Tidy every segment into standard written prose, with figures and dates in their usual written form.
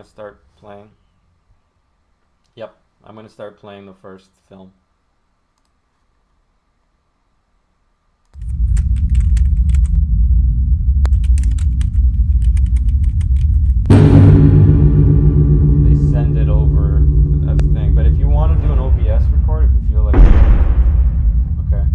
to start playing. Yep, I'm going to start playing the first film. They send it over as a thing, but if you want to do an OBS record, if you feel like it, okay.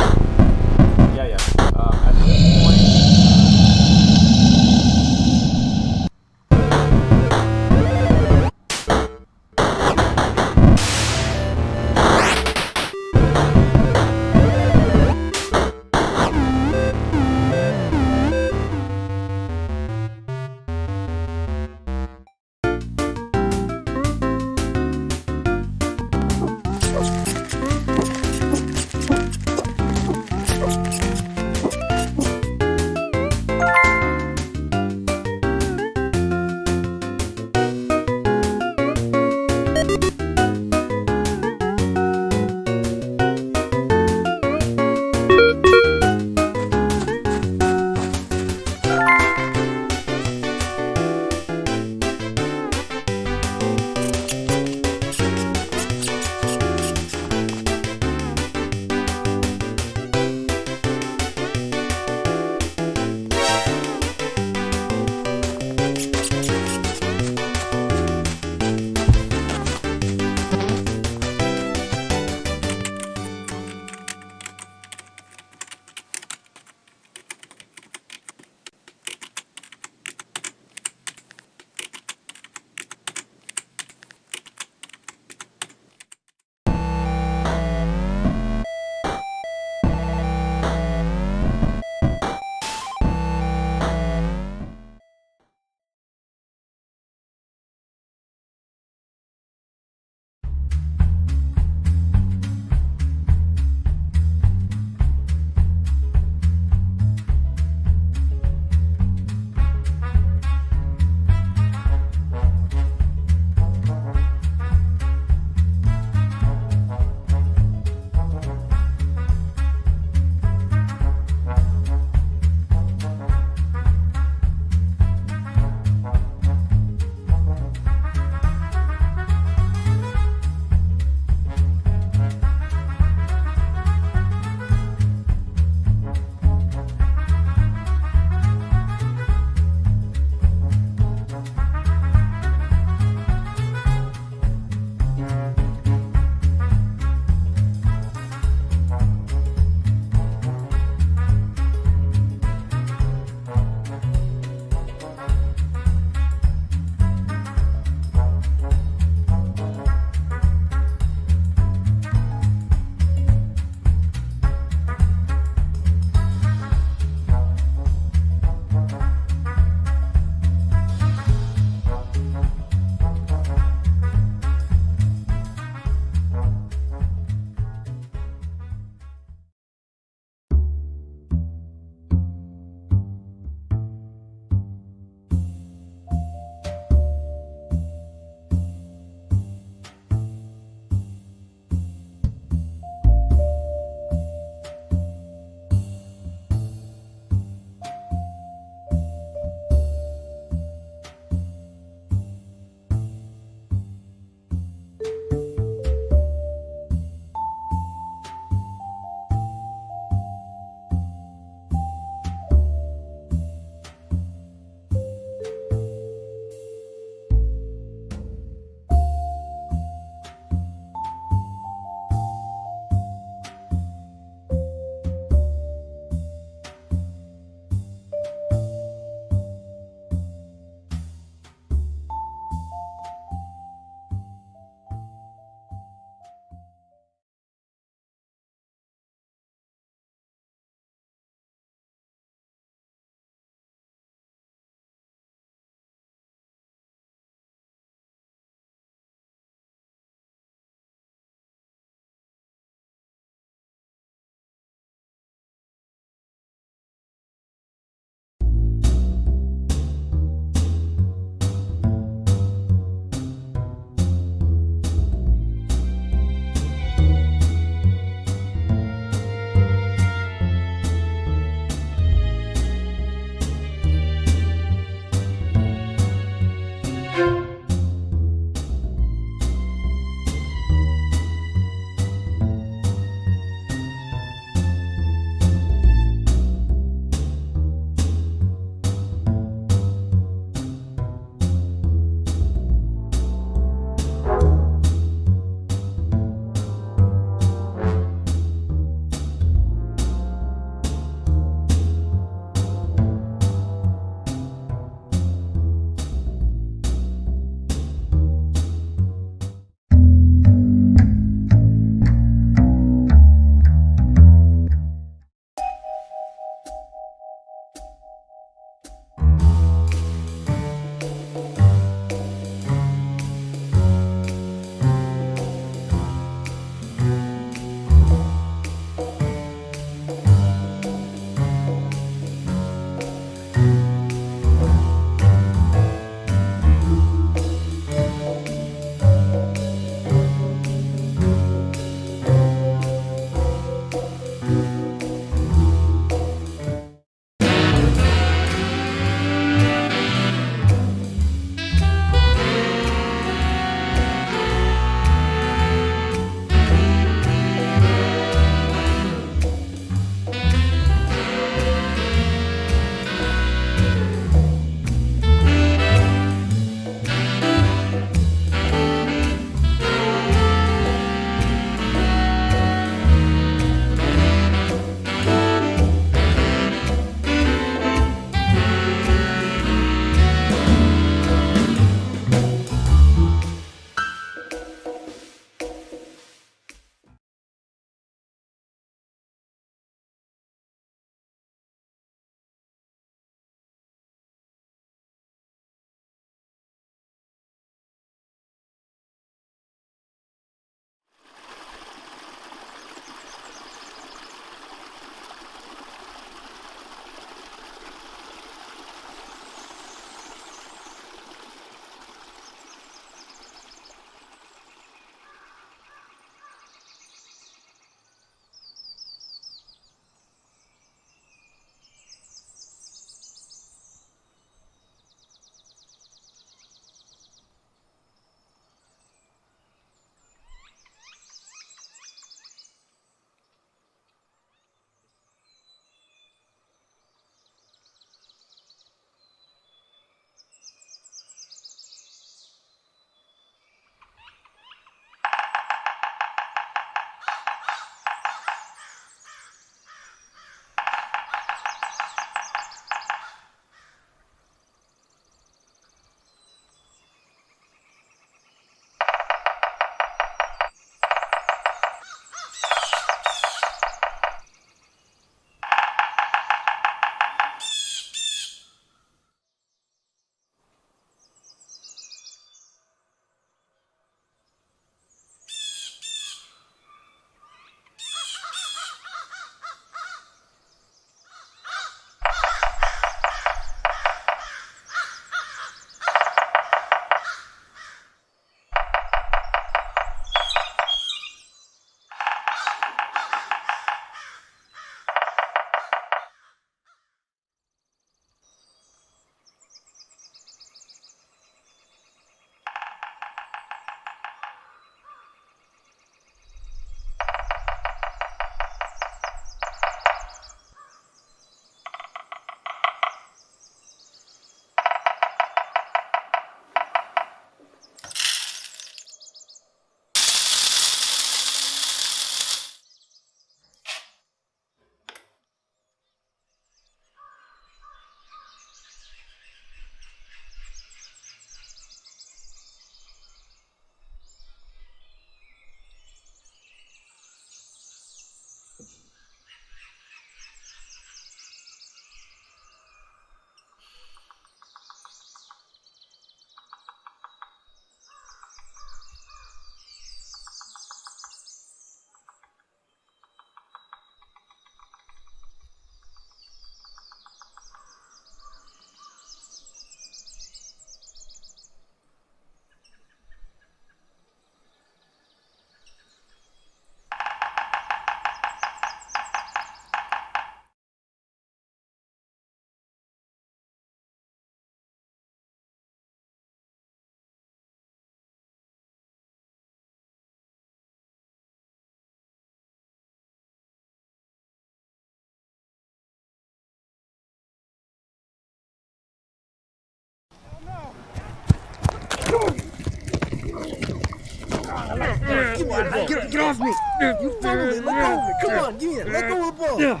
Give me that ball. Get off me. You follow me. Let go of it. Come on, give me that. Let go of the ball. Yeah.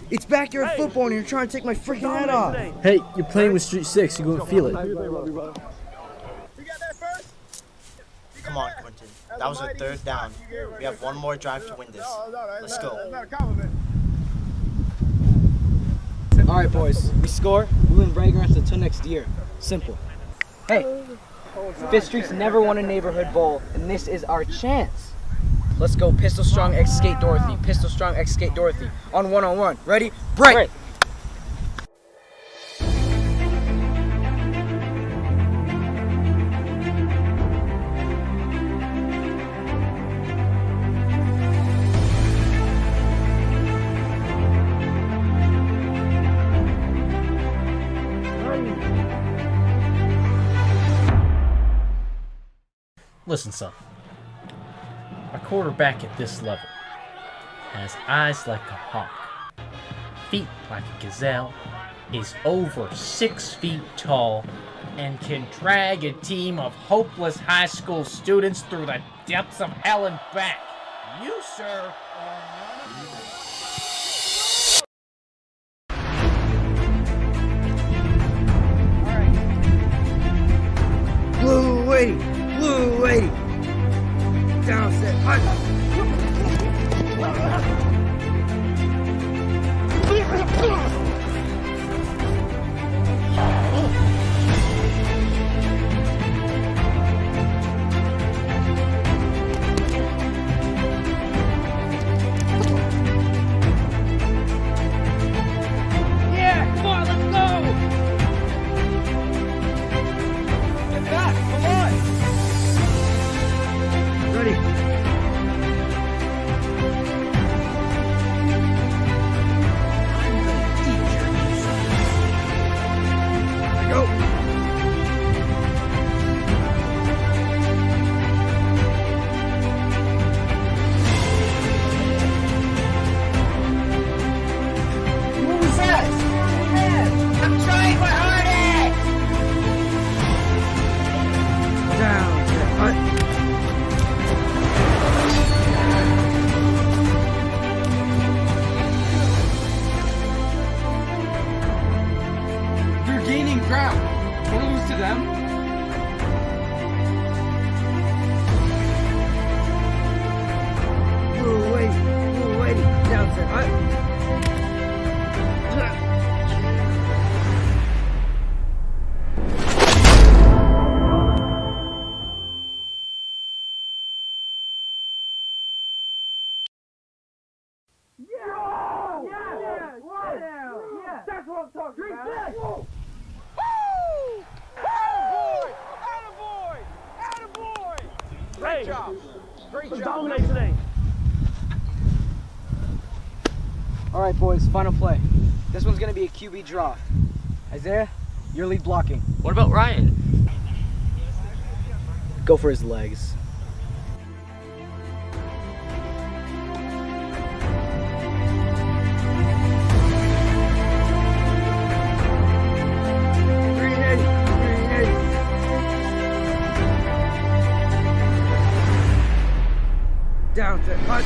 It's backyard football and you're trying to take my freaking head off. Hey, you're playing with Street 6. You're going to feel it. Come on, Quentin. That was a third down. We have one more drive to win this. Let's go. All right, boys. We score, we win Braggers until next year. Simple. Hey, Fifth Street's never won a neighborhood bowl, and this is our chance. Let's go Pistol Strong X Skate Dorothy. Pistol Strong X Skate Dorothy. On one-on-one. Ready? Break! Listen, son. A quarterback at this level has eyes like a hawk, feet like a gazelle, is over 6 feet tall, and can drag a team of hopeless high school students through the depths of hell and back. You, sir, are Blue 80. Blue 80. Down set. Yeah, come on, let's go! Get back, come on! Ready. Go. What was that? I'm trying my hardest! Down set. You're gaining ground. Don't lose to them. Blue 80. Blue 80. Down set. That's what I'm talking about. Great job. Great job. Dominate today. All right, boys. Final play. This one's gonna be a QB draw. Isaiah, your lead blocking. What about Ryan? Go for his legs. Down set. Punch.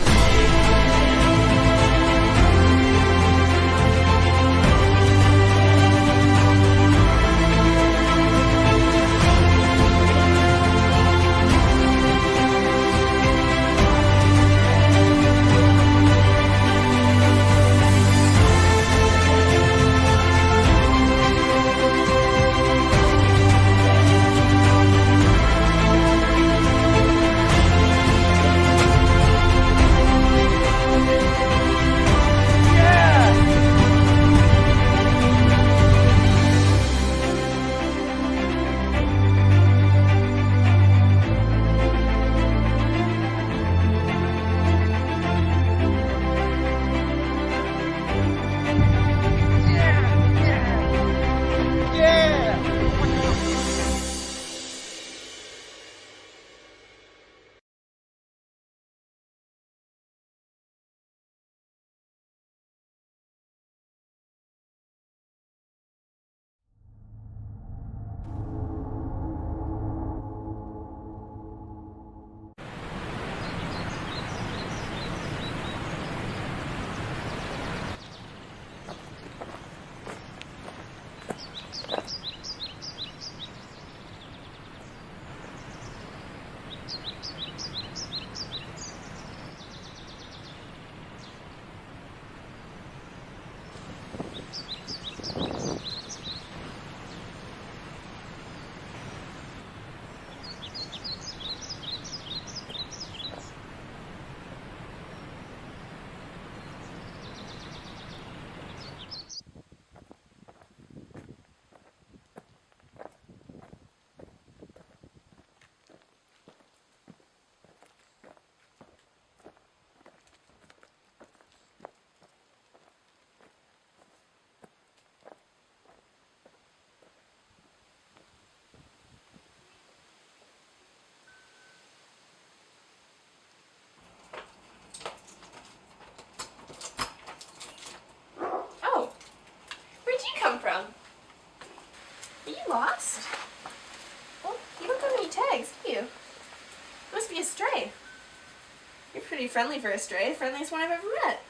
pretty friendly for a stray. Friendliest one I've ever met.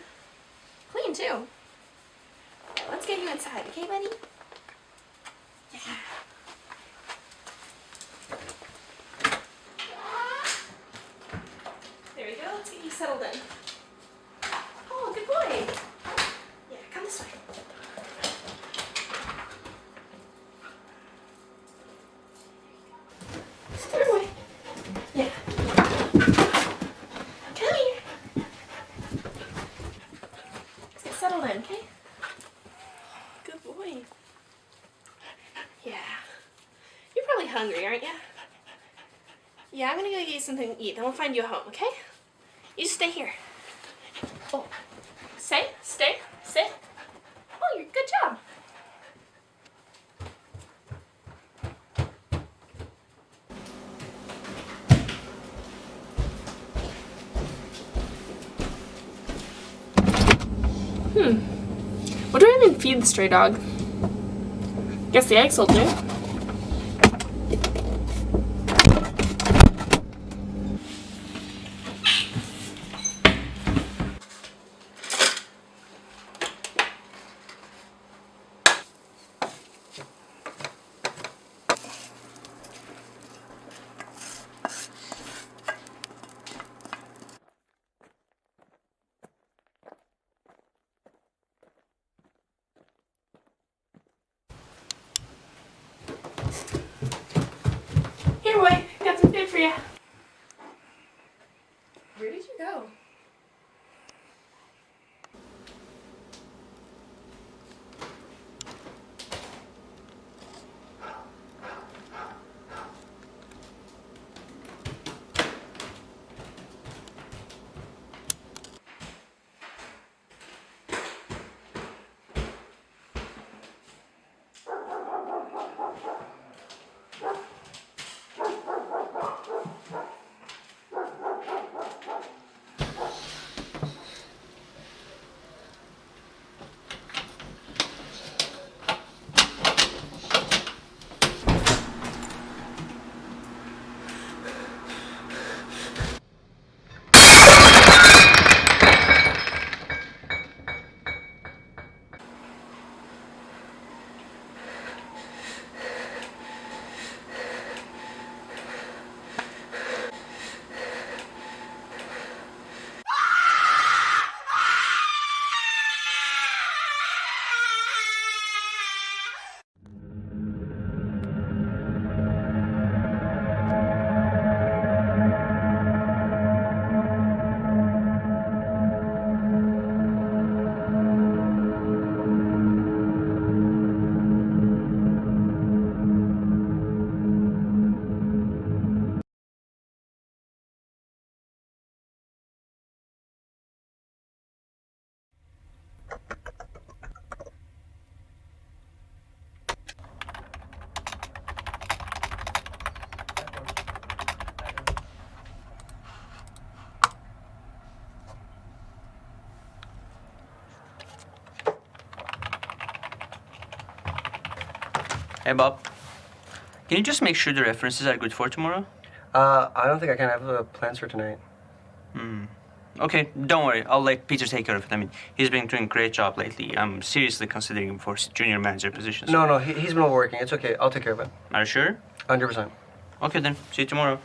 Clean, too. Let's get you inside, okay, buddy? Yeah. There we go. Let's get you settled in. Oh, good boy. Yeah, come this way. Good boy. Yeah. Come here. Let's get settled in, okay? Good boy. Yeah. You're probably hungry, aren't you? Yeah, I'm gonna go get you something to eat, then we'll find you a home, okay? You just stay here. Oh. Stay. Oh, you're good job. What do I even feed the stray dog? Guess the eggs will do. Here, boy, got some food for you. Where did you go? Hey, Bob. Can you just make sure the references are good for tomorrow? I don't think I can have plans for tonight. Okay, don't worry. I'll let Peter take care of it. I mean, he's been doing a great job lately. I'm seriously considering him for junior manager position. No, he's been overworking. It's okay. I'll take care of it. Are you sure? 100%. Okay, then. See you tomorrow.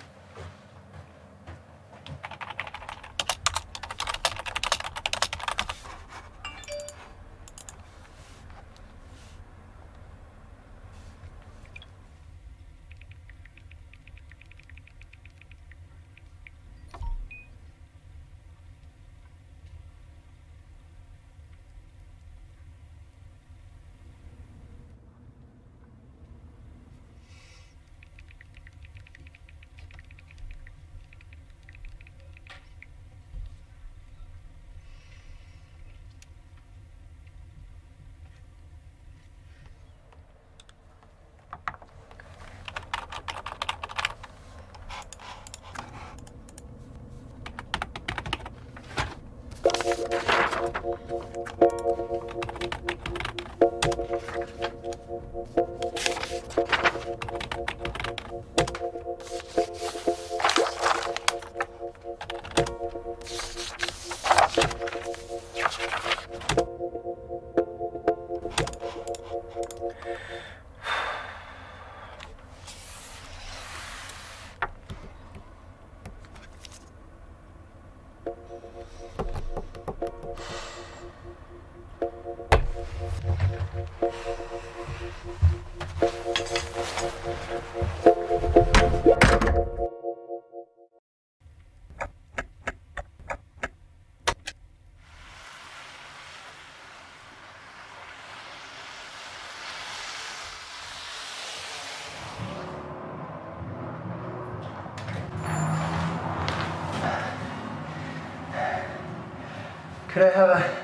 Could I have a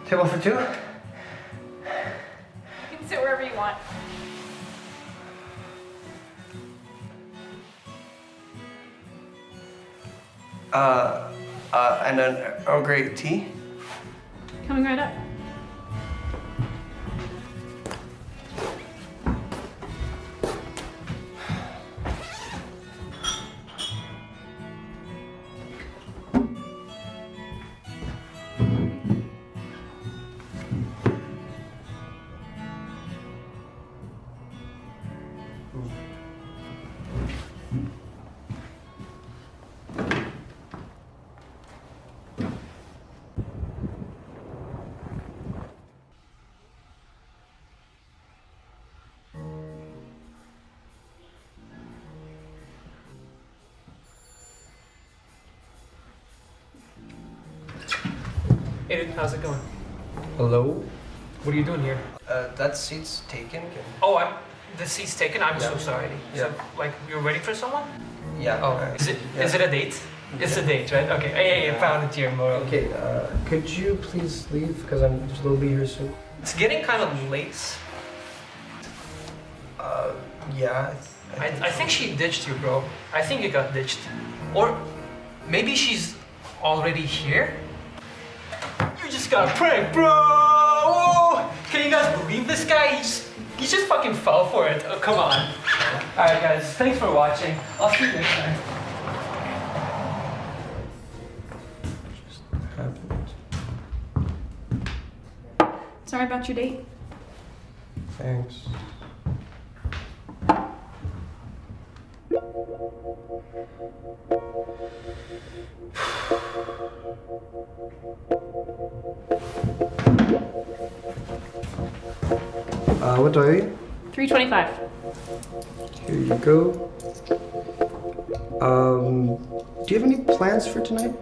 table for two? You can sit wherever you want. And an Earl Grey tea? Coming right up. Hey dude, how's it going? Hello? What are you doing here? That seat's taken. Oh, the seat's taken? I'm so sorry. Yeah. So, like, you're waiting for someone? Yeah. Oh, is it a date? It's a date, right? Okay. Hey, I found it here, Mo. Okay, could you please leave? Because I'm just will be here soon. It's getting kind of late. Yeah. I think she ditched you, bro. I think you got ditched. Or maybe she's already here? You just got pranked, bro! Whoa! Can you guys believe this guy? He just fucking fell for it. Oh, come on. Alright guys, thanks for watching. I'll see you next time. Sorry about your date. Thanks. What do I eat? $3.25. Here you go. Do you have any plans for tonight?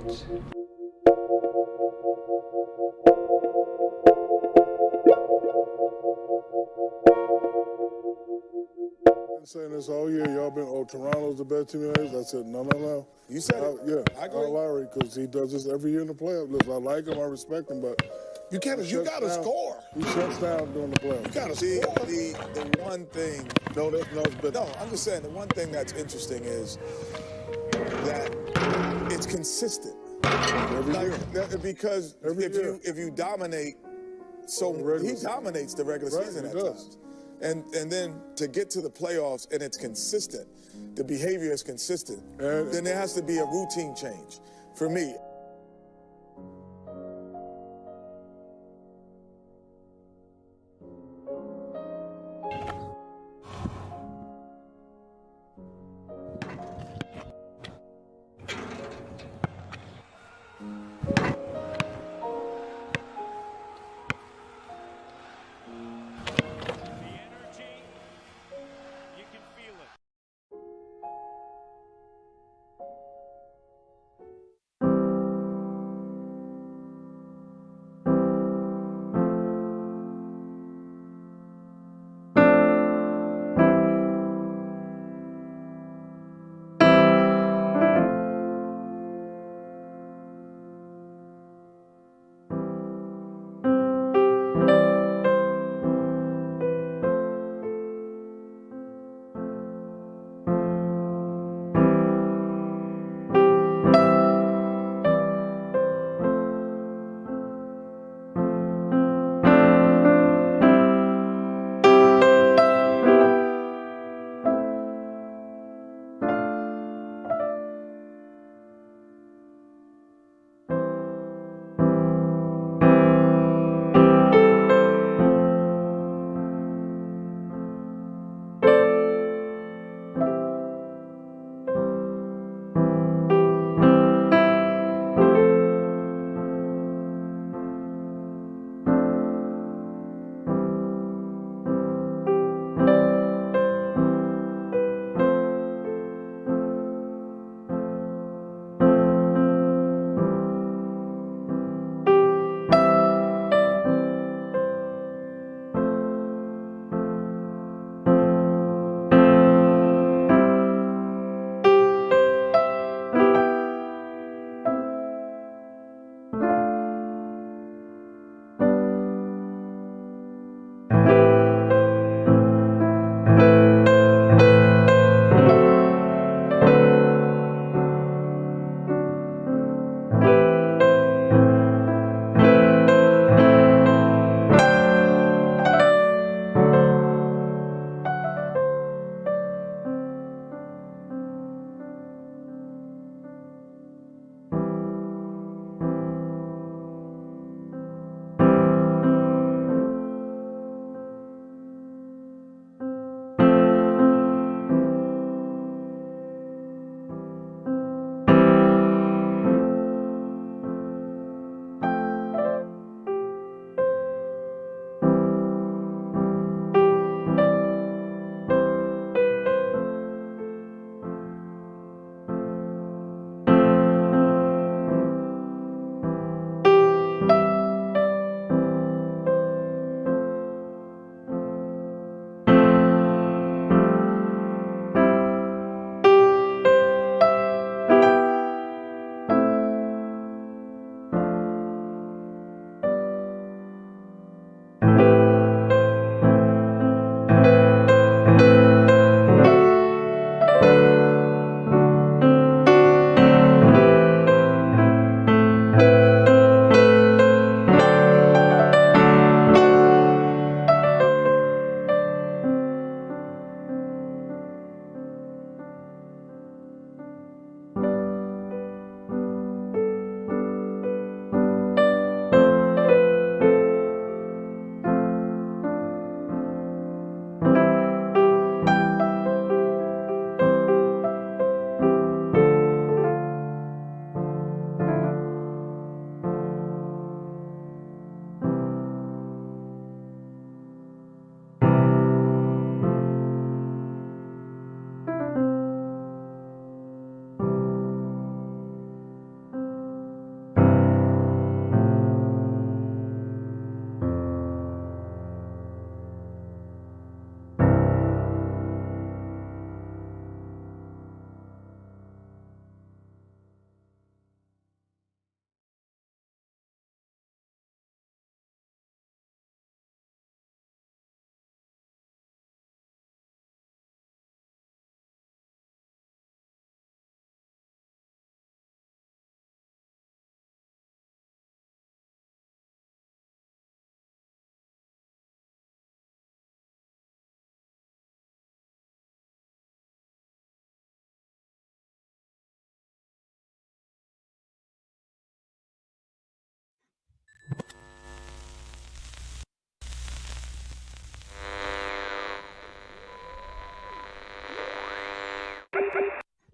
Saying this all year, y'all been, oh, Toronto's the best team in the league. I said, no. You said it. Yeah, I agree. Larry, because he does this every year in the playoffs. Listen, I like him, I respect him, but you gotta score. He shuts down during the playoffs. You gotta see the one thing. No, I'm just saying the one thing that's interesting is that it's consistent. Because if you dominate, he dominates the regular season at times. And then to get to the playoffs and it's consistent, the behavior is consistent, then there has to be a routine change for me.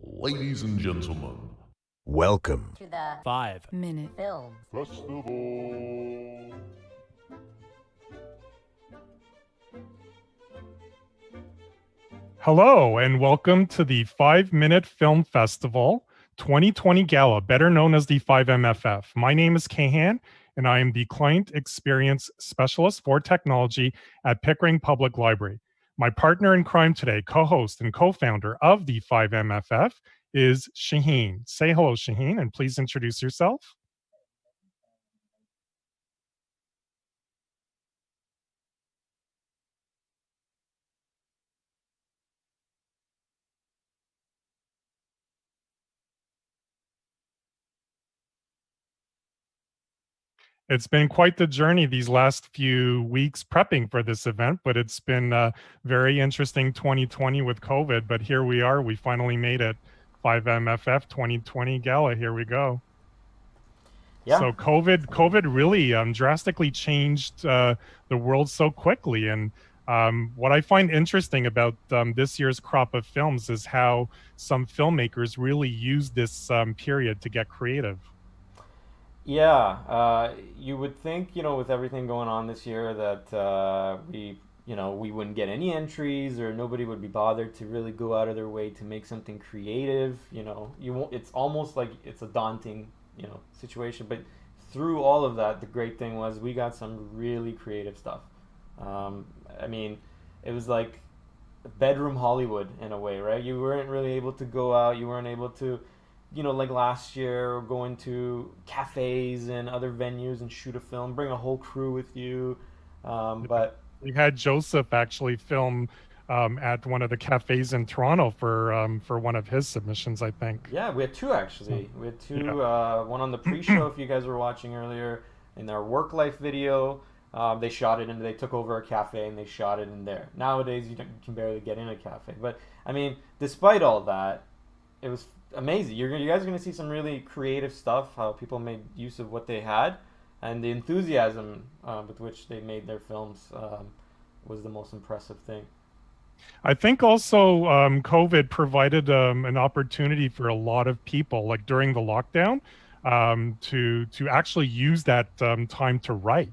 Ladies and gentlemen, welcome to the 5-minute film festival. Hello, and welcome to the 5-Minute Film Festival 2020 Gala, better known as the 5MFF. My name is Kahan, and I am the Client Experience Specialist for Technology at Pickering Public Library. My partner in crime today, co-host and co-founder of the 5MFF, is Shaheen. Say hello, Shaheen, and please introduce yourself. It's been quite the journey these last few weeks prepping for this event, but it's been a very interesting 2020 with COVID. But here we are. We finally made it. 5MFF 2020 Gala. Here we go. Yeah. So COVID really drastically changed the world so quickly. And what I find interesting about this year's crop of films is how some filmmakers really used this period to get creative. Yeah, you would think, with everything going on this year that we wouldn't get any entries or nobody would be bothered to really go out of their way to make something creative. You won't, it's almost like it's a daunting, situation. But through all of that, the great thing was we got some really creative stuff. I mean, it was like bedroom Hollywood in a way, right? You weren't really able to go out. You weren't able to, like last year, go into cafes and other venues and shoot a film, bring a whole crew with you. But we had Joseph actually film at one of the cafes in Toronto for one of his submissions, I think. Yeah, we had two actually. We had two. Yeah. One on the pre-show, if you guys were watching earlier, in their work life video. They shot it and they took over a cafe and they shot it in there. Nowadays, you can barely get in a cafe. But I mean, despite all that, it was amazing. You guys are going to see some really creative stuff, how people made use of what they had, and the enthusiasm with which they made their films was the most impressive thing. I think also COVID provided an opportunity for a lot of people, like during the lockdown, to actually use that time to write,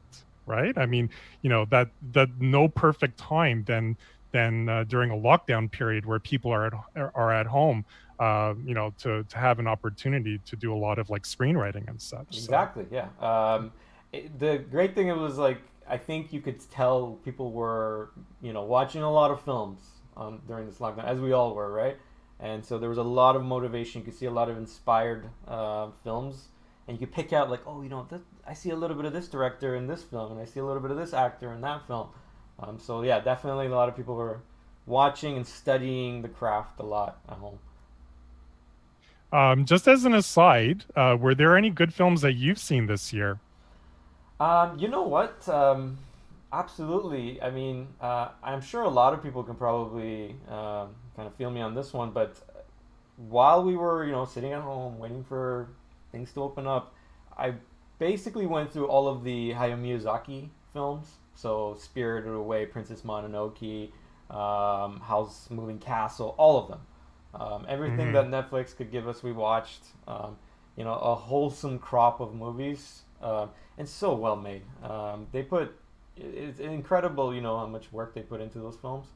right? I mean, that no perfect time than during a lockdown period where people are at home. To have an opportunity to do a lot of like screenwriting and such. Exactly, so. Yeah. The great thing, it was like, I think you could tell people were, watching a lot of films during this lockdown, as we all were, right? And so there was a lot of motivation. You could see a lot of inspired films, and you could pick out like, oh, I see a little bit of this director in this film, and I see a little bit of this actor in that film. So yeah, definitely a lot of people were watching and studying the craft a lot at home. Just as an aside, were there any good films that you've seen this year? You know what? Absolutely. I mean, I'm sure a lot of people can probably kind of feel me on this one, but while we were, sitting at home waiting for things to open up, I basically went through all of the Hayao Miyazaki films. So Spirited Away, Princess Mononoke, Howl's Moving Castle, all of them. Everything that Netflix could give us, we watched. A wholesome crop of movies, and so well made. It's incredible, how much work they put into those films,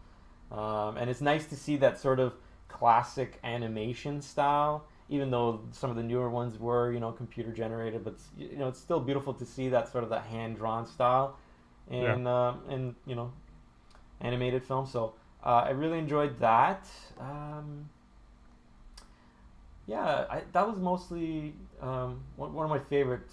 and it's nice to see that sort of classic animation style. Even though some of the newer ones were, computer generated, but it's still beautiful to see that sort of that hand drawn style in animated film. So I really enjoyed that. That was mostly one of my favorite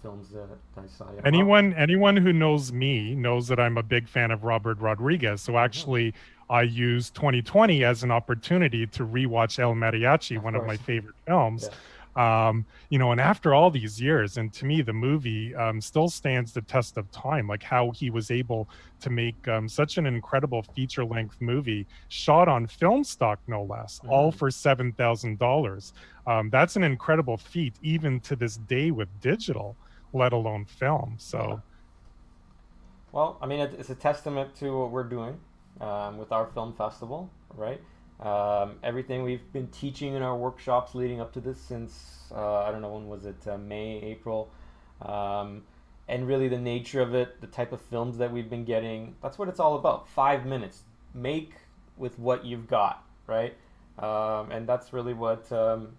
films that I saw. Yeah. Anyone who knows me knows that I'm a big fan of Robert Rodriguez. So actually, I used 2020 as an opportunity to rewatch El Mariachi, one of my favorite films. Yeah. And after all these years, and to me, the movie still stands the test of time, like how he was able to make such an incredible feature-length movie shot on film stock, no less, all for $7,000. That's an incredible feat, even to this day with digital, let alone film. So, yeah. Well, I mean, it's a testament to what we're doing with our film festival, right? Everything we've been teaching in our workshops leading up to this since, I don't know, when was it, May, April, and really the nature of it, the type of films that we've been getting, that's what it's all about. 5 minutes. Make with what you've got, right? And that's really what, Robert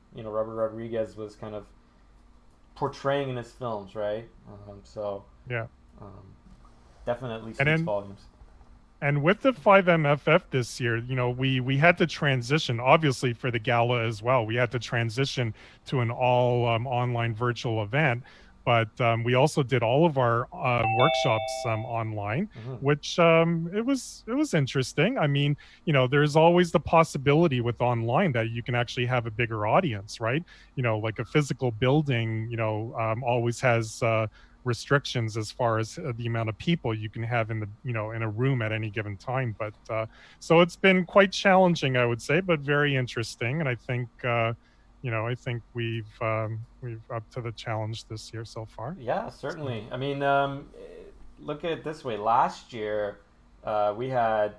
Rodriguez was kind of portraying in his films, right? Yeah. Definitely And speaks then- volumes. And with the 5MFF this year, we had to transition, obviously for the gala as well. We had to transition to an all online virtual event, but we also did all of our workshops online, which it was interesting. I mean, there's always the possibility with online that you can actually have a bigger audience, right? Like a physical building, always has restrictions as far as the amount of people you can have in the in a room at any given time, but so it's been quite challenging, I would say, but very interesting. And I think we've up to the challenge this year so far. Yeah, certainly. I mean, look at it this way. Last year, we had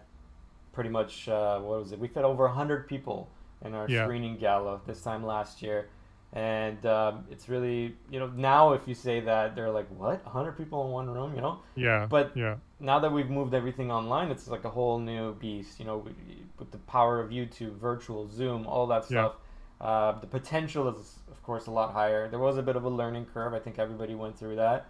pretty much what was it? We fed over 100 people in our screening gala this time last year. And it's really, now if you say that, they're like, what? 100 people in one room, Yeah. But yeah. now that we've moved everything online, it's like a whole new beast, with the power of YouTube, virtual, Zoom, all that stuff. The potential is, of course, a lot higher. There was a bit of a learning curve. I think everybody went through that.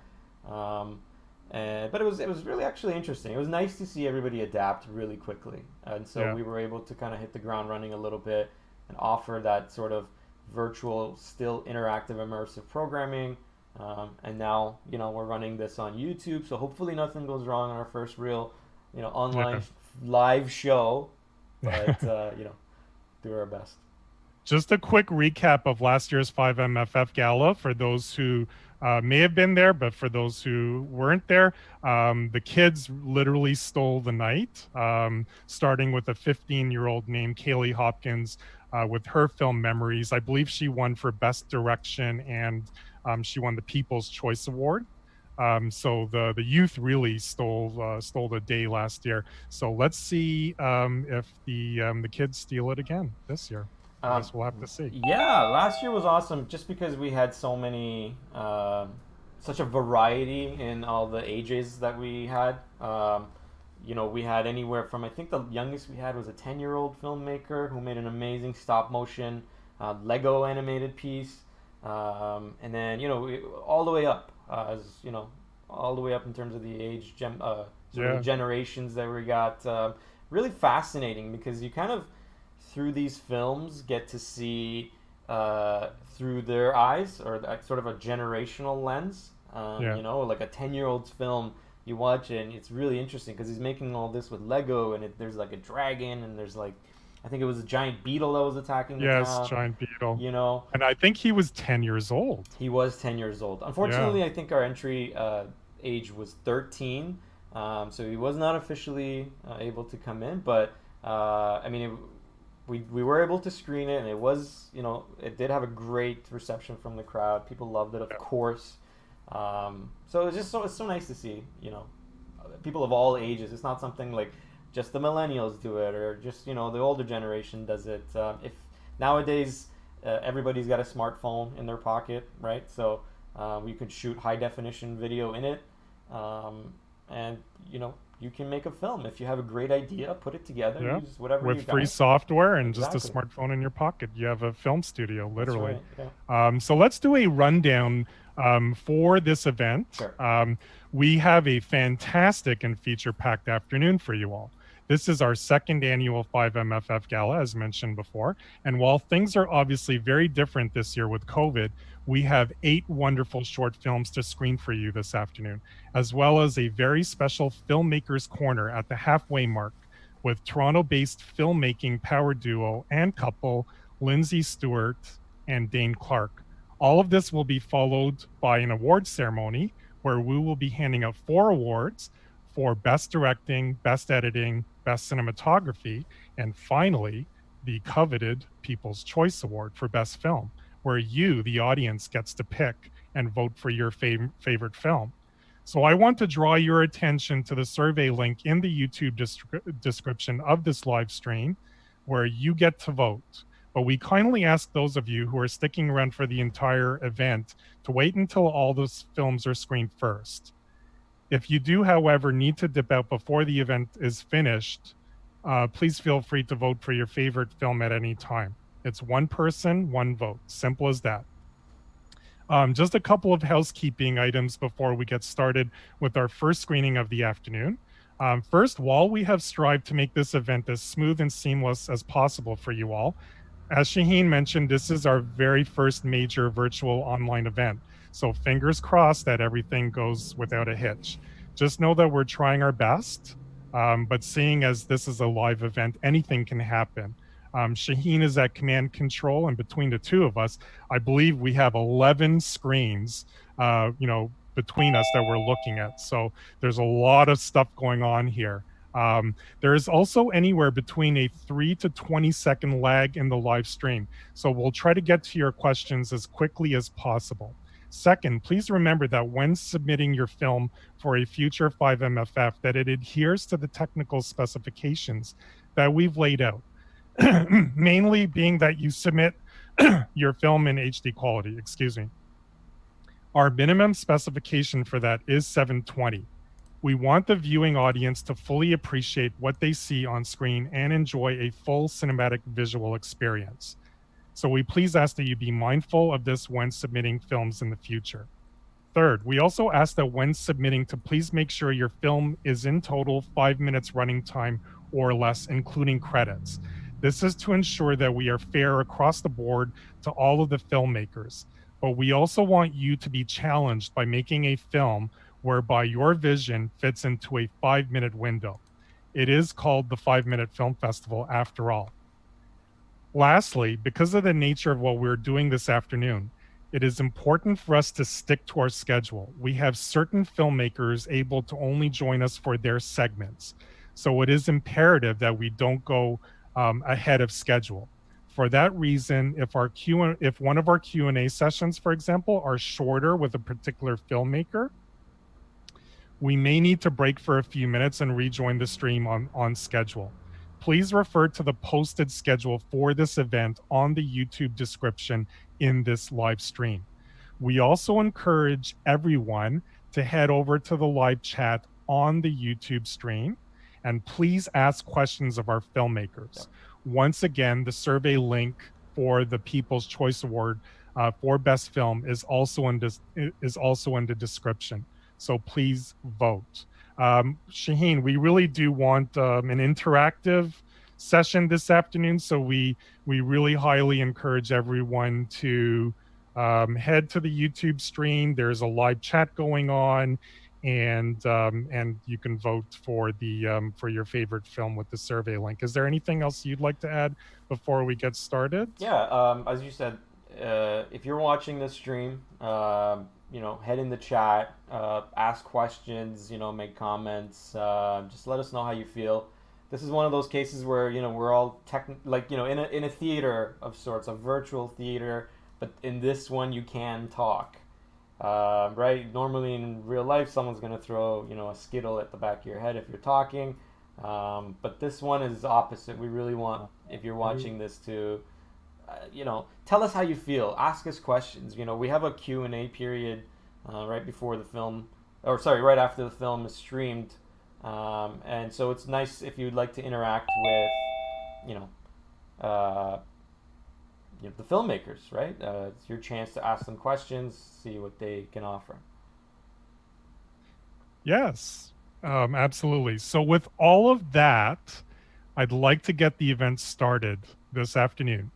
But it was really actually interesting. It was nice to see everybody adapt really quickly. And so we were able to kind of hit the ground running a little bit and offer that sort of virtual, still interactive, immersive programming, and now we're running this on YouTube. So hopefully nothing goes wrong on our first real, online live show. But do our best. Just a quick recap of last year's 5MFF Gala for those who may have been there, but for those who weren't there, the kids literally stole the night, starting with a 15-year-old named Kaylee Hopkins with her film Memories. I believe she won for Best Direction, and she won the People's Choice Award. So the youth really stole the day last year. So let's see if the kids steal it again this year. I guess we'll have to see. Yeah, last year was awesome just because we had so many, such a variety in all the ages that we had. We had anywhere from, I think the youngest we had was a 10-year-old filmmaker who made an amazing stop motion Lego animated piece. And then, all the way up, all the way up in terms of the age, the generations that we got. Really fascinating because you kind of, through these films, get to see through their eyes, or sort of a generational lens. Like a 10-year-old's film, you watch it and it's really interesting because he's making all this with Lego, and there's like a dragon, and there's like, I think it was a giant beetle that was attacking the town. Giant beetle. And I think he was 10 years old. He was 10 years old. Unfortunately, I think our entry age was 13, so he was not officially able to come in, but we were able to screen it, and it was, it did have a great reception from the crowd. People loved it, of course. So it's so nice to see, people of all ages. It's not something like just the millennials do it, or just, the older generation does it. If nowadays everybody's got a smartphone in their pocket, right? So you can shoot high definition video in it, and you can make a film. If you have a great idea, put it together, use whatever with you got. free software and just a Exactly. smartphone in your pocket. You have a film studio, literally. That's right, So let's do a rundown for this event. Sure. We have a fantastic and feature-packed afternoon for you all. This is our second annual 5MFF Gala, as mentioned before. And while things are obviously very different this year with COVID, we have 8 wonderful short films to screen for you this afternoon, as well as a very special Filmmakers Corner at the halfway mark with Toronto-based filmmaking power duo and couple Linsey Stewart and Dane Clark. All of this will be followed by an awards ceremony where we will be handing out 4 awards for Best Directing, Best Editing, Best Cinematography, and finally, the coveted People's Choice Award for Best Film, where you, the audience, gets to pick and vote for your favorite film. So I want to draw your attention to the survey link in the YouTube description of this live stream. where you get to vote. But we kindly ask those of you who are sticking around for the entire event to wait until all those films are screened first. If you do, however, need to dip out before the event is finished, please feel free to vote for your favorite film at any time. It's one person, one vote. Simple as that. Just a couple of housekeeping items before we get started with our first screening of the afternoon. First, while we have strived to make this event as smooth and seamless as possible for you all, as Shaheen mentioned, this is our very first major virtual online event. So fingers crossed that everything goes without a hitch. Just know that we're trying our best, but seeing as this is a live event, anything can happen. Shaheen is at command control, and between the two of us, I believe we have 11 screens, between us that we're looking at. So there's a lot of stuff going on here. There is also anywhere between a 3 to 20-second lag in the live stream. So we'll try to get to your questions as quickly as possible. Second, please remember that when submitting your film for a future 5MFF, that it adheres to the technical specifications that we've laid out. Mainly being that you submit your film in HD quality, excuse me. Our minimum specification for that is 720. We want the viewing audience to fully appreciate what they see on screen and enjoy a full cinematic visual experience. So we please ask that you be mindful of this when submitting films in the future. Third, we also ask that when submitting to please make sure your film is in total 5 minutes running time or less, including credits. This is to ensure that we are fair across the board to all of the filmmakers. But we also want you to be challenged by making a film whereby your vision fits into a 5-minute window. It is called the 5-Minute Film Festival after all. Lastly, because of the nature of what we're doing this afternoon, it is important for us to stick to our schedule. We have certain filmmakers able to only join us for their segments. So it is imperative that we don't go ahead of schedule. For that reason, if one of our Q&A sessions, for example, are shorter with a particular filmmaker, we may need to break for a few minutes and rejoin the stream on schedule. Please refer to the posted schedule for this event on the YouTube description in this live stream. We also encourage everyone to head over to the live chat on the YouTube stream, and please ask questions of our filmmakers. Once again, the survey link for the People's Choice Award for Best Film is also in the description. So please vote. Shaheen, we really do want an interactive session this afternoon, so we really highly encourage everyone to head to the YouTube stream. There's a live chat going on, and you can vote for your favorite film with the survey link. Is there anything else you'd like to add before we get started? Yeah, as you said, if you're watching this stream, head in the chat, ask questions, make comments, just let us know how you feel. This is one of those cases where, we're all in a theater of sorts, a virtual theater, but in this one you can talk. Right? Normally in real life, someone's going to throw, a Skittle at the back of your head if you're talking. But this one is opposite. We really want, if you're watching this, to, tell us how you feel. Ask us questions. We have a Q&A period right before the film, right after the film is streamed. And so it's nice if you'd like to interact with, the filmmakers, right? It's your chance to ask them questions, see what they can offer. Yes, absolutely. So with all of that, I'd like to get the event started this afternoon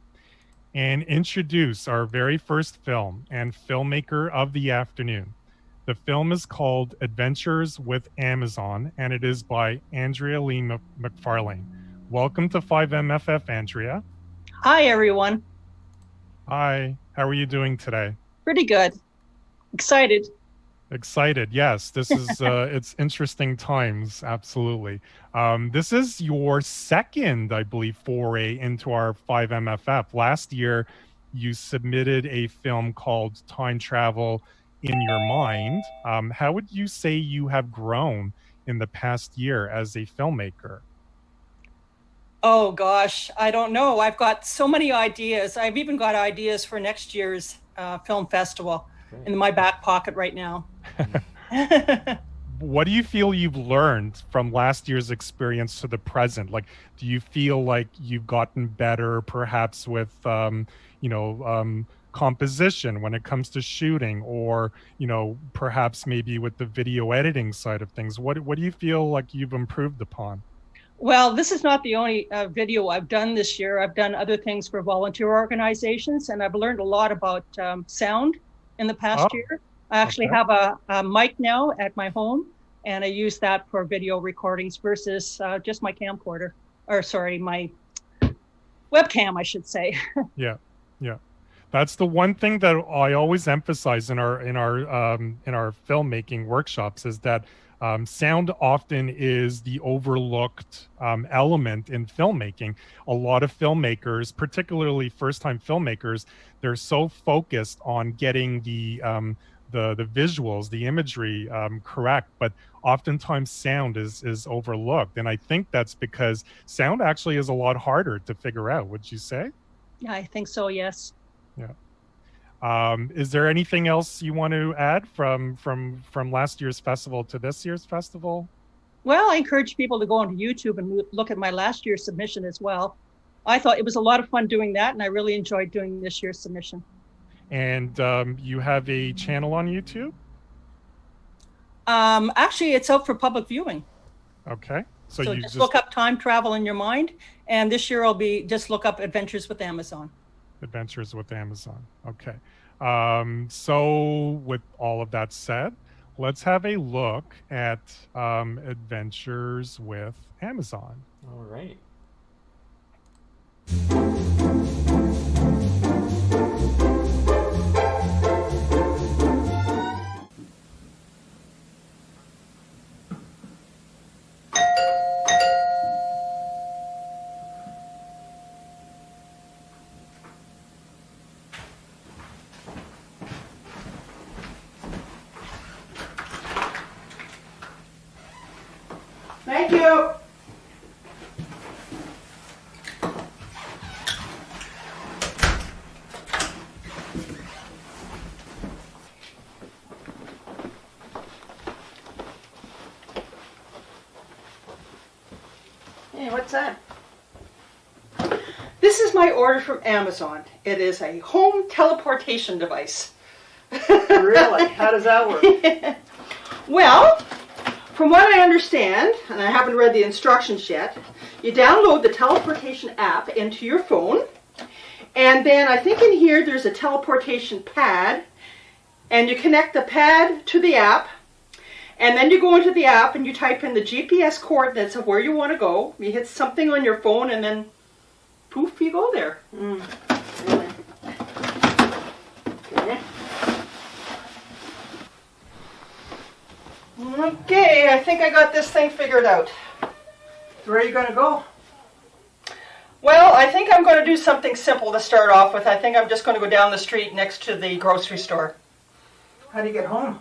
and introduce our very first film and filmmaker of the afternoon. The film is called Adventures with Amazon, and it is by Andrea Lee McFarlane. Welcome to 5MFF, Andrea. Hi, everyone. Hi, how are you doing today? Pretty good. Excited. Excited, yes. This is, it's interesting times, absolutely. This is your second, I believe, foray into our 5MFF. Last year, you submitted a film called Time Travel in Your Mind. How would you say you have grown in the past year as a filmmaker? Oh gosh, I don't know. I've got so many ideas. I've even got ideas for next year's film festival in my back pocket right now. What do you feel you've learned from last year's experience to the present? Like, do you feel like you've gotten better perhaps with, composition when it comes to shooting, or, perhaps maybe with the video editing side of things? What do you feel like you've improved upon? Well, this is not the only video I've done this year. I've done other things for volunteer organizations, and I've learned a lot about sound in the past year. I actually have a mic now at my home, and I use that for video recordings versus just my camcorder, or sorry, my webcam, I should say. Yeah. That's the one thing that I always emphasize in our filmmaking workshops, is that sound often is the overlooked element in filmmaking. A lot of filmmakers, particularly first-time filmmakers, they're so focused on getting the visuals, the imagery correct, but oftentimes sound is overlooked. And I think that's because sound actually is a lot harder to figure out. Would you say? Yeah, I think so, yes. Yeah. Is there anything else you want to add from last year's festival to this year's festival? Well, I encourage people to go onto YouTube and look at my last year's submission as well. I thought it was a lot of fun doing that, and I really enjoyed doing this year's submission. And you have a channel on YouTube? Actually, it's out for public viewing. Okay. So you just look up Time Travel in Your Mind, and this year I'll be just look up Adventures with Amazon. Adventures with Amazon. Okay. So with all of that said, let's have a look at Adventures with Amazon. All right. Thank you. Hey, what's that? This is my order from Amazon. It is a home teleportation device. Really? How does that work? Well, from what I understand, and I haven't read the instructions yet, you download the teleportation app into your phone, and then I think in here there's a teleportation pad, and you connect the pad to the app, and then you go into the app and you type in the GPS coordinates of where you want to go. You hit something on your phone, and then poof, you go there. Okay. Okay, I think I got this thing figured out. Where are you going to go? Well, I think I'm going to do something simple to start off with. I think I'm just going to go down the street next to the grocery store. How do you get home?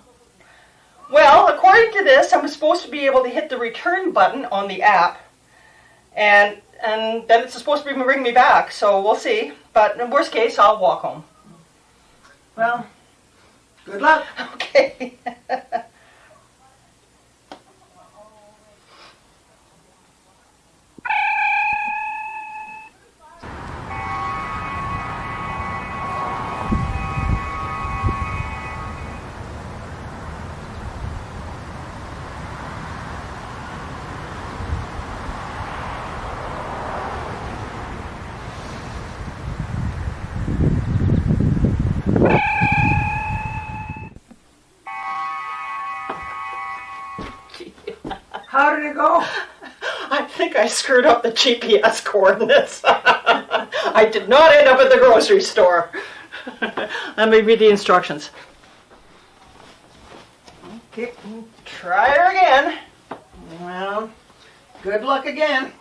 Well, according to this, I'm supposed to be able to hit the return button on the app, and then it's supposed to bring me back, so we'll see. But in worst case, I'll walk home. Well, good luck. Okay. How did it go? I think I screwed up the GPS coordinates. I did not end up at the grocery store. Let me read the instructions. Okay, try her again. Well, good luck again.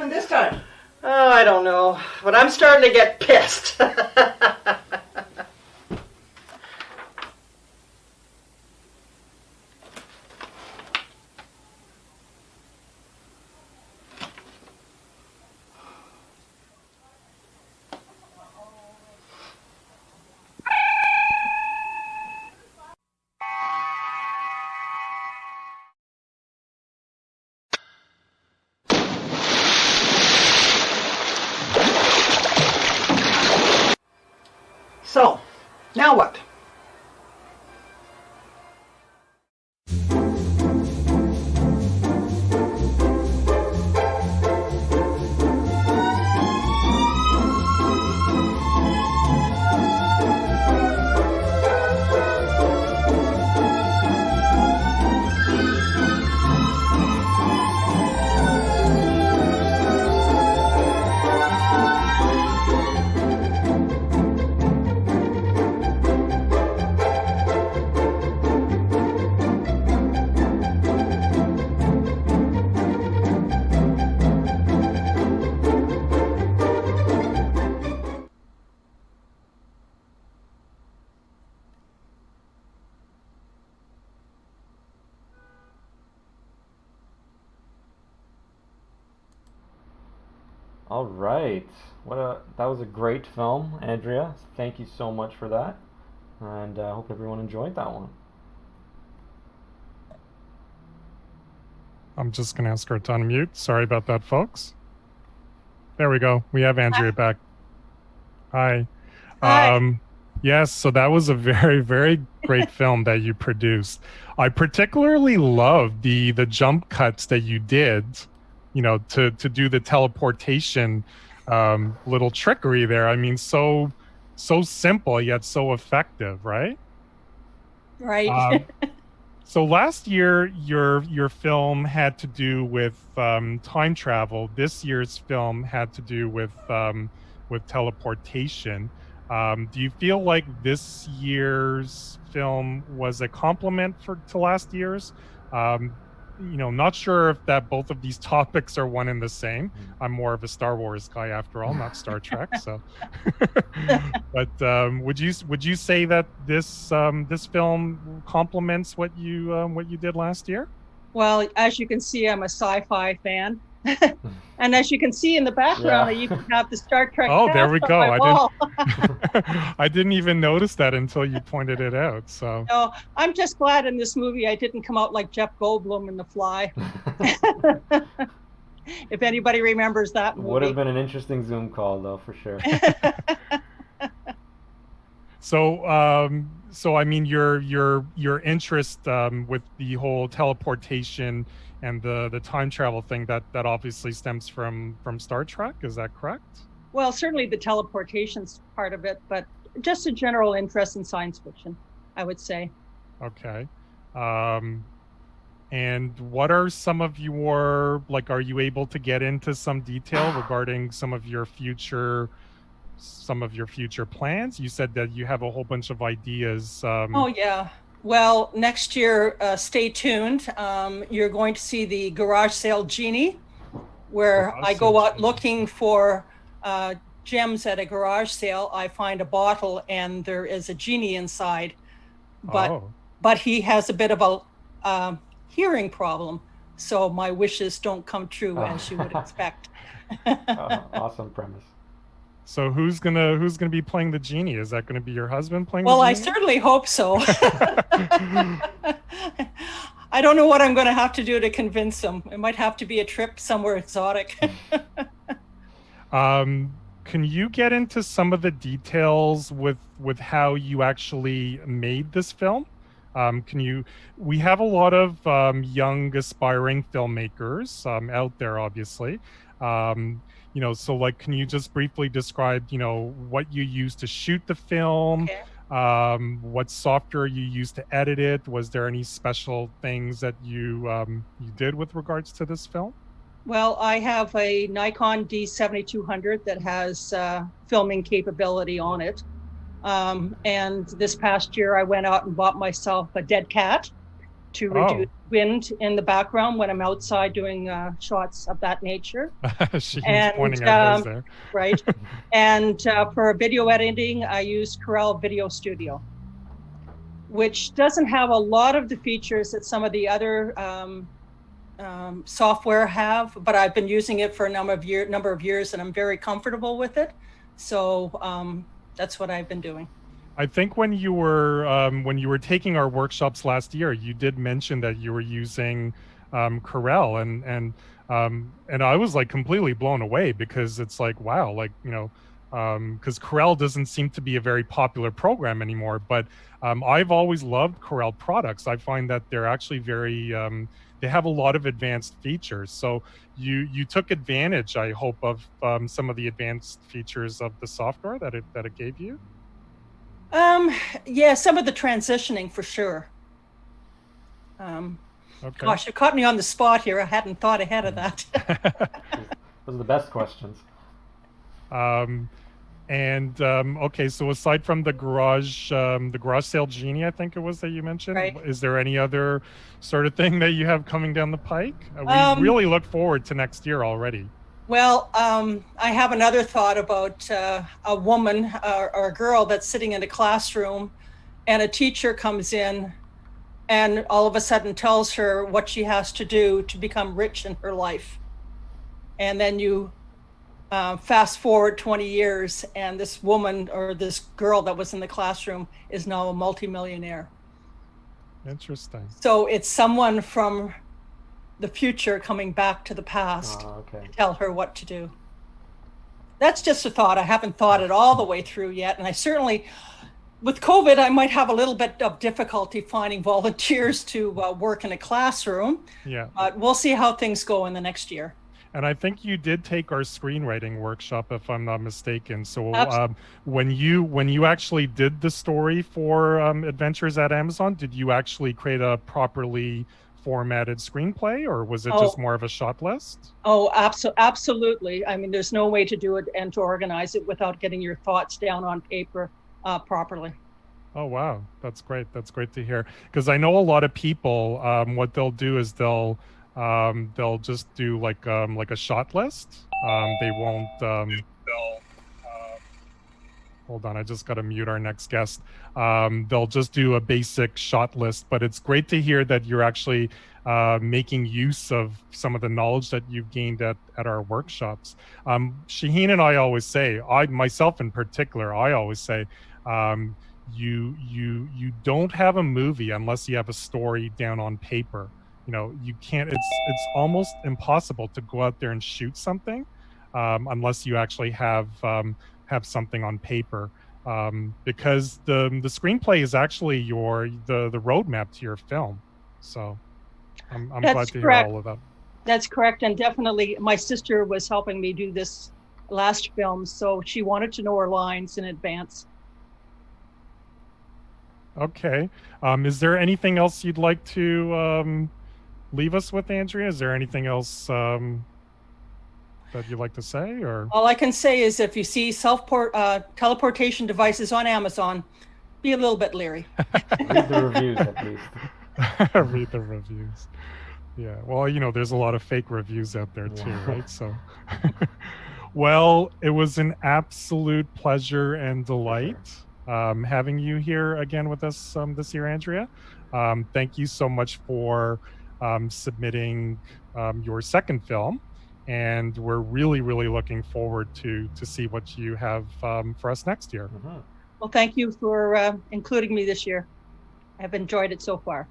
happened this time? Oh, I don't know, but I'm starting to get pissed. So, now what? All right. That was a great film, Andrea. Thank you so much for that, and I hope everyone enjoyed that one. I'm just going to ask her to unmute. Sorry about that, folks. There we go. We have Andrea back. Hi. Yes, so that was a very, very great film that you produced. I particularly loved the jump cuts that you did, you know, to do the teleportation little trickery there. I mean, so simple yet so effective, right? Right. So last year, your film had to do with time travel. This year's film had to do with teleportation. Do you feel like this year's film was a compliment to last year's? You know, not sure if that both of these topics are one and the same. I'm more of a Star Wars guy after all, not Star Trek. So, but would you say that this film complements what you did last year? Well, as you can see, I'm a sci-fi fan. And as you can see in the background, I even have the Star Trek. Oh, there we cast go. on my wall. I didn't even notice that until you pointed it out. So No, I'm just glad in this movie I didn't come out like Jeff Goldblum in The Fly. If anybody remembers that movie. Would have been an interesting Zoom call, though, for sure. So I mean, your interest with the whole teleportation and the time travel thing that obviously stems from Star Trek, is that correct? Well, certainly the teleportation's part of it, but just a general interest in science fiction, I would say. Okay. And what are some of your, like, are you able to get into some detail regarding some of your future plans? You said that you have a whole bunch of ideas. Oh yeah. Well, next year, stay tuned. You're going to see the garage sale genie, where I go out looking for gems at a garage sale. I find a bottle and there is a genie inside, but he has a bit of a hearing problem, so my wishes don't come true as you would expect. Awesome premise. So who's gonna be playing the genie? Is that gonna be your husband playing? Well, the I genie? certainly hope so. I don't know what I'm going to have to do to convince him. It might have to be a trip somewhere exotic. Can you get into some of the details with how you actually made this film? We have a lot of young aspiring filmmakers out there, obviously. You know, so like, can you just briefly describe, you know, what you used to shoot the film? Okay. What software you used to edit it? Was there any special things that you did with regards to this film? Well, I have a Nikon D7200 that has filming capability on it. And this past year, I went out and bought myself a dead cat to reduce wind in the background when I'm outside doing shots of that nature. She's pointing at hers there. Right. And for video editing, I use Corel Video Studio, which doesn't have a lot of the features that some of the other software have, but I've been using it for a number of years, and I'm very comfortable with it. So that's what I've been doing. I think when you were taking our workshops last year, you did mention that you were using Corel, and I was like completely blown away, because it's like, wow, like, you know, because Corel doesn't seem to be a very popular program anymore, but I've always loved Corel products. I find that they're actually very they have a lot of advanced features. So you took advantage, I hope, of some of the advanced features of the software that it gave you. Yeah, some of the transitioning for sure. Okay. Gosh, you caught me on the spot here. I hadn't thought ahead of that. Those are the best questions. Okay, so aside from the garage sale genie, I think it was that you mentioned, right. Is there any other sort of thing that you have coming down the pike? We really look forward to next year already. Well, I have another thought about a woman or a girl that's sitting in a classroom, and a teacher comes in and all of a sudden tells her what she has to do to become rich in her life. And then you fast forward 20 years, and this woman or this girl that was in the classroom is now a multimillionaire. Interesting. So it's someone from the future coming back to the past to tell her what to do. That's just a thought. I haven't thought it all the way through yet. And I certainly, with COVID, I might have a little bit of difficulty finding volunteers to work in a classroom. Yeah. But we'll see how things go in the next year. And I think you did take our screenwriting workshop, if I'm not mistaken. So when you actually did the story for Adventures at Amazon, did you actually create a properly formatted screenplay, or was it just more of a shot list? Oh, absolutely. I mean, there's no way to do it and to organize it without getting your thoughts down on paper properly. Oh, wow. That's great. That's great to hear. Because I know a lot of people, what they'll do is they'll just do like a shot list. They won't, hold on, I just got to mute our next guest. They'll just do a basic shot list, but it's great to hear that you're actually making use of some of the knowledge that you've gained at our workshops. Shaheen and I always say, myself in particular, I always say, you don't have a movie unless you have a story down on paper. You know, you can't, it's almost impossible to go out there and shoot something unless you actually have something on paper, because the screenplay is actually the roadmap to your film. So I'm glad to hear all of that. That's correct. And definitely my sister was helping me do this last film, so she wanted to know her lines in advance. Okay. Is there anything else you'd like to leave us with, Andrea? Is there anything else that you'd like to say? Or all I can say is, if you see teleportation devices on Amazon, be a little bit leery. Read the reviews at least. Read the reviews. Yeah. Well, you know, there's a lot of fake reviews out there too, right? So, well, it was an absolute pleasure and delight having you here again with us this year, Andrea. Thank you so much for submitting your second film, and we're really looking forward to see what you have for us next year. Mm-hmm. Well, thank you for including me this year. I've enjoyed it so far.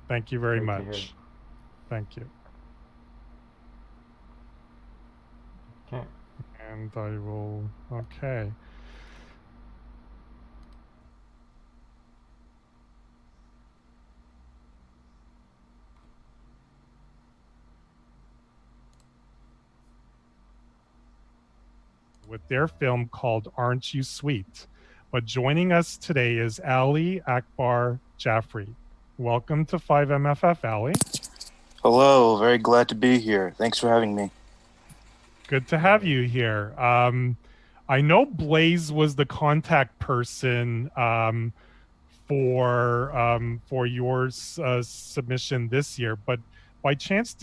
Thank you very much. Thank you. Okay. And I will, okay. With their film called Aren't You Sweet? But joining us today is Ali Akbar Jaffrey. Welcome to 5MFF, Ali. Hello, very glad to be here. Thanks for having me. Good to have you here. I know Blaze was the contact person for your submission this year. But by chance,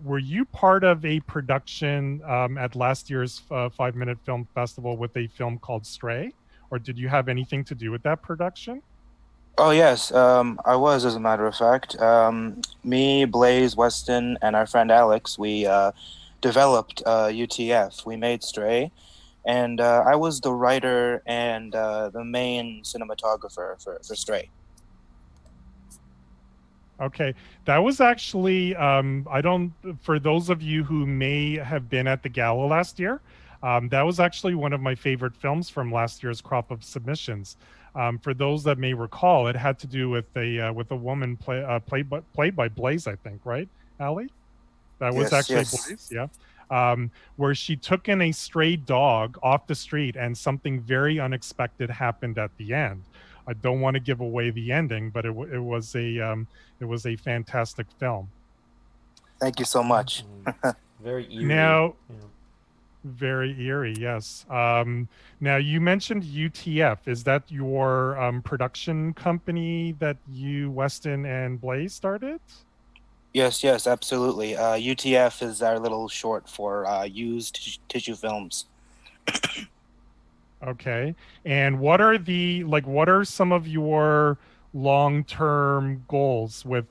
were you part of a production at last year's 5-Minute Film Festival with a film called Stray, or did you have anything to do with that production? Oh yes, I was, as a matter of fact. Me, Blaze, Weston, and our friend Alex, we developed UTF. We made Stray, and I was the writer and the main cinematographer for Stray. Okay, that was actually for those of you who may have been at the gala last year, that was actually one of my favorite films from last year's crop of submissions. For those that may recall, it had to do with a woman played by Blaze, I think, right, Ali? That was actually Blaze, yeah. Where she took in a stray dog off the street, and something very unexpected happened at the end. I don't want to give away the ending, but it was a fantastic film. Thank you so much. Very eerie. Now, very eerie, yes. Now, you mentioned UTF. Is that your production company that you, Weston, and Blaze started? Yes, absolutely. UTF is our little short for used tissue films. Okay. And what are some of your long-term goals with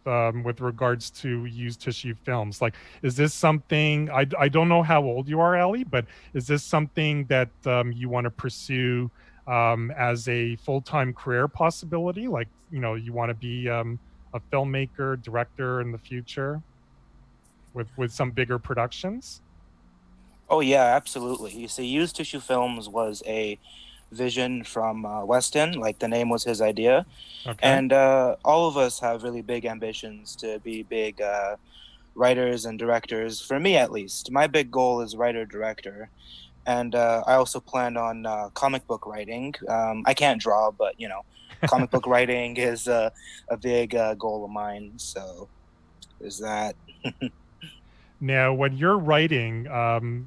regards to used tissue films? Like, is this something, I don't know how old you are, Ellie, but is this something that you want to pursue as a full-time career possibility? Like, you want to be a filmmaker, director in the future with some bigger productions? Oh yeah, absolutely. You see, used tissue films was a vision from Weston, like the name was his idea. Okay. And all of us have really big ambitions to be big writers and directors, for me at least. My big goal is writer-director. And I also plan on comic book writing. I can't draw, but, comic book writing is a big goal of mine. So there's that. Now, when you're writing,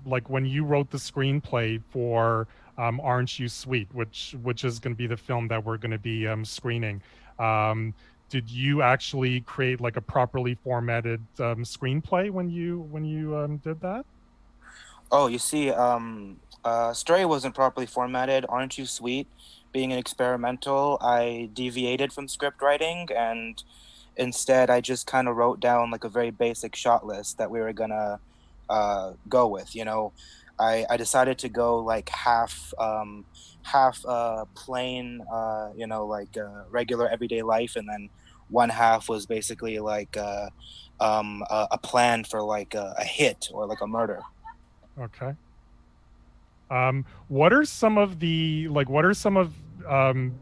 like when you wrote the screenplay for Aren't You Sweet, which is going to be the film that we're going to be screening, did you actually create like a properly formatted screenplay when you did that? Oh, you see, Stray wasn't properly formatted. Aren't You Sweet, being an experimental, I deviated from script writing, and instead I just kind of wrote down like a very basic shot list that we were gonna go with. I decided to go like half plain, regular everyday life, and then one half was basically like a plan for like a hit or like a murder. Okay. What are some of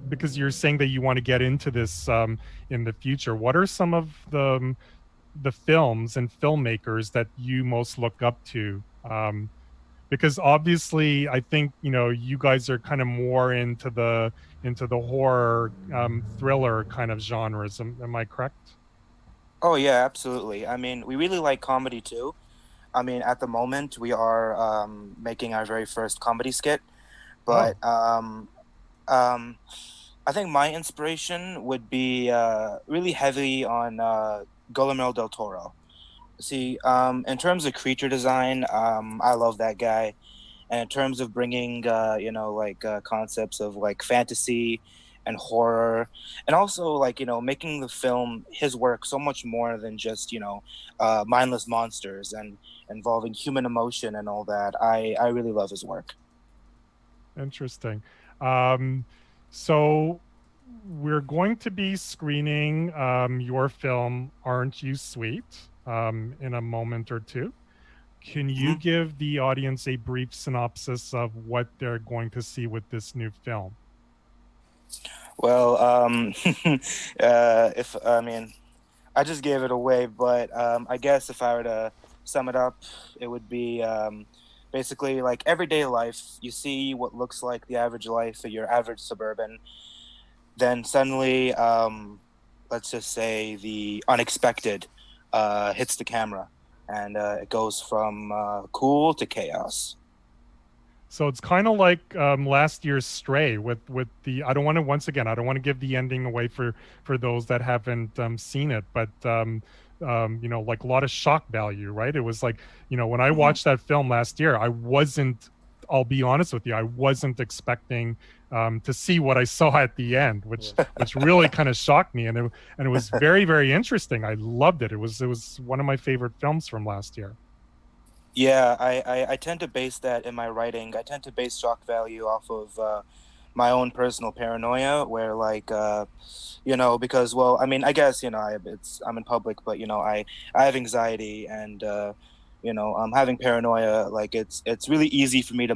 because you're saying that you want to get into this in the future, what are some of the films and filmmakers that you most look up to? Because obviously I think, you guys are kind of more into the horror, thriller kind of genres. Am I correct? Oh yeah, absolutely. I mean, we really like comedy too. I mean, at the moment, we are making our very first comedy skit, but I think my inspiration would be really heavy on Guillermo del Toro. See, in terms of creature design, I love that guy, and in terms of bringing, concepts of like fantasy and horror, and also like making the film, his work, so much more than just mindless monsters and involving human emotion and all that. I really love his work. Interesting. So we're going to be screening your film Aren't You Sweet in a moment or two. Can you give the audience a brief synopsis of what they're going to see with this new film? Well, I just gave it away, but I guess if I were to sum it up, it would be basically like everyday life. You see what looks like the average life of your average suburban. Then suddenly, let's just say the unexpected hits the camera, and it goes from cool to chaos. So it's kind of like last year's Stray with the. I don't want to give the ending away for those that haven't seen it, but like a lot of shock value, right? It was like, when I watched that film last year, I'll be honest with you, I wasn't expecting to see what I saw at the end, which really kind of shocked me, and it was very, very interesting. I loved it. It was one of my favorite films from last year. Yeah, I tend to base that in my writing. I tend to base shock value off of my own personal paranoia, where because, well, I mean, I guess, I'm in public, but I have anxiety, and I'm having paranoia. Like it's really easy for me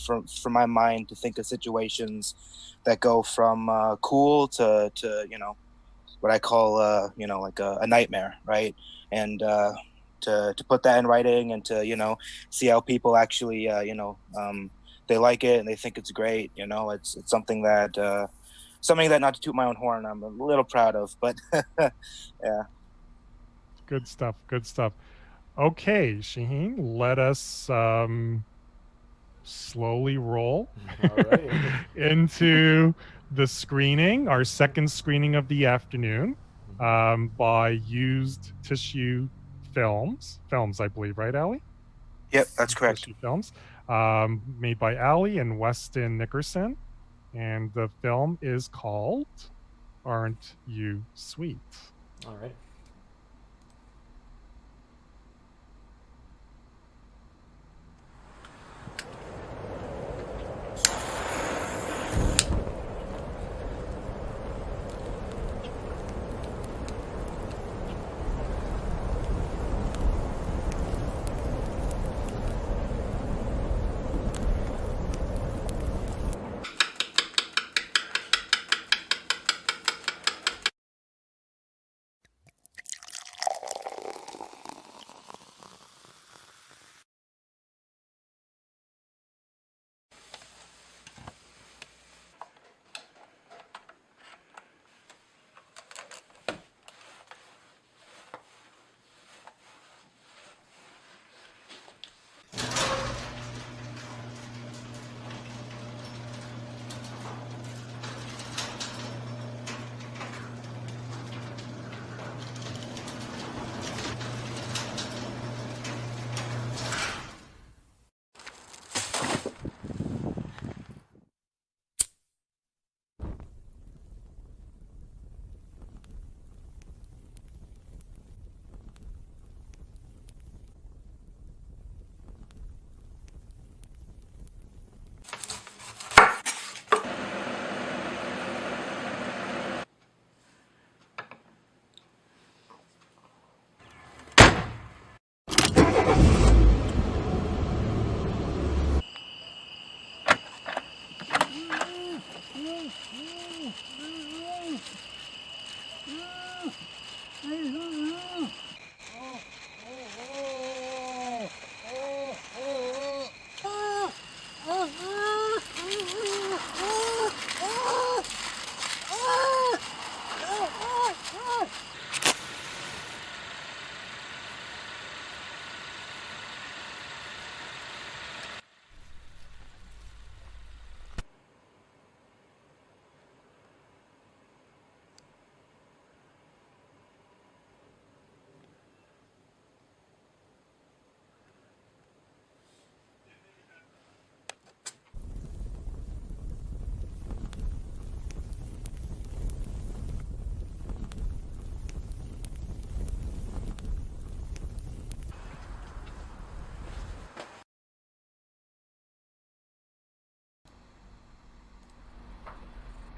for my mind to think of situations that go from cool to what I call like a nightmare, right? And to put that in writing and to see how people actually they like it and they think it's great. It's something that not to toot my own horn, I'm a little proud of, but yeah. Good stuff. Okay, Shaheen, let us slowly roll into the screening, our second screening of the afternoon, by Used Tissue Films, I believe, right, Ali? Yep, that's correct. Tissue Films, made by Ali and Weston Nickerson, and the film is called Aren't You Sweet? All right.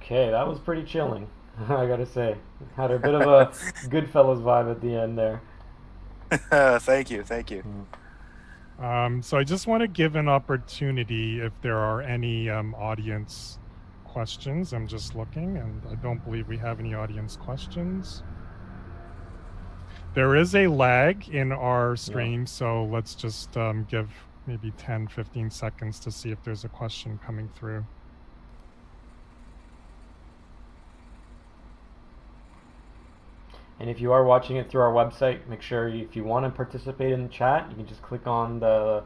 Okay, that was pretty chilling, I gotta say. Had a bit of a Goodfellas vibe at the end there. Thank you. So I just want to give an opportunity if there are any audience questions. I'm just looking, and I don't believe we have any audience questions. There is a lag in our stream, so let's just give maybe 10, 15 seconds to see if there's a question coming through. And if you are watching it through our website, make sure if you want to participate in the chat, you can just click on the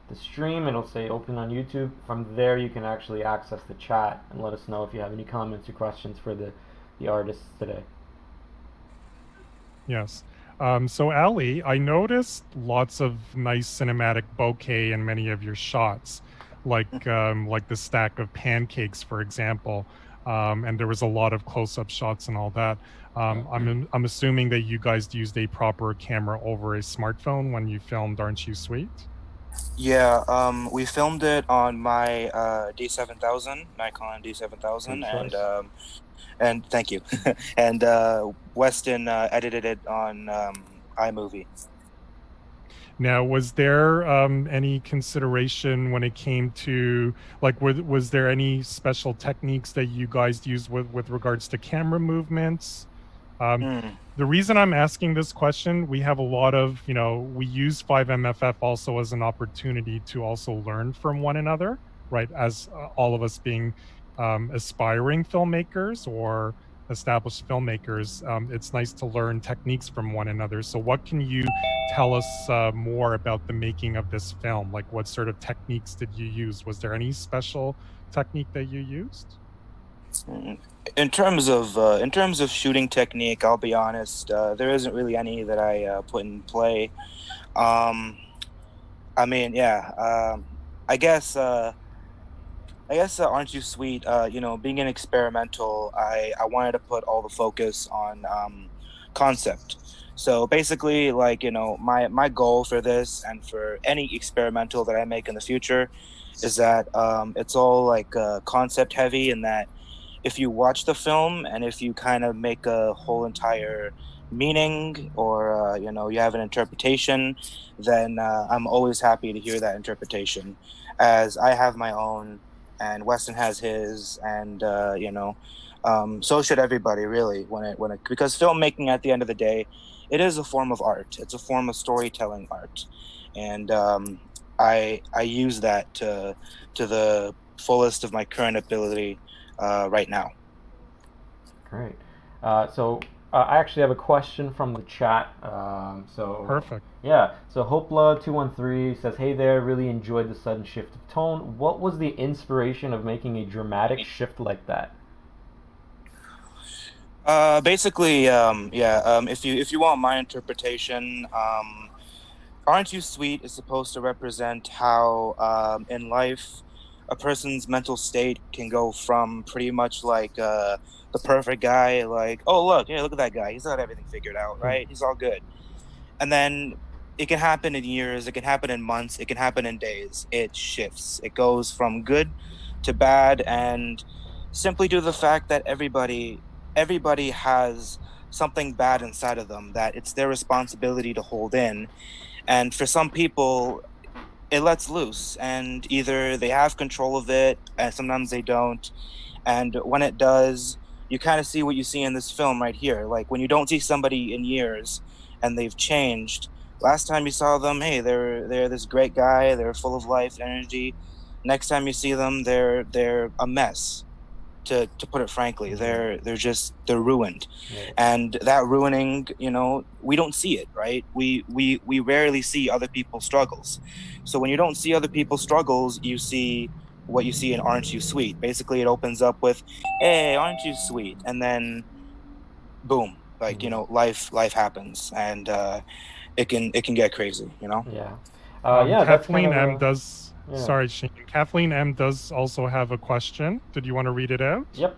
the stream. It'll say open on YouTube. From there, you can actually access the chat and let us know if you have any comments or questions for the artists today. Yes. So Ali, I noticed lots of nice cinematic bokeh in many of your shots, like the stack of pancakes, for example. And there was a lot of close-up shots and all that. I'm assuming that you guys used a proper camera over a smartphone when you filmed Aren't You Sweet? Yeah, we filmed it on my D7000, Nikon D7000, Good choice. and thank you. And Weston edited it on iMovie. Now, was there any consideration when it came to, like, was there any special techniques that you guys used with regards to camera movements? The reason I'm asking this question, we have a lot of, we use 5MFF also as an opportunity to also learn from one another, right? As all of us being aspiring filmmakers or established filmmakers, it's nice to learn techniques from one another. So what can you tell us more about the making of this film? Like, what sort of techniques did you use? Was there any special technique that you used? In terms of shooting technique, I'll be honest, there isn't really any that I put in play. I mean, yeah, I guess Aren't You Sweet, being an experimental, I wanted to put all the focus on concept. So basically, like, my goal for this and for any experimental that I make in the future is that it's all like concept heavy, and that if you watch the film and if you kind of make a whole entire meaning or you have an interpretation, then I'm always happy to hear that interpretation, as I have my own and Weston has his, and so should everybody, really, because filmmaking, at the end of the day, it is a form of art. It's a form of storytelling art, and I use that to the fullest of my current ability right now. Great. So I actually have a question from the chat. Perfect. Yeah. So Hopla213 says, "Hey there, really enjoyed the sudden shift of tone. What was the inspiration of making a dramatic shift like that?" Basically, if you want my interpretation, Aren't You Sweet is supposed to represent how in life a person's mental state can go from pretty much like the perfect guy, like, oh look at that guy, he's got everything figured out, right? He's all good. And then it can happen in years, it can happen in months, it can happen in days. It shifts. It goes from good to bad, and simply due to the fact that everybody has something bad inside of them that it's their responsibility to hold in. And for some people, it lets loose, and either they have control of it and sometimes they don't. And when it does, you kind of see what you see in this film right here. Like, when you don't see somebody in years and they've changed, last time you saw them, hey, they're this great guy, they're full of life energy. Next time you see them, they're a mess, to put it frankly. They're ruined. Yeah. And that ruining, we don't see it, right? We rarely see other people's struggles. So when you don't see other people's struggles, you see what you see in Aren't You Sweet. Basically, it opens up with, hey, aren't you sweet? And then boom, like, life happens, and it can get crazy, Yeah. Yeah, that's Kathleen kind of M does. yeah. Sorry, Shane. Kathleen M does also have a question. Did you want to read it out? Yep.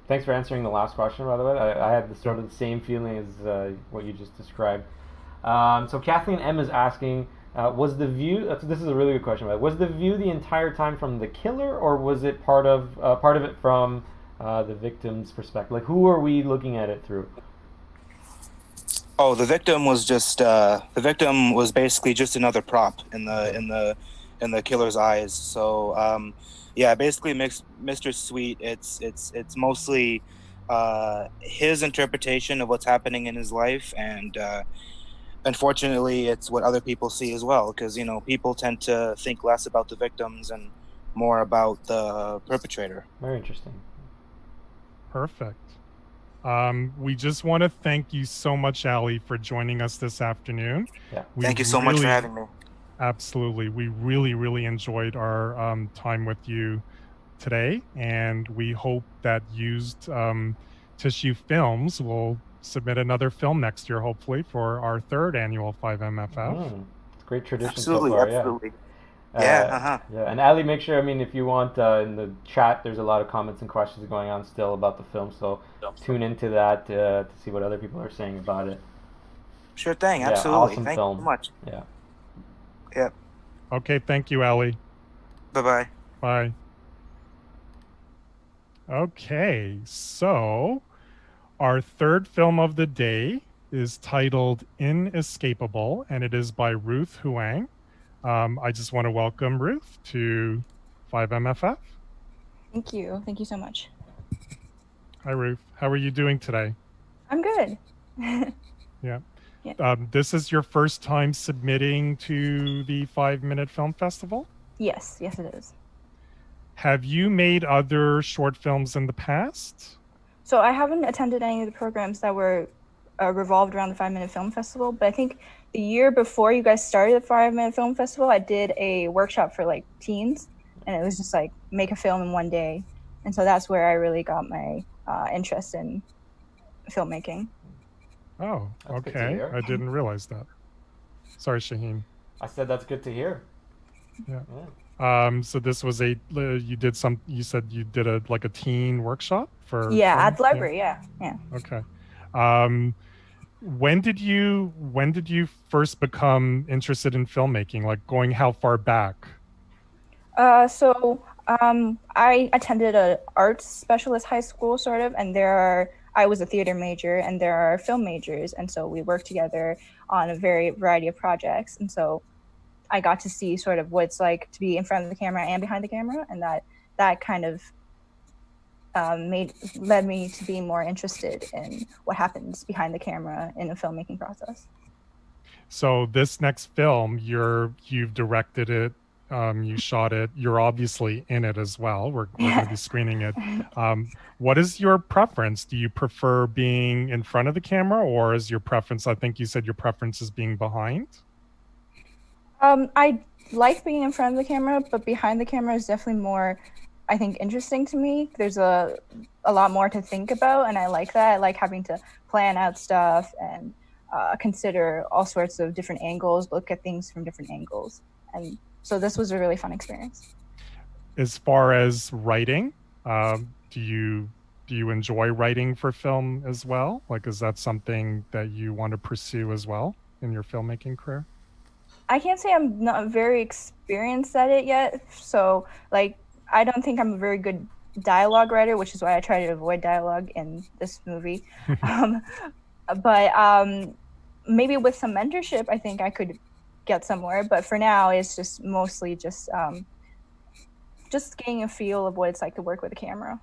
Thanks for answering the last question, by the way. I had the sort of the same feeling as what you just described. So Kathleen M is asking, was the view? This is a really good question. Was the view the entire time from the killer, or was it part of it from the victim's perspective? Like, who are we looking at it through? Oh, the victim was basically just another prop in the killer's eyes. So basically, Mr. Sweet, it's mostly his interpretation of what's happening in his life, and unfortunately, it's what other people see as well, because people tend to think less about the victims and more about the perpetrator. Very interesting. Perfect. We just want to thank you so much, Ali, for joining us this afternoon. Yeah. Thank you so much for having me. Absolutely. We really, really enjoyed our time with you today, and we hope that Used Tissue Films will submit another film next year, hopefully, for our 3rd annual 5MFF. It's a great tradition Absolutely, so far, absolutely. Yeah, and Ali, make sure, I mean, if you want, in the chat, there's a lot of comments and questions going on still about the film, so tune into that to see what other people are saying about it. Sure thing, Yeah, absolutely. awesome Thank film. you so much. Yeah. Yep. Okay, thank you, Ali. Bye-bye. Bye. Okay, so our 3rd film of the day is titled Inescapable, and it is by Ruth Huang. I just want to welcome Ruth to 5MFF. Thank you. Thank you so much. Hi, Ruth. How are you doing today? I'm good. Yeah. Yeah. This is your first time submitting to the 5-Minute Film Festival? Yes, yes it is. Have you made other short films in the past? So I haven't attended any of the programs that were revolved around the 5-Minute Film Festival, but I think the year before you guys started the 5-Minute Film Festival, I did a workshop for like teens, and it was just like make a film in one day. And so that's where I really got my interest in filmmaking. Oh, That's good to okay. hear. I didn't realize that. Sorry, Shaheen. I said that's good to hear. Yeah. So this was you said you did a teen workshop for Yeah, film? at the library, yeah. Okay. When did you first become interested in filmmaking? Like going how far back? I attended a arts specialist high school sort of, and I was a theater major and there are film majors, and so we worked together on a variety of projects, and so I got to see sort of what it's like to be in front of the camera and behind the camera, and that kind of led me to be more interested in what happens behind the camera in a filmmaking process. So this next film, you've directed it, you shot it, you're obviously in it as well. We're going to be screening it. What is your preference? Do you prefer being in front of the camera, or is your preference, I think you said your preference is being behind? I like being in front of the camera, but behind the camera is definitely more, I think, interesting to me. There's a lot more to think about, and I like that. I like having to plan out stuff and consider all sorts of different angles, look at things from different angles. And so this was a really fun experience. As far as writing, do you enjoy writing for film as well? Like, is that something that you want to pursue as well in your filmmaking career? I can't say I'm not very experienced at it yet. So, like, I don't think I'm a very good dialogue writer, which is why I try to avoid dialogue in this movie. But maybe with some mentorship, I think I could get somewhere. But for now, it's just mostly just getting a feel of what it's like to work with a camera.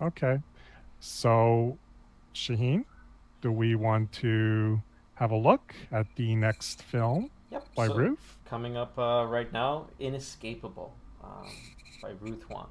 Okay. So, Shaheen, do we want to have a look at the next film by Ruth? Coming up right now, Inescapable by Ruth Huang.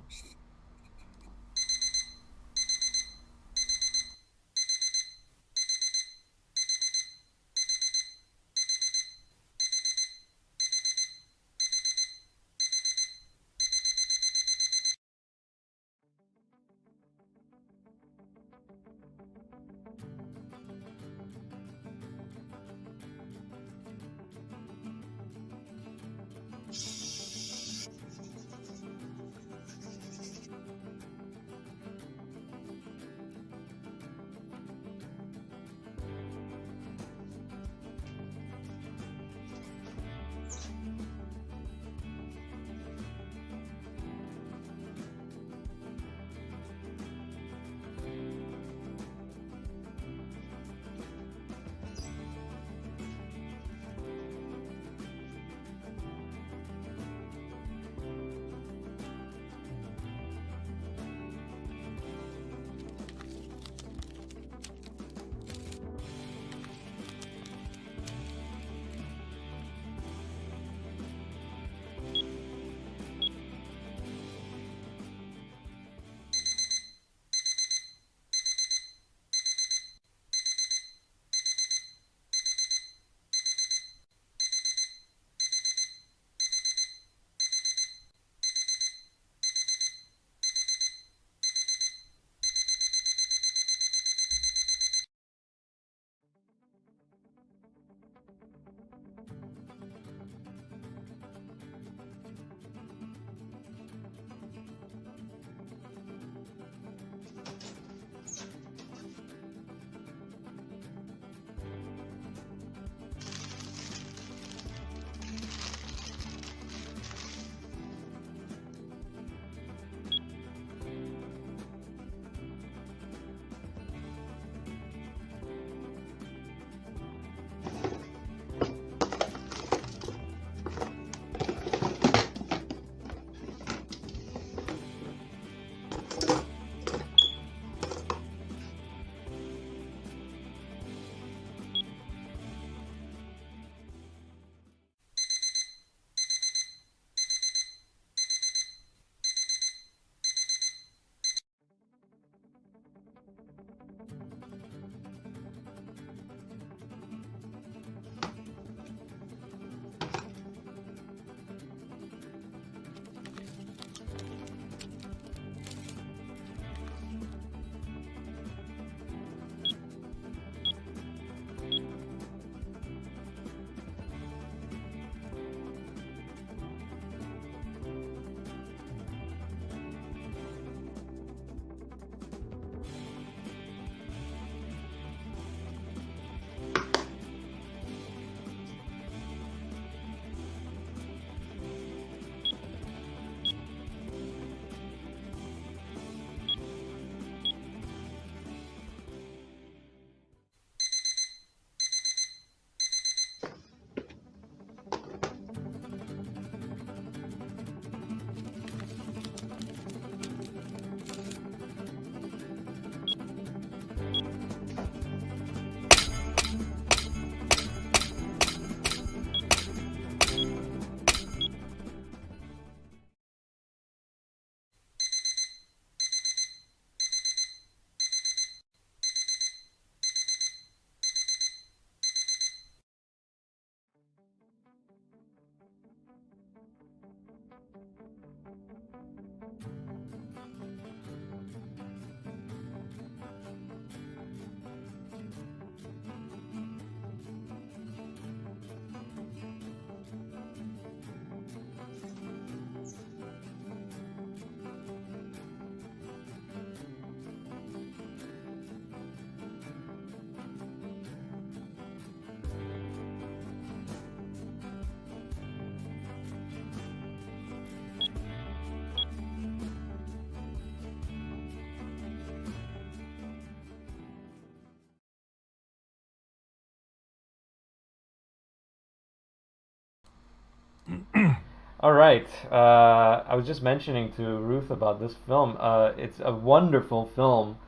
All right. I was just mentioning to Ruth about this film. It's a wonderful film,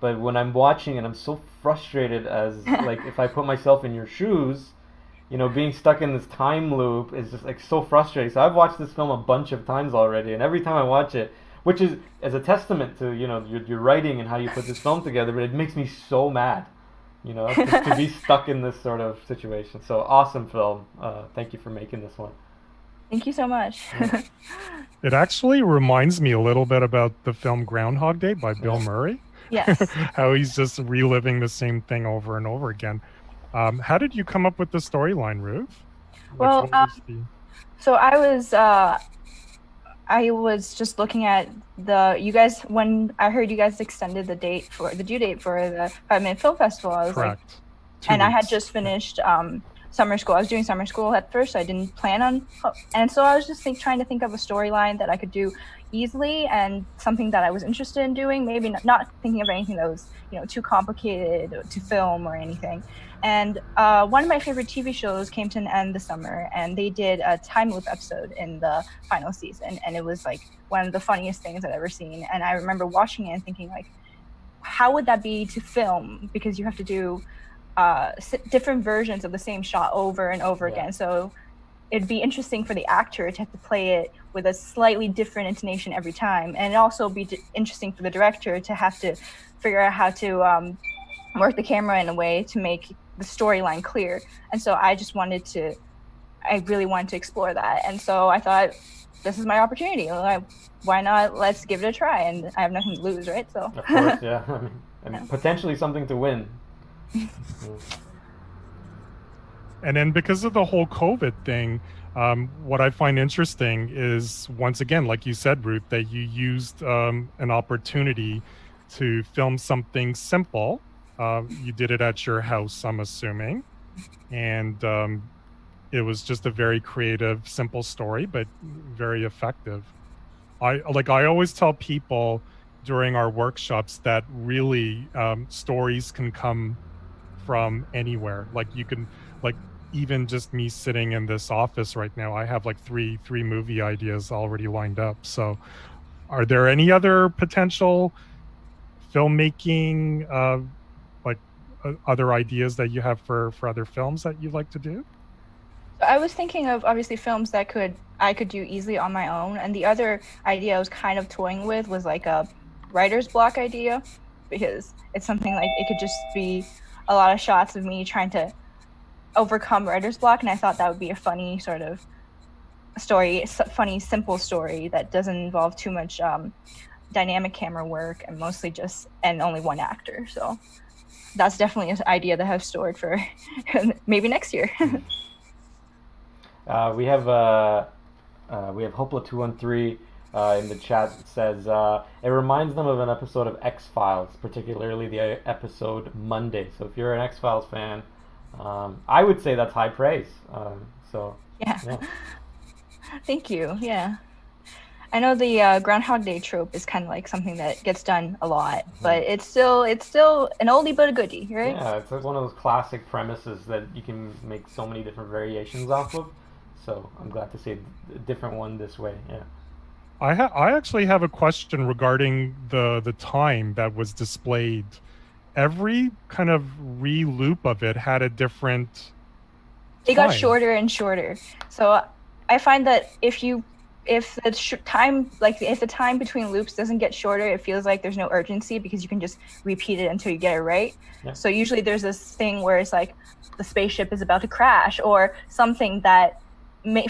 but when I'm watching it, I'm so frustrated as like if I put myself in your shoes, being stuck in this time loop is just like so frustrating. So I've watched this film a bunch of times already, and every time I watch it, which is as a testament to your writing and how you put this film together, but it makes me so mad, to be stuck in this sort of situation. So awesome film. Thank you for making this one. Thank you so much. It actually reminds me a little bit about the film Groundhog Day by Bill Murray. Yes. How he's just reliving the same thing over and over again. How did you come up with the storyline, Ruth? Well, so I was just looking at you guys, when I heard you guys extended the due date for the 5-Minute Film Festival, I was Correct. I had just finished summer school. I was doing summer school at first, so I didn't plan on, and so I was just trying to think of a storyline that I could do easily and something that I was interested in doing, maybe not thinking of anything that was too complicated to film or anything. And one of my favorite TV shows came to an end this summer, and they did a time loop episode in the final season, and it was like one of the funniest things I've ever seen. And I remember watching it and thinking, like, how would that be to film, because you have to do different versions of the same shot over and over again. So it'd be interesting for the actor to have to play it with a slightly different intonation every time, and also be interesting for the director to have to figure out how to work the camera in a way to make the storyline clear. And so I really wanted to explore that, and so I thought, this is my opportunity. Why not? Let's give it a try, and I have nothing to lose, right? So of course, yeah. And potentially something to win. And then because of the whole COVID thing, what I find interesting is, once again, like you said, Ruth, that you used an opportunity to film something simple. You did it at your house, I'm assuming. And it was just a very creative, simple story, but very effective. I always tell people during our workshops that really stories can come from anywhere. Like you can, like even just me sitting in this office right now, I have like three movie ideas already lined up. So are there any other potential filmmaking other ideas that you have for other films that you'd like to do? I was thinking of obviously films that I could do easily on my own, and the other idea I was kind of toying with was like a writer's block idea, because it's something like it could just be a lot of shots of me trying to overcome writer's block, and I thought that would be a funny sort of story, funny simple story that doesn't involve too much dynamic camera work and and only one actor. So that's definitely an idea that I've stored for maybe next year. We have Hopla213 in the chat that says it reminds them of an episode of X-Files, particularly the episode Monday. So if you're an X-Files fan, I would say that's high praise. Yeah. Thank you. Yeah. I know the Groundhog Day trope is kind of like something that gets done a lot, but it's still an oldie but a goodie, right? Yeah, it's like one of those classic premises that you can make so many different variations off of. So I'm glad to see a different one this way. Yeah. I actually have a question regarding the time that was displayed. Every kind of re-loop of it had a different It got shorter and shorter. So I find that if the time between loops doesn't get shorter, it feels like there's no urgency because you can just repeat it until you get it right. Yeah. So usually there's this thing where it's like the spaceship is about to crash or something that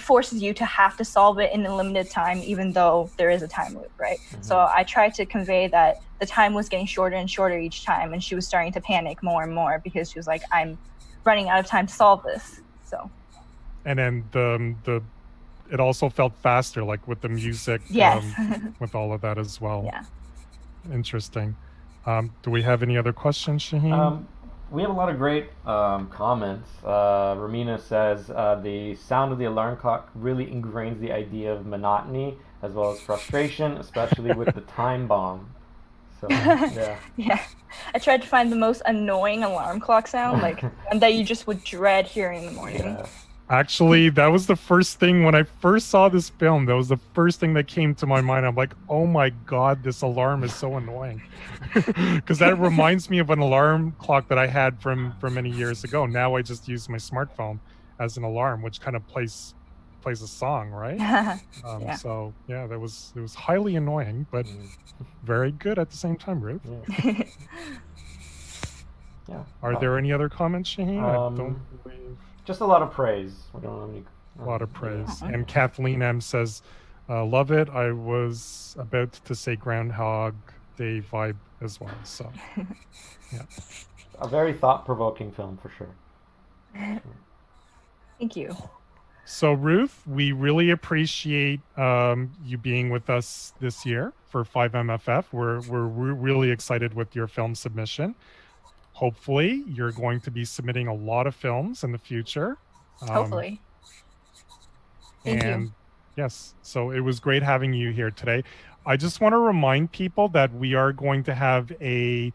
forces you to have to solve it in a limited time, even though there is a time loop, right? Mm-hmm. So I tried to convey that the time was getting shorter and shorter each time, and she was starting to panic more and more because she was like, I'm running out of time to solve this. So. And then it also felt faster, like with the music, yes. With all of that as well. Yeah. Interesting. Do we have any other questions, Shaheen? We have a lot of great comments. Ramina says, the sound of the alarm clock really ingrains the idea of monotony as well as frustration, especially with the time bomb. So, yeah. Yeah. I tried to find the most annoying alarm clock sound, and that you just would dread hearing in the morning. Yeah. Actually, that was the first thing when I first saw this film. That was the first thing that came to my mind. I'm like, oh my God, this alarm is so annoying. Because that reminds me of an alarm clock that I had from many years ago. Now I just use my smartphone as an alarm, which kind of plays a song, right? Yeah. So yeah, it was highly annoying, but very good at the same time, Ruth. Yeah. Are there any other comments, Shaheen? I don't believe. Just a lot of praise. We don't have any. A lot of praise. Yeah. And Kathleen M says, love it. I was about to say Groundhog Day vibe as well. So, yeah. A very thought-provoking film for sure. Thank you. So, Ruth, we really appreciate you being with us this year for 5MFF. We're really excited with your film submission. Hopefully, you're going to be submitting a lot of films in the future. Hopefully. Thank you. Yes, so it was great having you here today. I just want to remind people that we are going to have a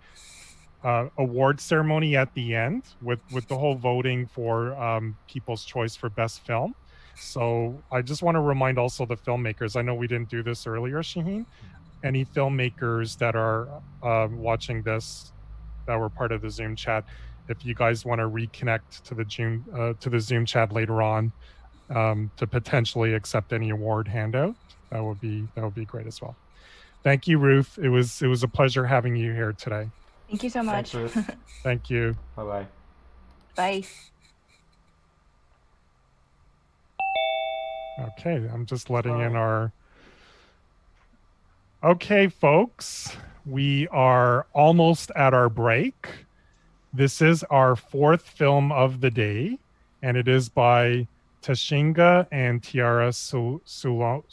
award ceremony at the end with the whole voting for People's Choice for Best Film. So I just want to remind also the filmmakers. I know we didn't do this earlier, Shaheen. Any filmmakers that are watching this that were part of the Zoom chat, if you guys want to reconnect to the Zoom chat later on to potentially accept any award handout, that would be great as well. Thank you, Ruth. It was a pleasure having you here today. Thank you so much. Thanks, Ruth. Thank you. Bye-bye. Bye. Okay, I'm just letting in our... Okay, folks, we are almost at our break. This is our fourth film of the day, and it is by Tashinga and Tiara Suluma,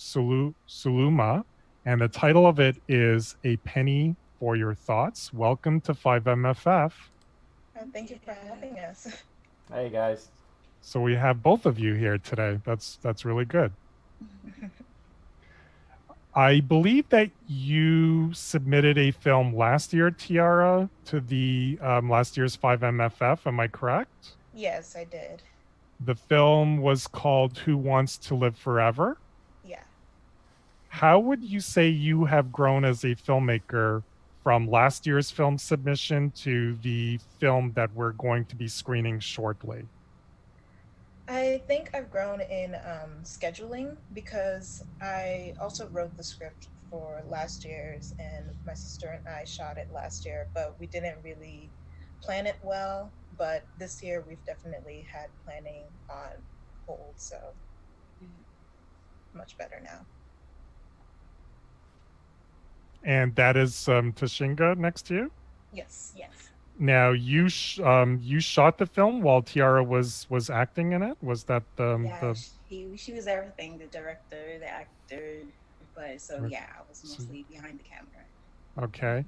and the title of it is A Penny for Your Thoughts. Welcome to 5MFF. Thank you for having us. Hey, guys. So we have both of you here today. That's really good. I believe that you submitted a film last year, Tiara, to the last year's 5MFF. Am I correct? Yes, I did. The film was called Who Wants to Live Forever? Yeah. How would you say you have grown as a filmmaker from last year's film submission to the film that we're going to be screening shortly? I think I've grown in scheduling because I also wrote the script for last year's, and my sister and I shot it last year, but we didn't really plan it well. But this year we've definitely had planning on hold, so much better now. And that is Tashinga next to you? Yes. Yes. Now you shot the film while Tiara was acting in it. Was that she was everything, the director, the actor, but so yeah, I was mostly behind the camera. Okay.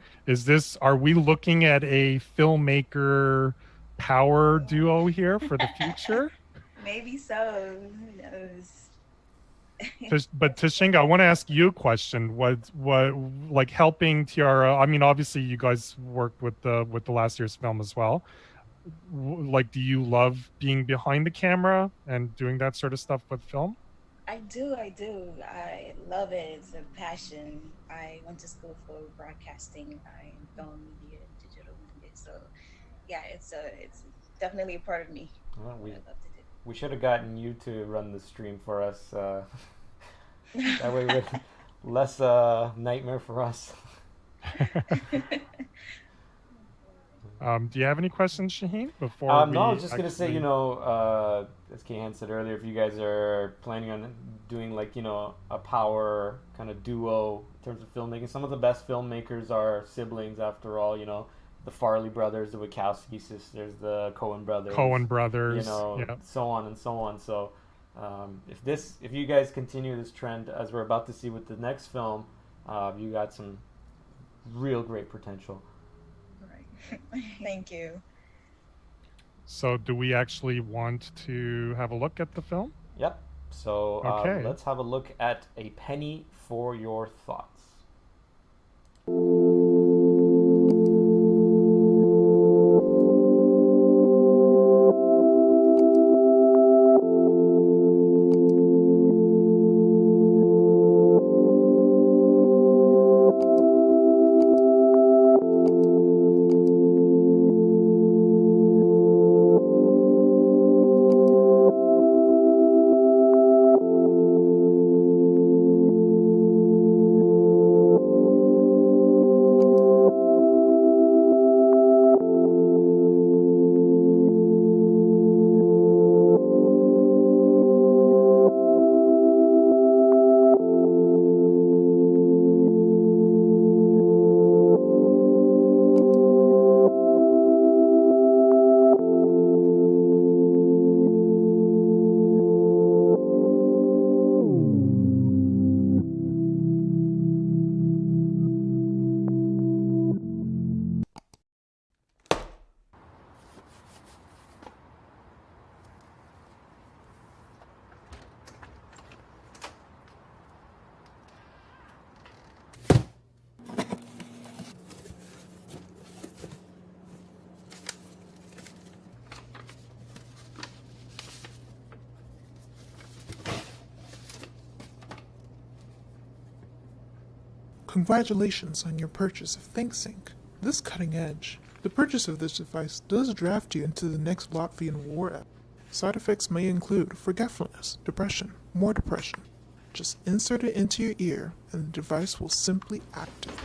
Are we looking at a filmmaker power duo here for the future? Maybe so. Who knows? But Tashinga, I want to ask you a question. What like helping Tiara? I mean, obviously you guys worked with the last year's film as well. Like, do you love being behind the camera and doing that sort of stuff with film? I do. I love it. It's a passion. I went to school for broadcasting. I'm film media, digital media. So yeah, it's definitely a part of me. Well, we should have gotten you to run the stream for us. That way, with less nightmare for us. Do you have any questions, Shaheen? Before no, I was just gonna say, as Kayhan said earlier, if you guys are planning on doing like a power kind of duo in terms of filmmaking, some of the best filmmakers are siblings after all. The Farley brothers, the Wachowski sisters, the Coen brothers, yep. So on and so on. So if you guys continue this trend as we're about to see with the next film, you got some real great potential. Right. Thank you. So do we actually want to have a look at the film? Yep. So okay. Let's have a look at A Penny for Your Thoughts. Congratulations on your purchase of ThinkSync. This cutting edge. The purchase of this device does draft you into the next Latvia and war app. Side effects may include forgetfulness, depression, more depression. Just insert it into your ear and the device will simply activate.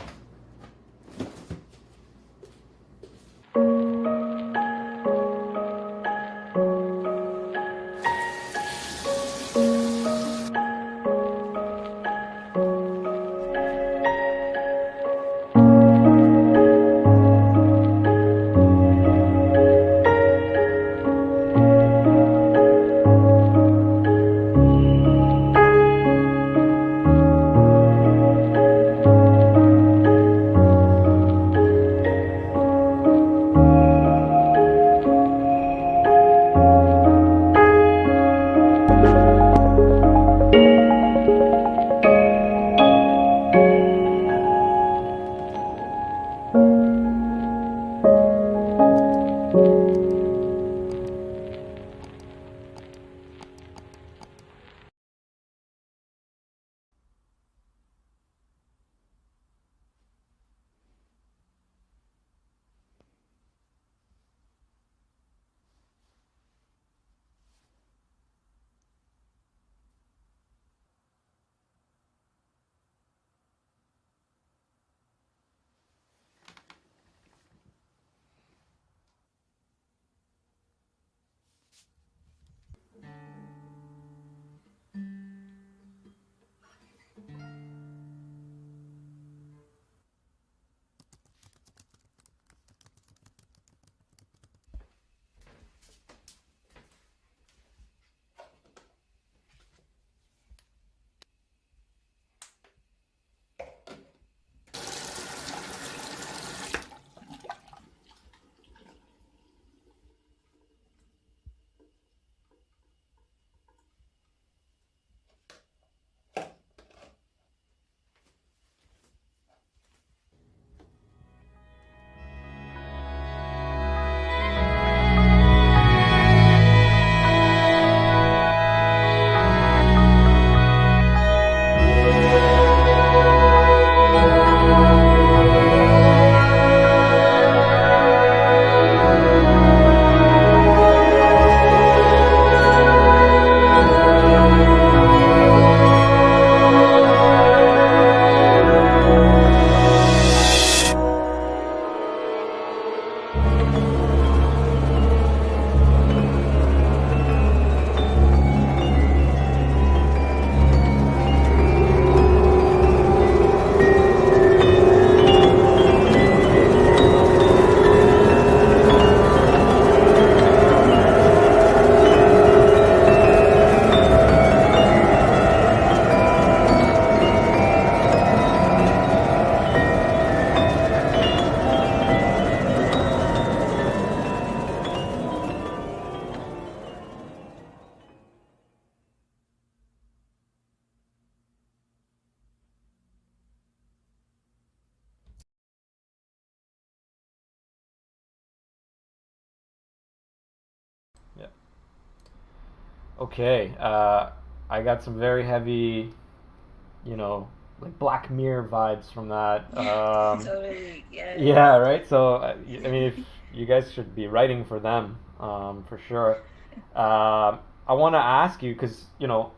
Okay, I got some very heavy, like Black Mirror vibes from that. Totally, yeah. Yeah, right? So, I mean, if you guys should be writing for them, for sure. I want to ask you, because,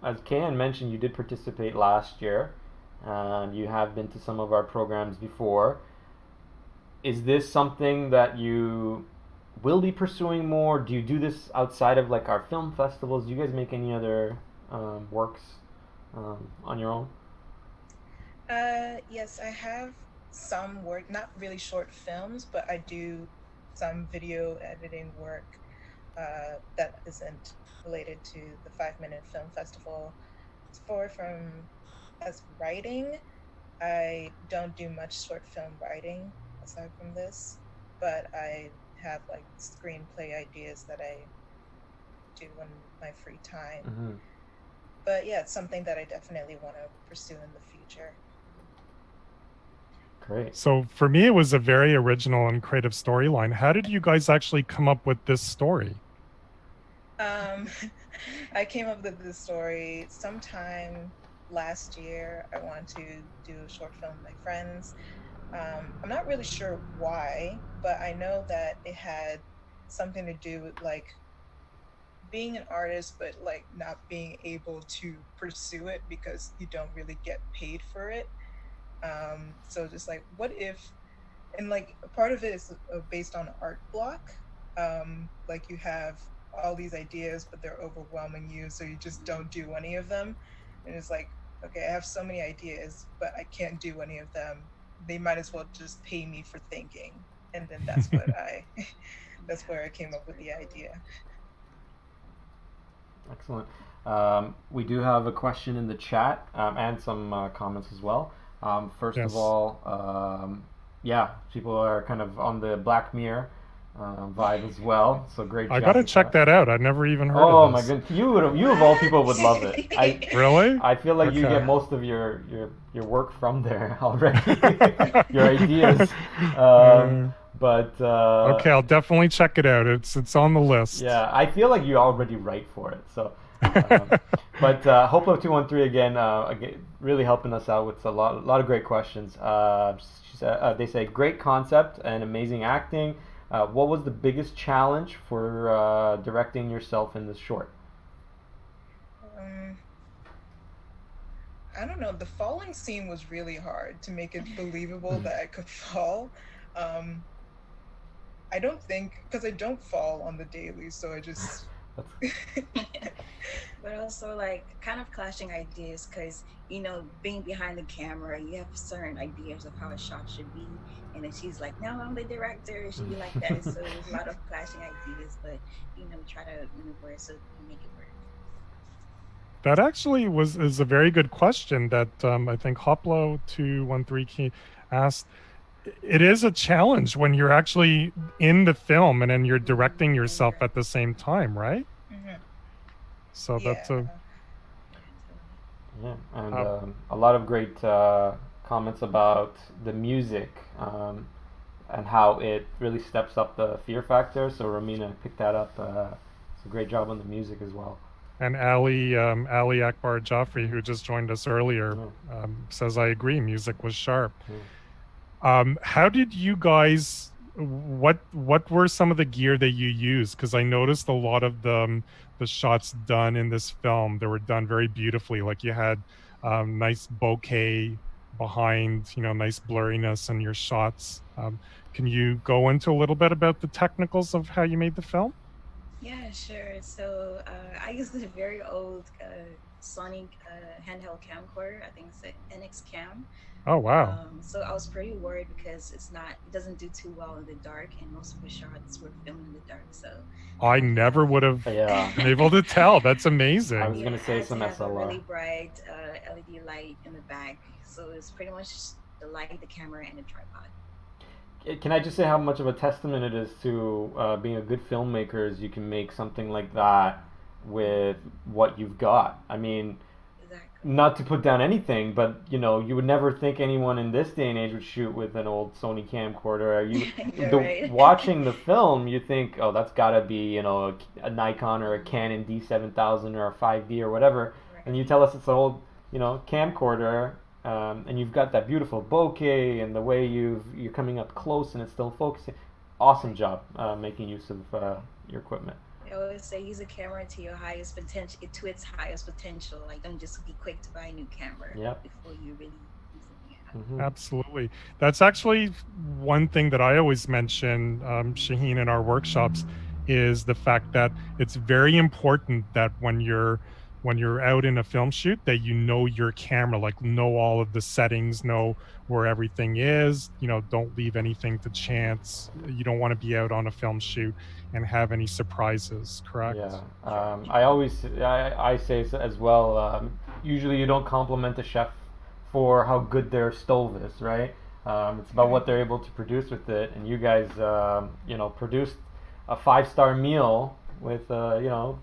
as Kayan mentioned, you did participate last year, and you have been to some of our programs before. Is this something that you will be pursuing more? Do you do this outside of like our film festivals? Do you guys make any other works on your own? Yes, I have some work, not really short films, but I do some video editing work that isn't related to the 5-Minute Film Festival. As writing, I don't do much short film writing aside from this, but I have like screenplay ideas that I do in my free time. Mm-hmm. But yeah, it's something that I definitely want to pursue in the future. Great. So for me, it was a very original and creative storyline. How did you guys actually come up with this story? I came up with this story sometime last year I wanted to do a short film with my friends. I'm not really sure why, but I know that it had something to do with like being an artist, but like not being able to pursue it because you don't really get paid for it. So just like, what if, and like a part of it is based on art block. Like you have all these ideas, but they're overwhelming you, so you just don't do any of them. And it's like, okay, I have so many ideas, but I can't do any of them. They might as well just pay me for thinking. And then that's what that's where I came up with the idea. Excellent. We do have a question in the chat and some comments as well. First of all, yeah, people are kind of on the Black Mirror vibe as well. So great job. I gotta check that out. I've never even heard of this. Oh my goodness, you of all people would love it. Really? I feel like you get most of your work from there already. Your ideas. But okay, I'll definitely check it out. It's on the list. Yeah, I feel like you already write for it. So, but Hoplo 213 again, really helping us out with a lot of great questions. She said, they say great concept and amazing acting. What was the biggest challenge for directing yourself in this short? I don't know. The falling scene was really hard to make it believable that I could fall. I don't think, because I don't fall on the daily, so I just... But also like kind of clashing ideas, because you know, being behind the camera, you have certain ideas of how a shot should be, and then she's like, no, I'm the director, it should be like that. So there's a lot of clashing ideas, but you know, try to maneuver so you make it work. That actually is a very good question that I think Hoplo 213 asked. It is a challenge when you're actually in the film and then you're directing yourself at the same time, right? Mm-hmm. So that's a... Yeah, and a lot of great comments about the music and how it really steps up the fear factor. So Romina picked that up. It's a great job on the music as well. And Ali Akbar Jaffrey, who just joined us earlier, says, I agree, music was sharp. How did you guys, what were some of the gear that you used? Because I noticed a lot of the shots done in this film, they were done very beautifully. Like you had nice bokeh behind, you know, nice blurriness in your shots. Can you go into a little bit about the technicals of how you made the film? Yeah, sure. So I used a very old Sony handheld camcorder. I think it's an NX Cam. Oh wow! So I was pretty worried because it doesn't do too well in the dark, and most of the shots were filmed in the dark. So I never would have been able to tell. That's amazing. I was gonna say some SLR. SLR. A really bright LED light in the back, so it's pretty much the light, the camera, and the tripod. Can I just say how much of a testament it is to being a good filmmaker is you can make something like that with what you've got. I mean, not to put down anything, but you know, you would never think anyone in this day and age would shoot with an old Sony camcorder. Right. Watching the film, you think, oh, that's got to be, you know, a Nikon or a Canon D7000 or a 5D or whatever, and you tell us it's an old, you know, camcorder. And you've got that beautiful bokeh and the way you're coming up close and it's still focusing. Awesome job making use of your equipment. I always say use a camera to your highest potential, to its highest potential. Like, don't just be quick to buy a new camera before you really use it. Mm-hmm. Absolutely. That's actually one thing that I always mention, Shaheen, in our workshops, is the fact that it's very important that when you're out in a film shoot that you know your camera, like know all of the settings, know where everything is, you know, don't leave anything to chance. You don't want to be out on a film shoot and have any surprises, correct? Yeah, I say as well, usually you don't compliment a chef for how good their stove is, right? It's about what they're able to produce with it, and you guys, you know, produced a 5-star meal with, you know,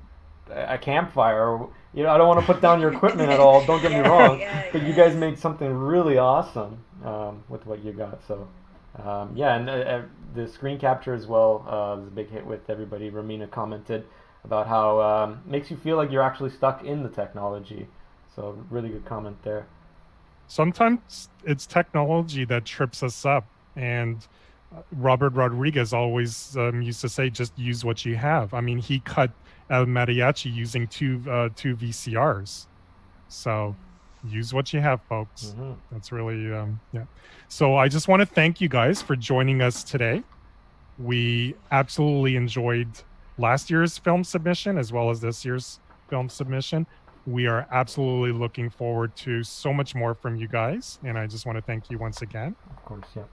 a campfire. You know, I don't want to put down your equipment at all, don't get me wrong, but you guys made something really awesome with what you got. So yeah, and the screen capture as well was a big hit with everybody. Romina commented about how makes you feel like you're actually stuck in the technology. So really good comment there. Sometimes it's technology that trips us up, and Robert Rodriguez always used to say, just use what you have. I mean, he cut El Mariachi using two VCRs. So use what you have, folks. That's really, yeah. So I just want to thank you guys for joining us today. We absolutely enjoyed last year's film submission as well as this year's film submission. We are absolutely looking forward to so much more from you guys. And I just want to thank you once again. Of course, yeah.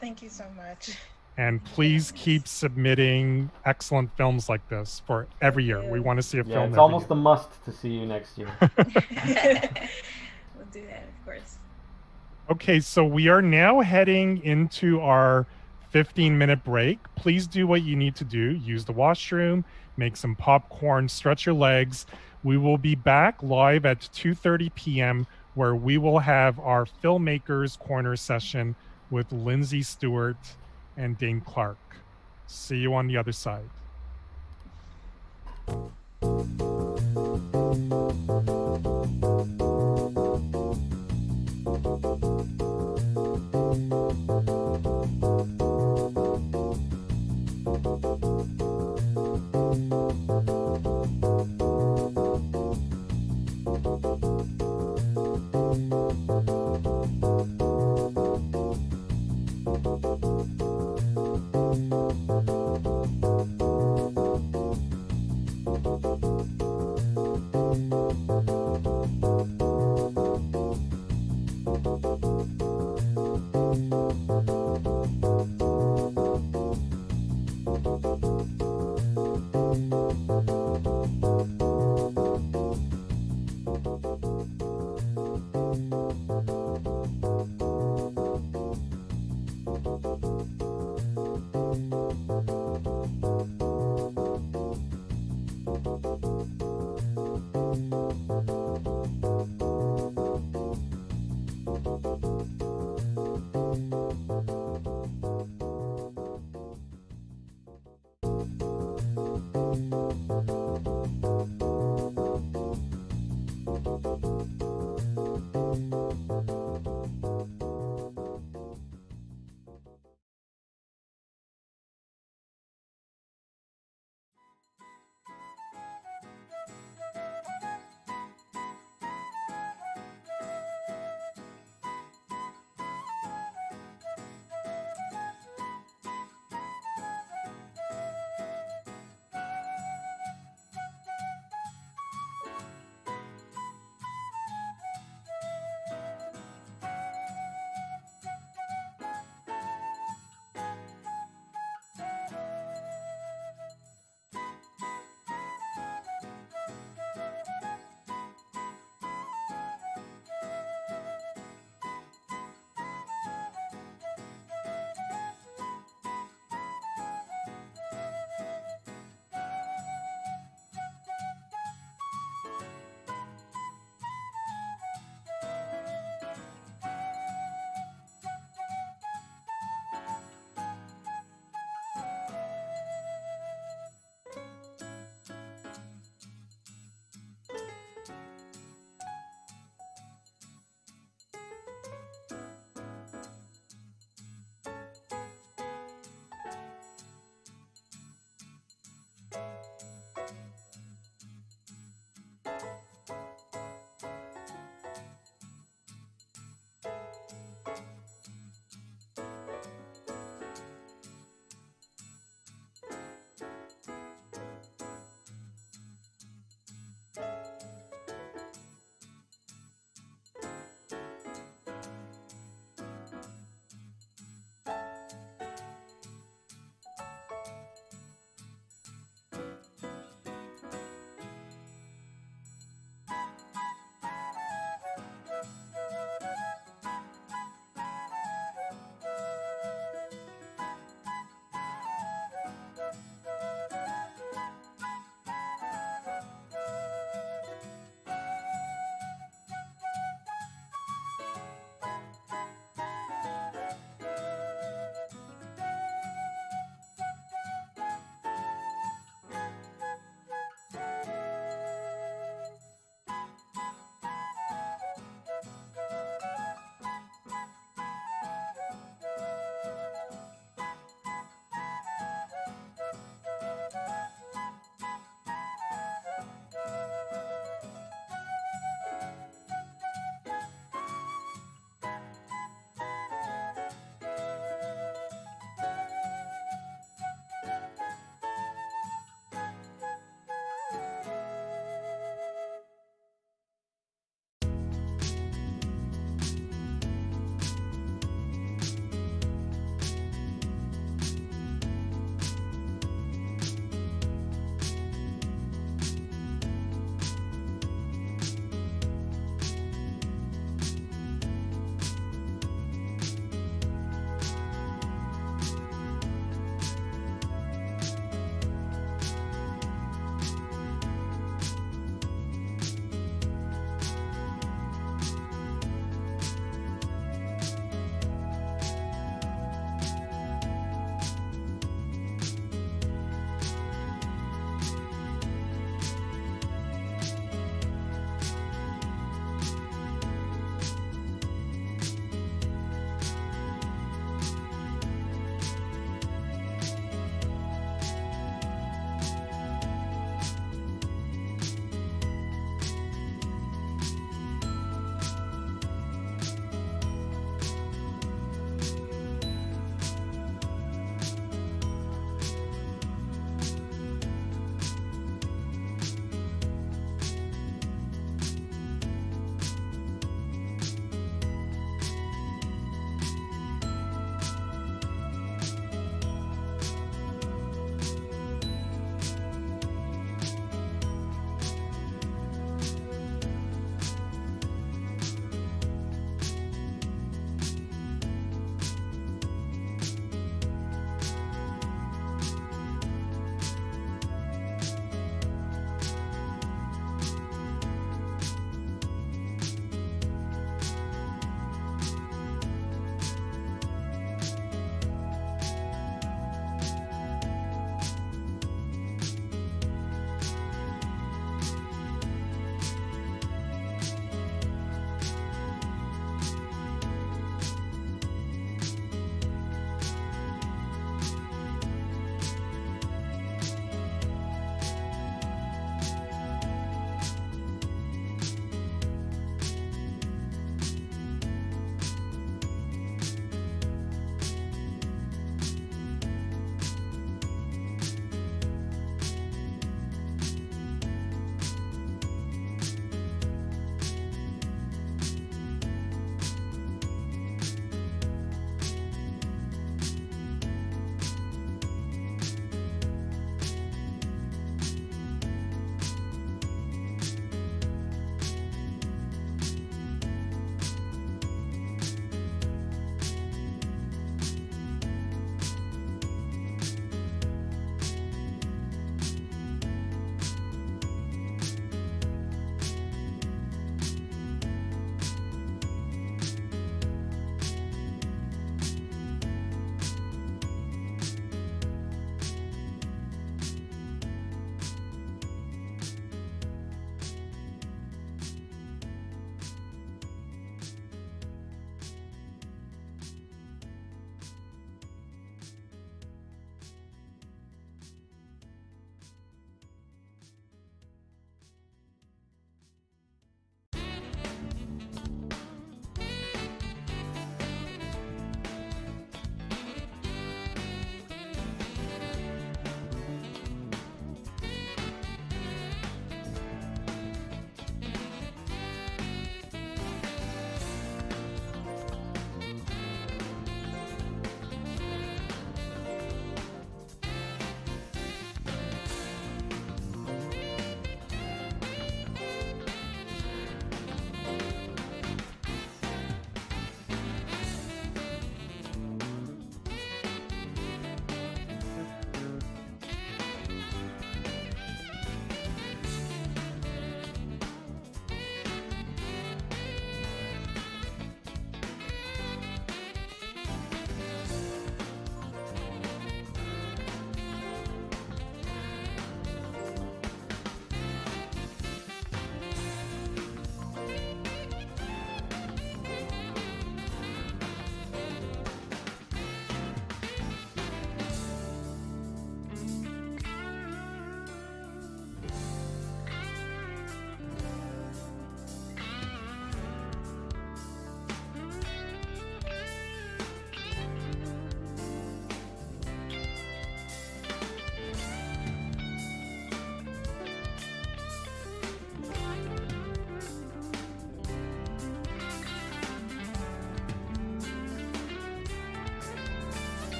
Thank you so much. And please keep submitting excellent films like this for every year. We want to see a film It's every almost year. a must to see you next year. We'll do that, of course. Okay, so we are now heading into our 15-minute break. Please do what you need to do. Use the washroom, make some popcorn, stretch your legs. We will be back live at 2:30 p.m. where we will have our Filmmakers Corner session with Linsey, Stewart, and Dane Clark. See you on the other side.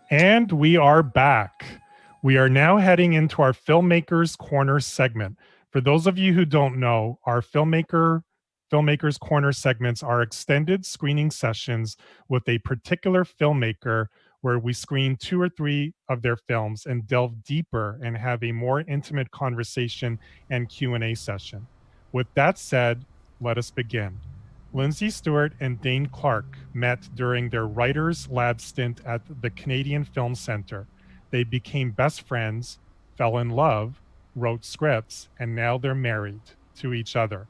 And we are back. We are now heading into our Filmmakers Corner segment. For those of you who don't know, our Filmmakers Corner segments are extended screening sessions with a particular filmmaker where we screen 2 or 3 of their films and delve deeper and have a more intimate conversation and Q&A session. With that said, let us begin. Linsey Stewart and Dane Clark met during their Writers Lab stint at the Canadian Film Centre. They became best friends, fell in love, wrote scripts, and now they're married to each other.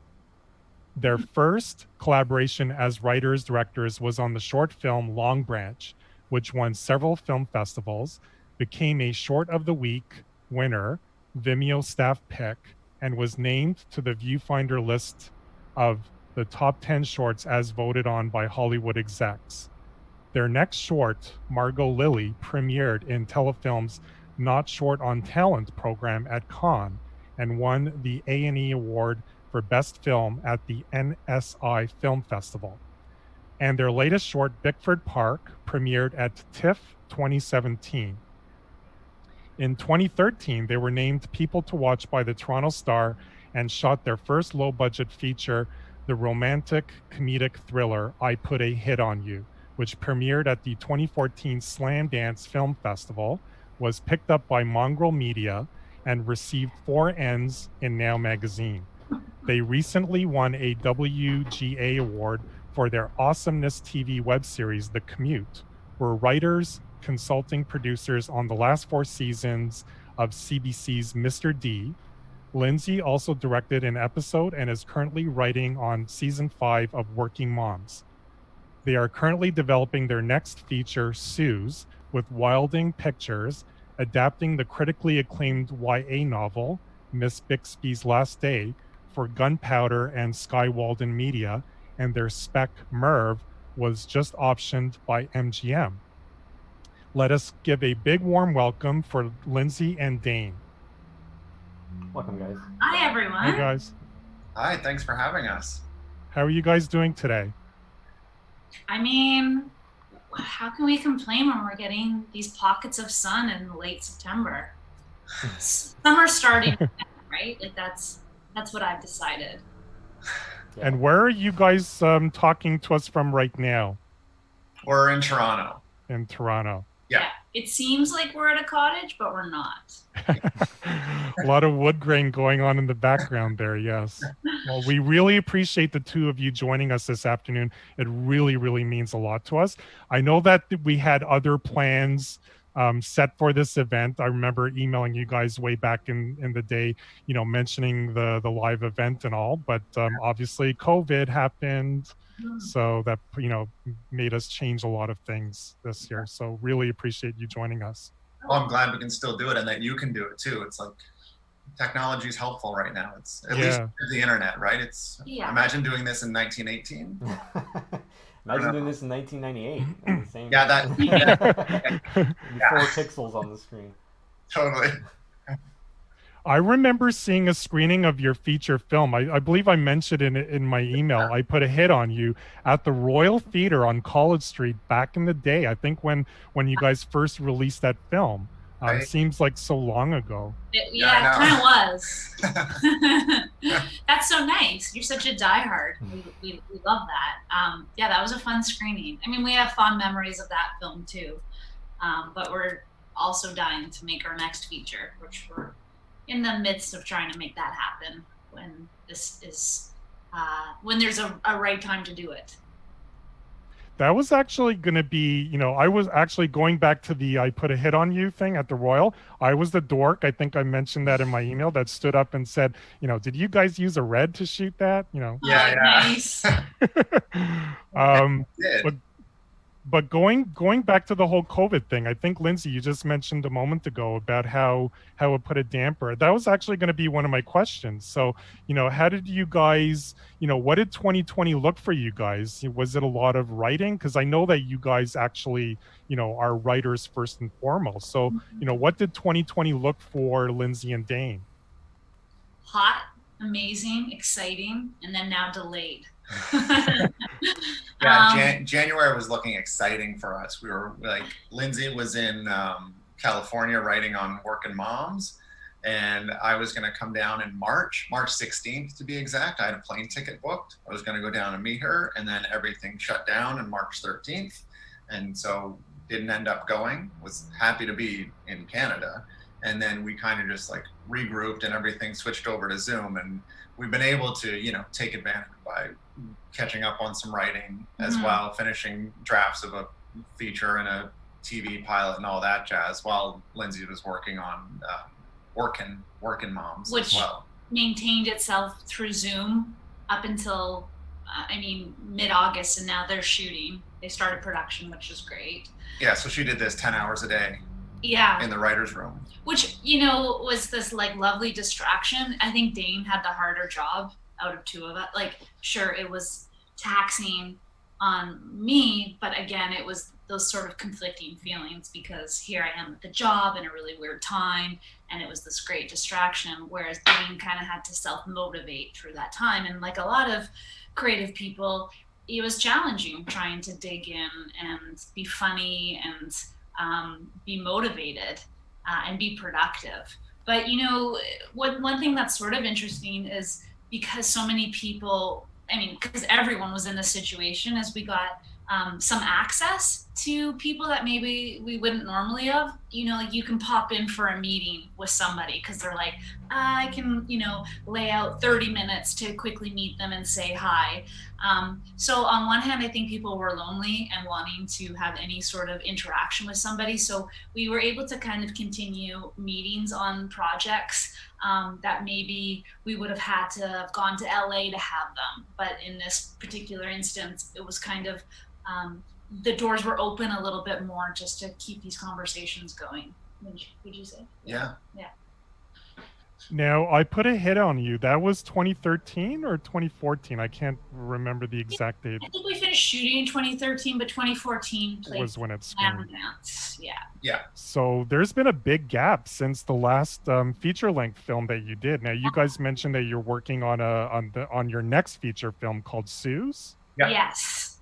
Their first collaboration as writers-directors was on the short film Long Branch, which won several film festivals, became a Short of the Week winner, Vimeo staff pick, and was named to the Viewfinder list of the top 10 shorts as voted on by Hollywood execs. Their next short, Margot Lily, premiered in Telefilm's Not Short on Talent program at Cannes and won the A&E Award for Best Film at the NSI Film Festival. And their latest short, Bickford Park, premiered at TIFF 2017. In 2013, they were named People to Watch by the Toronto Star and shot their first low-budget feature, the romantic comedic thriller I Put a Hit on You, which premiered at the 2014 Slamdance Film Festival, was picked up by Mongrel Media, and received 4 Ns in Now magazine. They recently won a WGA award for their Awesomeness TV web series, The Commute, were writers, consulting producers on the last 4 seasons of CBC's Mr. D. Linsey also directed an episode and is currently writing on season 5 of Working Moms. They are currently developing their next feature, Suze, with Wilding Pictures, adapting the critically acclaimed YA novel, Miss Bixby's Last Day, for Gunpowder and Sky Walden Media, and their spec Merv was just optioned by MGM. Let us give a big warm welcome for Linsey and Dane. Welcome, guys. Hi, everyone. Hey, guys. Hi, thanks for having us. How are you guys doing today? I mean, how can we complain when we're getting these pockets of sun in late September? Summer starting, right? Like that's what I've decided. And where are you guys talking to us from right now? We're in Toronto. In Toronto. Yeah. It seems like we're at a cottage, but we're not. A lot of wood grain going on in the background there, yes. Well, we really appreciate the 2 of you joining us this afternoon. It really, really means a lot to us. I know that we had other plans set for this event. I remember emailing you guys way back in the day, you know, mentioning the live event and all, but obviously COVID happened. So that, you know, made us change a lot of things this year. So really appreciate you joining us. Well, I'm glad we can still do it and that you can do it too. It's like technology is helpful right now. It's at least the internet, right? It's imagine doing this in 1918. Imagine doing this in 1998. Same. Yeah, that. 4 pixels on the screen. Totally. I remember seeing a screening of your feature film. I believe I mentioned in my email. I Put a Hit on You at the Royal Theatre on College Street back in the day. I think when you guys first released that film. It seems like so long ago. It kind of was. That's so nice. You're such a diehard. We love that. Yeah, that was a fun screening. I mean, we have fond memories of that film too. But we're also dying to make our next feature, which we're in the midst of trying to make that happen when this is when there's a right time to do it. That was actually going to be, you know, I was actually going back to the I Put a Hit on You thing at the Royal. I was the dork. I think I mentioned that in my email that stood up and said, you know, did you guys use a red to shoot that? You know. Yeah. Nice. But going back to the whole COVID thing, I think, Linsey, you just mentioned a moment ago about how it put a damper. That was actually going to be one of my questions. So, how did you guys, what did 2020 look for you guys? Was it a lot of writing? Because I know that you guys actually, are writers first and foremost. So, what did 2020 look for Linsey and Dane? Hot, amazing, exciting, and then now delayed. Yeah, January was looking exciting for us. We were like, Linsey was in California writing on Working Moms, and I was going to come down in March 16th to be exact. I had a plane ticket booked. I was going to go down and meet her, and then everything shut down on March 13th, and so didn't end up going. Was happy to be in Canada, and then we kind of just like regrouped and everything switched over to Zoom, and we've been able to take advantage by catching up on some writing as well, finishing drafts of a feature and a TV pilot and all that jazz, while Linsey was working on Working Moms which as well. Maintained itself through Zoom up until mid-August, and now they're shooting. They started production, which is great. Yeah, so she did this 10 hours a day. Yeah. In the writer's room. Which, was this like lovely distraction. I think Dane had the harder job out of two of us. Like, sure, it was taxing on me, but again, it was those sort of conflicting feelings because here I am at the job in a really weird time, and it was this great distraction, whereas Dane kind of had to self-motivate through that time. And like a lot of creative people, it was challenging trying to dig in and be funny and be motivated and be productive. But one thing that's sort of interesting is because so many people, because everyone was in this situation, as we got some access to people that maybe we wouldn't normally have. You can pop in for a meeting with somebody because they're like, I can, lay out 30 minutes to quickly meet them and say hi. So on one hand, I think people were lonely and wanting to have any sort of interaction with somebody. So we were able to kind of continue meetings on projects that maybe we would have had to have gone to LA to have them. But in this particular instance, it was kind of, the doors were open a little bit more just to keep these conversations going. Would you say? Yeah. Yeah. Now, I put a hit on you. That was 2013 or 2014? I can't remember the exact date. I think we finished shooting in 2013, but 2014 was when it screened. Yeah. Yeah. So there's been a big gap since the last feature-length film that you did. Now, you guys mentioned that you're working on your next feature film called Sue's. Yeah. Yes.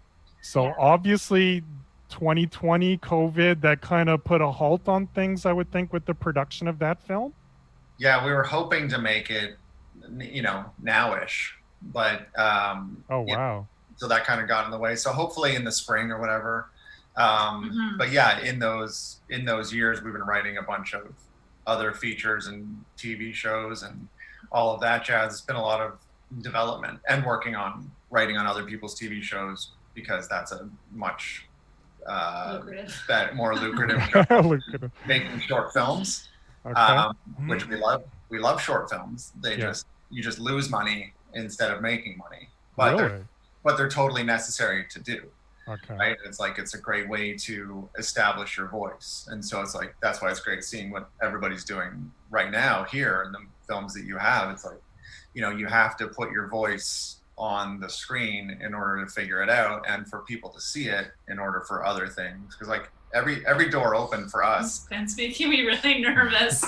So obviously 2020 COVID, that kind of put a halt on things, I would think, with the production of that film. Yeah, we were hoping to make it, nowish, but wow. So that kind of got in the way. So hopefully in the spring or whatever. But yeah, in those years, we've been writing a bunch of other features and TV shows and all of that jazz. It's been a lot of development and writing on other people's TV shows, because that's a much more lucrative job. Making short films, which we love. We love short films. You just lose money instead of making money, but they're totally necessary to do. Okay. Right? It's a great way to establish your voice, and so it's like that's why it's great seeing what everybody's doing right now here in the films that you have. It's like, you have to put your voice on the screen in order to figure it out, and for people to see it in order for other things. Because like every door open for us. It's making me really nervous.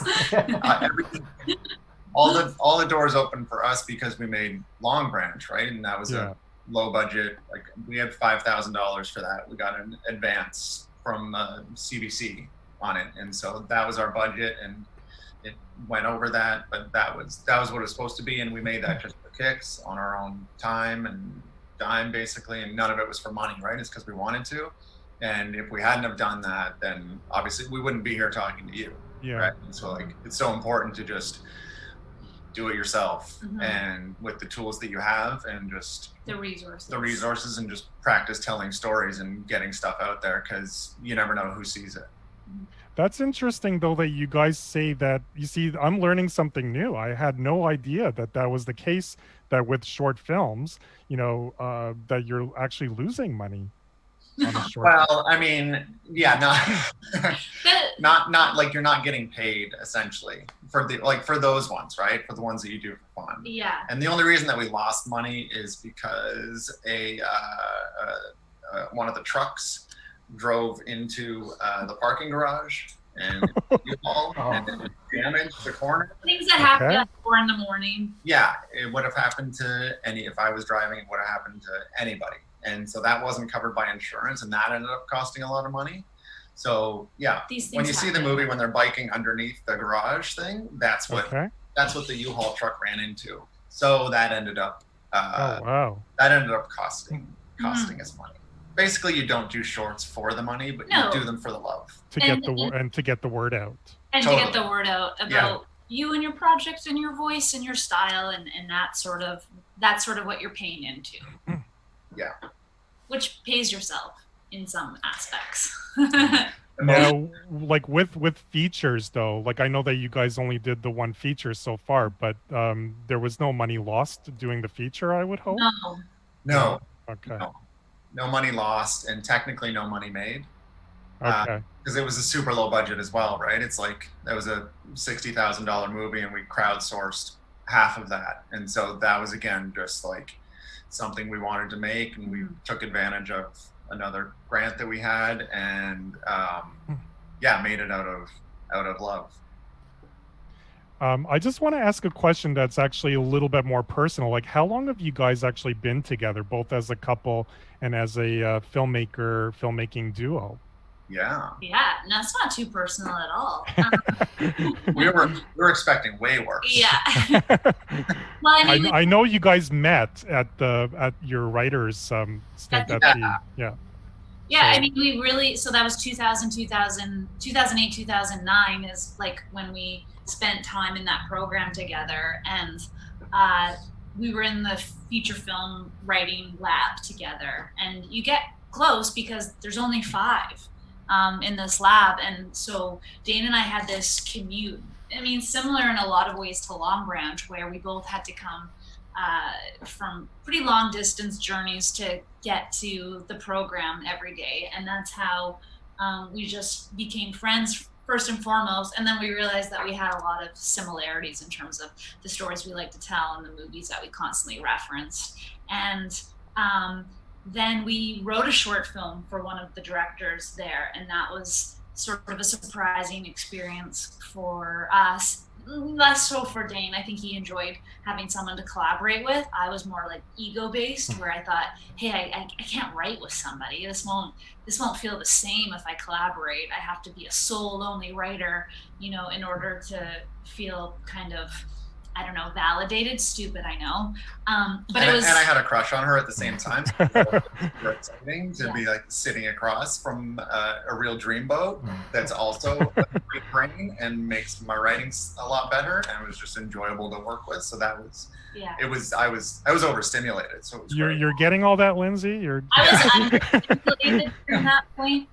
All the doors open for us because we made Long Branch, right? And that was a low budget. Like we had $5,000 for that. We got an advance from CBC on it, and so that was our budget, and it went over that. But that was what it was supposed to be, and we made that just for kicks on our own time and dime, basically. And none of it was for money, right? It's because we wanted to. And if we hadn't have done that, then obviously we wouldn't be here talking to you. Yeah. Right? And so like it's so important to just do it yourself, and with the tools that you have, and just the resources and just practice telling stories and getting stuff out there, because you never know who sees it. That's interesting, though, that you guys say that. You see, I'm learning something new. I had no idea that was the case, that with short films, that you're actually losing money. on a short? Well, I mean, yeah, not like you're not getting paid essentially for for those ones, right? For the ones that you do for fun. Yeah. And the only reason that we lost money is because one of the trucks drove into the parking garage and and damaged the corner. Things that happen at 4 in the morning. Yeah, it would have happened to if I was driving, it would have happened to anybody. And so that wasn't covered by insurance, and that ended up costing a lot of money. So yeah, when you see the movie when they're biking underneath the garage thing, that's what the U-Haul truck ran into. So that ended up costing us money. Basically, you don't do shorts for the money, but you do them for the love. To get the word out. And to get the word out about you and your project and your voice and your style and that's sort of what you're paying into. Yeah. Which pays yourself in some aspects. Now, like with features though, like I know that you guys only did the one feature so far, but there was no money lost doing the feature, I would hope? No. Okay. No money lost, and technically no money made. Okay. Because it was a super low budget as well, right? It's like that was a $60,000 movie, and we crowdsourced half of that, and so that was again just like something we wanted to make, and we took advantage of another grant that we had, and made it out of love. I just want to ask a question that's actually a little bit more personal. Like, how long have you guys actually been together, both as a couple and as a filmmaking duo? Yeah, no, it's not too personal at all. we were expecting way worse. Yeah. Well, I mean, I know you guys met at your writers stint at the Yeah, I mean, we really, so that was 2008, 2009 is like when we spent time in that program together, and we were in the feature film writing lab together, and you get close because there's only 5 in this lab, and so Dane and I had this commute, I mean, similar in a lot of ways to Long Branch, where we both had to come from pretty long distance journeys to get to the program every day, and that's how we just became friends first and foremost, and then we realized that we had a lot of similarities in terms of the stories we like to tell and the movies that we constantly referenced, and then we wrote a short film for one of the directors there, and that was sort of a surprising experience for us. Less so for Dane. I think he enjoyed having someone to collaborate with. I was more like ego-based, where I thought, hey, I can't write with somebody. This won't feel the same if I collaborate. I have to be a sole lonely writer, in order to feel kind of, I don't know, validated. Stupid, I know. But it was. And I had a crush on her at the same time. So it was exciting to be like sitting across from a real dreamboat that's also a great brain and makes my writing a lot better, and it was just enjoyable to work with. So that was. Yeah. It was. I was overstimulated. So it was. You're getting all that, Linsey? I was understimulated from that point.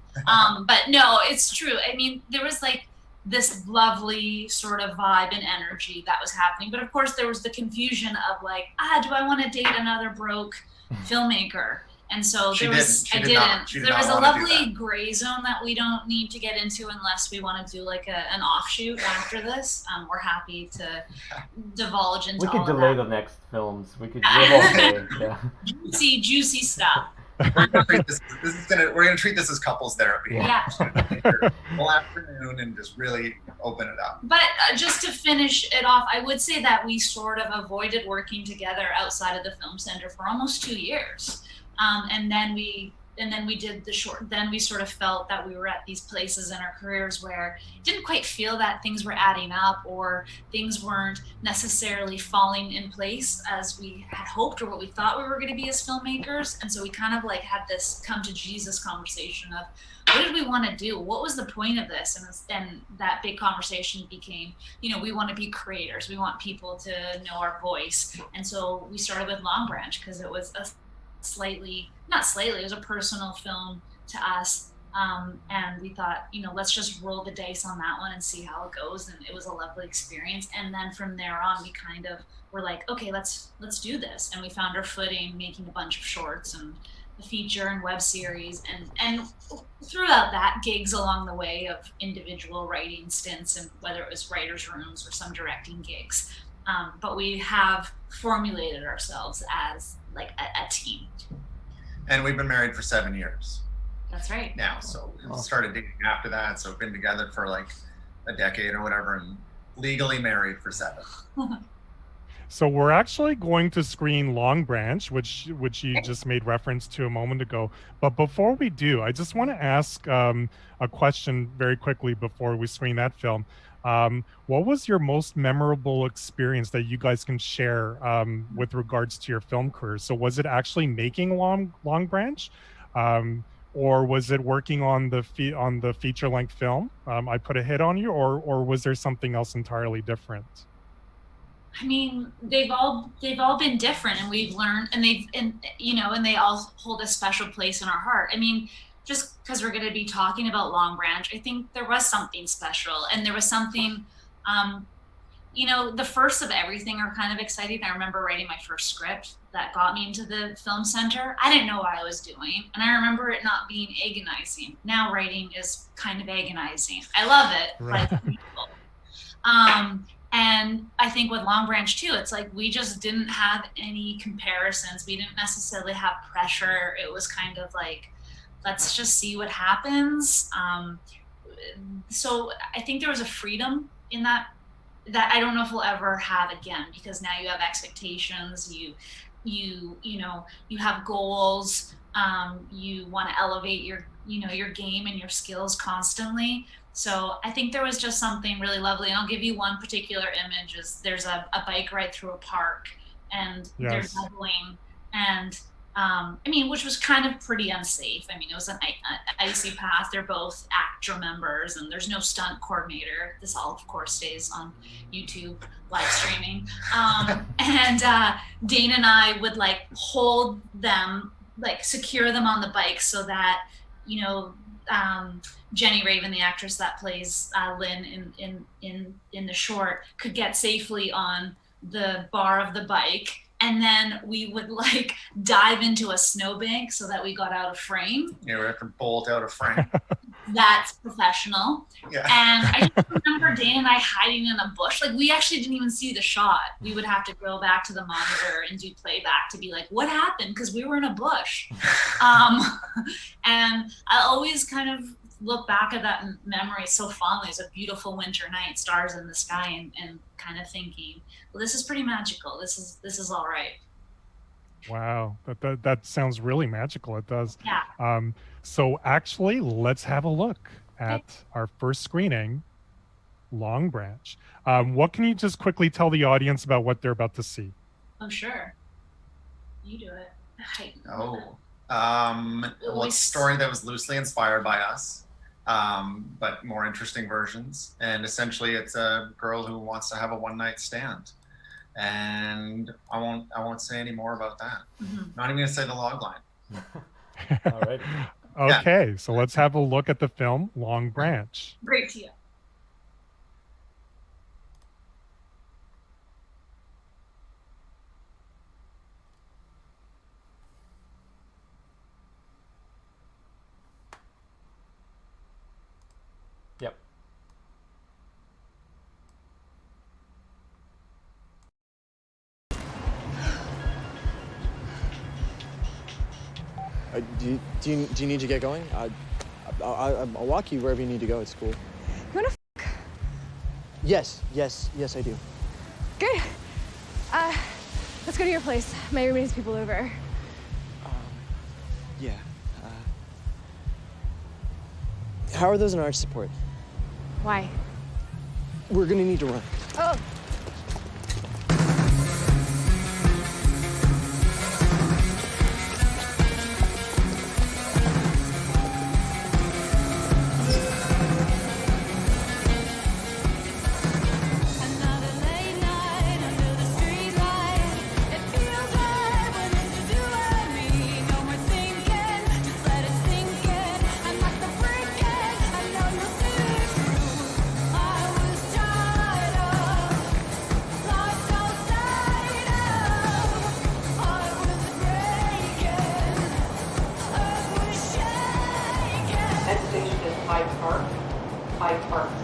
But no, it's true. I mean, there was like this lovely sort of vibe and energy that was happening. But of course there was the confusion of like, do I want to date another broke filmmaker? And so there was, I didn't. There was a lovely gray zone that we don't need to get into unless we want to do like an offshoot after this. We're happy to divulge into all of that. We could delay the next films. We could live all day. Yeah. Juicy stuff. We're gonna treat this as couples therapy. Yeah. Whole afternoon and just really open it up. But just to finish it off, I would say that we sort of avoided working together outside of the film center for almost 2 years, and then we did the short. Then we sort of felt that we were at these places in our careers where it didn't quite feel that things were adding up, or things weren't necessarily falling in place as we had hoped or what we thought we were going to be as filmmakers. And so we kind of like had this come to Jesus conversation of, what did we want to do? What was the point of this? And that big conversation became, we want to be creators. We want people to know our voice. And so we started with Long Branch because it was a it was a personal film to us, and we thought, let's just roll the dice on that one and see how it goes, and it was a lovely experience. And then from there on, we kind of were like, okay, let's do this, and we found our footing making a bunch of shorts, and the feature and web series, and throughout that, gigs along the way of individual writing stints, and whether it was writers' rooms or some directing gigs. But we have formulated ourselves as like a team. And we've been married for 7 years. That's right. Now, so we started dating after that. So we've been together for like a decade or whatever, and legally married for 7. So we're actually going to screen Long Branch, which you just made reference to a moment ago. But before we do, I just want to ask a question very quickly before we screen that film. What was your most memorable experience that you guys can share with regards to your film career? So was it actually making Long Branch, or was it working on the feature length film? I Put a Hit on You, or was there something else entirely different? I mean, they've all been different, and we've learned, and they all hold a special place in our heart. I mean, just because we're going to be talking about Long Branch, I think there was something special, and there was something, the first of everything are kind of exciting. I remember writing my first script that got me into the film center. I didn't know what I was doing, and I remember it not being agonizing. Now writing is kind of agonizing. I love it, right. But it's beautiful. And I think with Long Branch too, it's like we just didn't have any comparisons. We didn't necessarily have pressure. It was kind of like, let's just see what happens. So I think there was a freedom in that I don't know if we'll ever have again, because now you have expectations. You have goals. You want to elevate your game and your skills constantly. So I think there was just something really lovely. And I'll give you one particular image. There's a bike ride through a park, and they're doubling, and which was kind of pretty unsafe. I mean, it was an icy path. They're both ACTRA members, and there's no stunt coordinator. This all, of course, stays on YouTube live streaming. And Dane and I would like hold them, like secure them on the bike so that, Jenny Raven, the actress that plays Lynn in the short, could get safely on the bar of the bike, and then we would like dive into a snowbank so that we got out of frame. Yeah, we have to bolt out of frame. That's professional. Yeah. And I just remember Dane and I hiding in a bush. Like, we actually didn't even see the shot. We would have to go back to the monitor and do playback to be like, what happened? Because we were in a bush. And I always kind of look back at that memory so fondly. It's a beautiful winter night, stars in the sky, and kind of thinking, well, this is pretty magical. This is all right. Wow, that sounds really magical. It does. Yeah. So actually, let's have a look at our first screening, Long Branch. What can you just quickly tell the audience about what they're about to see? Oh, sure. You do it. Well, it's a story that was loosely inspired by us, but more interesting versions. And essentially, it's a girl who wants to have a one-night stand. And I won't say any more about that. Mm-hmm. Not even gonna say the log line. All right. Okay, so let's have a look at the film Long Branch. Great to you. Yep. Do you need to get going? I'll walk you wherever you need to go. It's cool. You wanna f***? Yes, I do. Good. Let's go to your place. My roommate has people over. Yeah. How are those in arch support? Why? We're gonna need to run. Oh.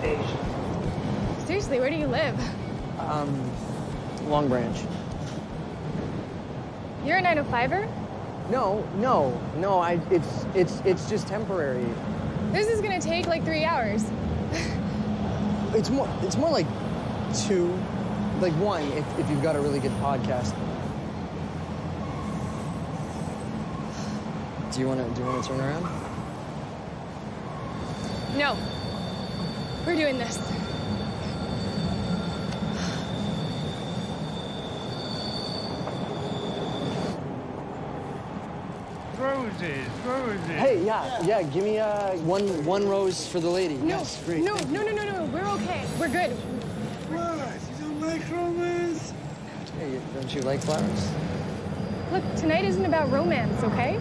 Asian. Seriously, where do you live? Long Branch. You're a 905er? No. It's just temporary. This is gonna take like 3 hours. It's more like 2, like 1 if you've got a really good podcast. Do you wanna turn around? No. We're doing this. Roses. Hey, yeah. Give me one rose for the lady. No, Yes, great. no. We're okay. We're good. What? You don't like roses? Hey, don't you like flowers? Look, tonight isn't about romance, okay?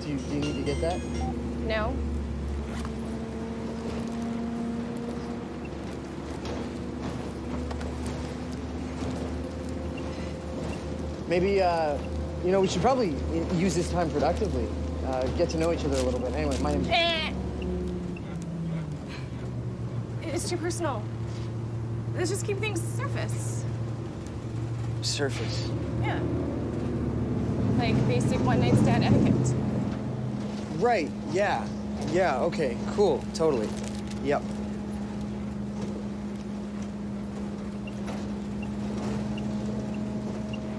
Do you need to get that? No. Maybe, we should probably use this time productively. Get to know each other a little bit. Anyway, my name's... It's too personal. Let's just keep things surface. Surface. Yeah. Like basic one-night stand etiquette. Right, yeah. Yeah, okay, cool, totally. Yep.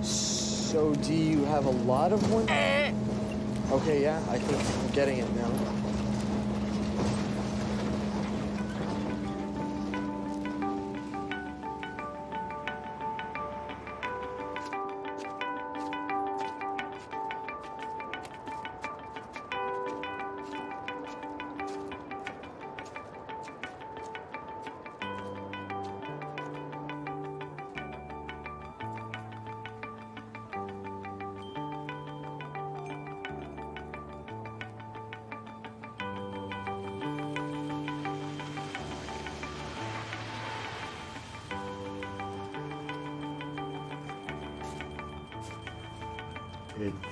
So, do you have a lot of one? Okay, yeah, I think I'm getting it now.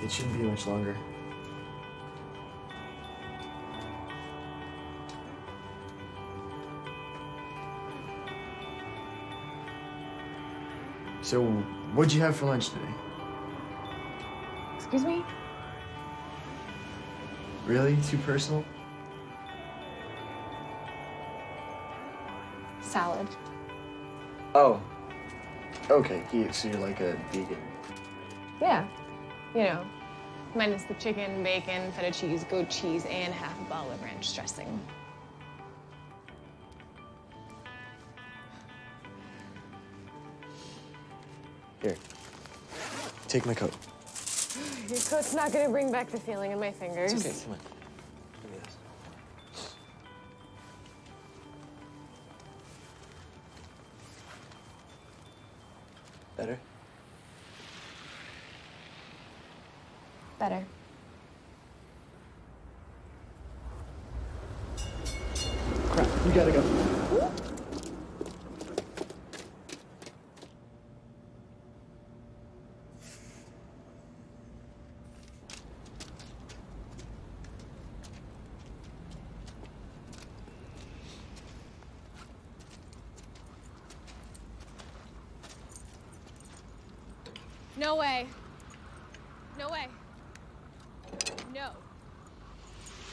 It shouldn't be much longer. So, what'd you have for lunch today? Excuse me? Really? Too personal? Salad. Oh. Okay, so you're like a vegan. Yeah. You know, minus the chicken, bacon, feta cheese, goat cheese, and half a bottle of ranch dressing. Here. Take my coat. Your coat's not gonna bring back the feeling in my fingers. It's okay, come on. Give me this. Better? Better. Crap, you gotta go. No way. No way. No.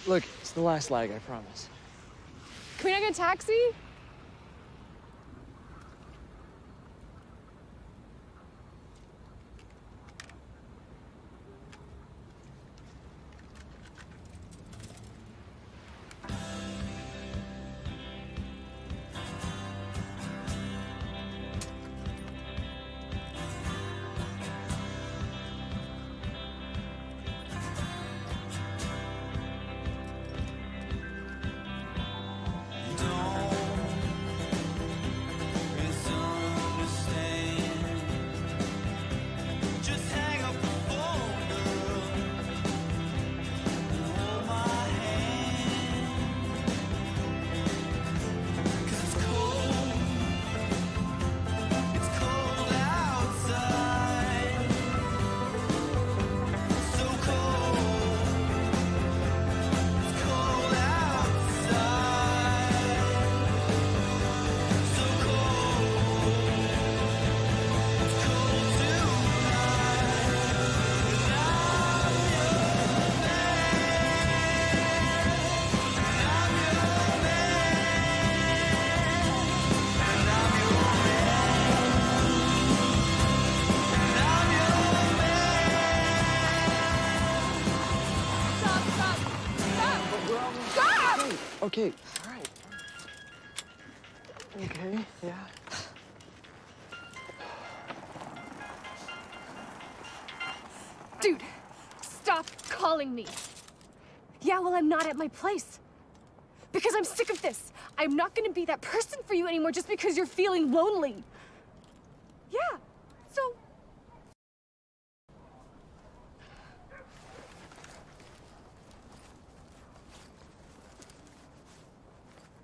Look, it's the last lag, I promise. Can we not get a taxi? Okay, all right. Okay, yeah. Dude, stop calling me. Yeah, well, I'm not at my place. Because I'm sick of this. I'm not gonna be that person for you anymore just because you're feeling lonely. Yeah, so...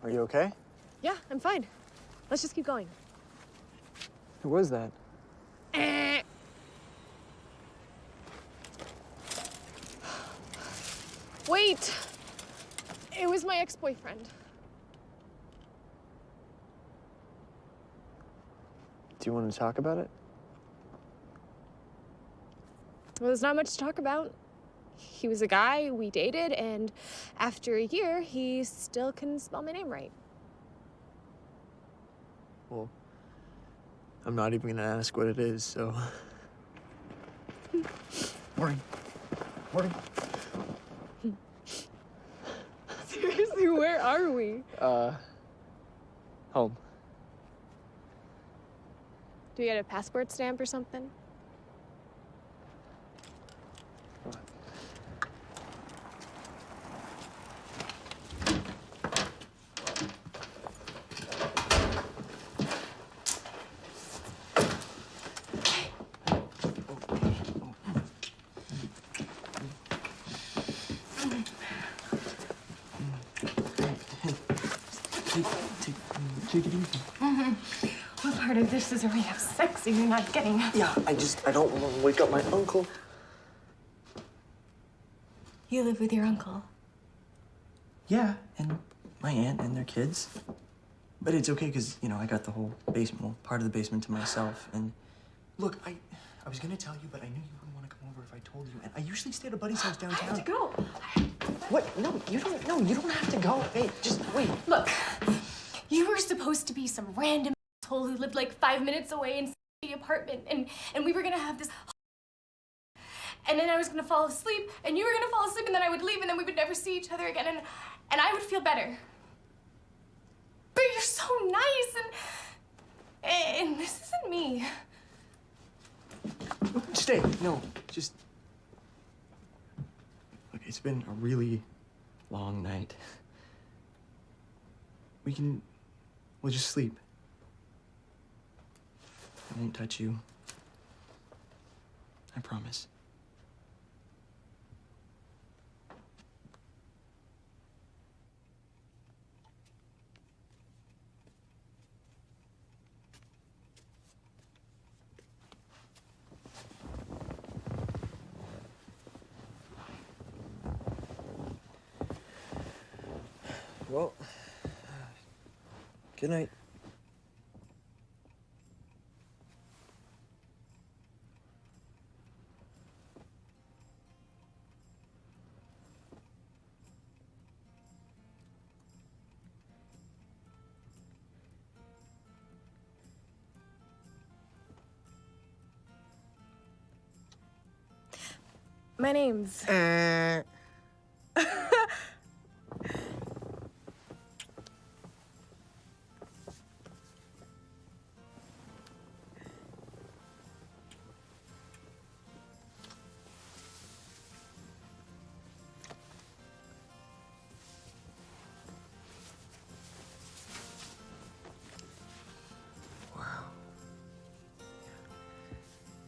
Are you okay? Yeah, I'm fine. Let's just keep going. Who was that? Wait! It was my ex-boyfriend. Do you want to talk about it? Well, there's not much to talk about. He was a guy, we dated, and after a year, he still couldn't spell my name right. Well, I'm not even gonna ask what it is, so... Morning. Morning. Seriously, where are we? Home. Do we get a passport stamp or something? Take it easy. What part of this is where we have sex and you're not getting? Yeah, I don't want to wake up my uncle. You live with your uncle? Yeah, and my aunt and their kids. But it's okay because, you know, I got the whole basement, well, part of the basement to myself. And look, I was gonna tell you, but I knew you wouldn't want to come over if I told you. And I usually stay at a buddy's house downtown. I have to go. What? No, you don't have to go. Hey, just wait. Look, you were supposed to be some random asshole who lived like 5 minutes away in the apartment, and we were gonna have this. And then I was gonna fall asleep, and you were gonna fall asleep, and then I would leave, and then we would never see each other again, and I would feel better. But you're so nice, and this isn't me. Stay. No, just... Look, it's been a really long night. We'll just sleep. I won't touch you. I promise. Well, good night. My name's...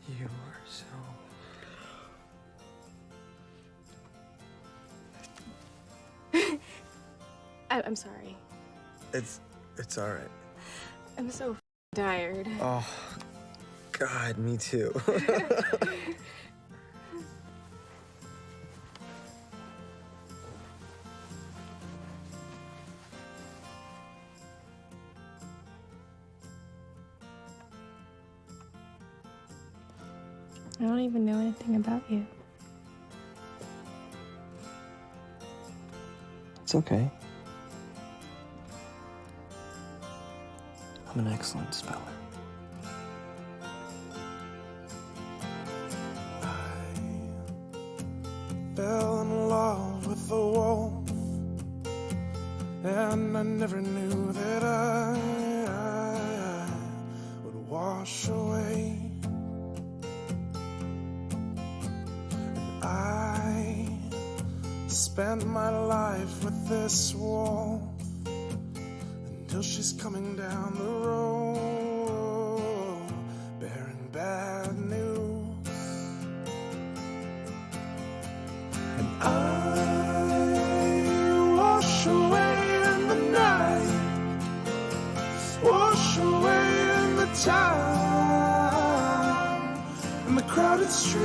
You are so... I'm sorry. It's all right. I'm so tired. Oh, God, me too. I don't even know anything about you. It's okay. I'm an excellent speller. Fell in love with the wolf, And I never knew that I would wash away. And I spent my life with this wolf until she's coming down the road bearing bad news. And I wash away in the night, wash away in the time, in the crowded streets.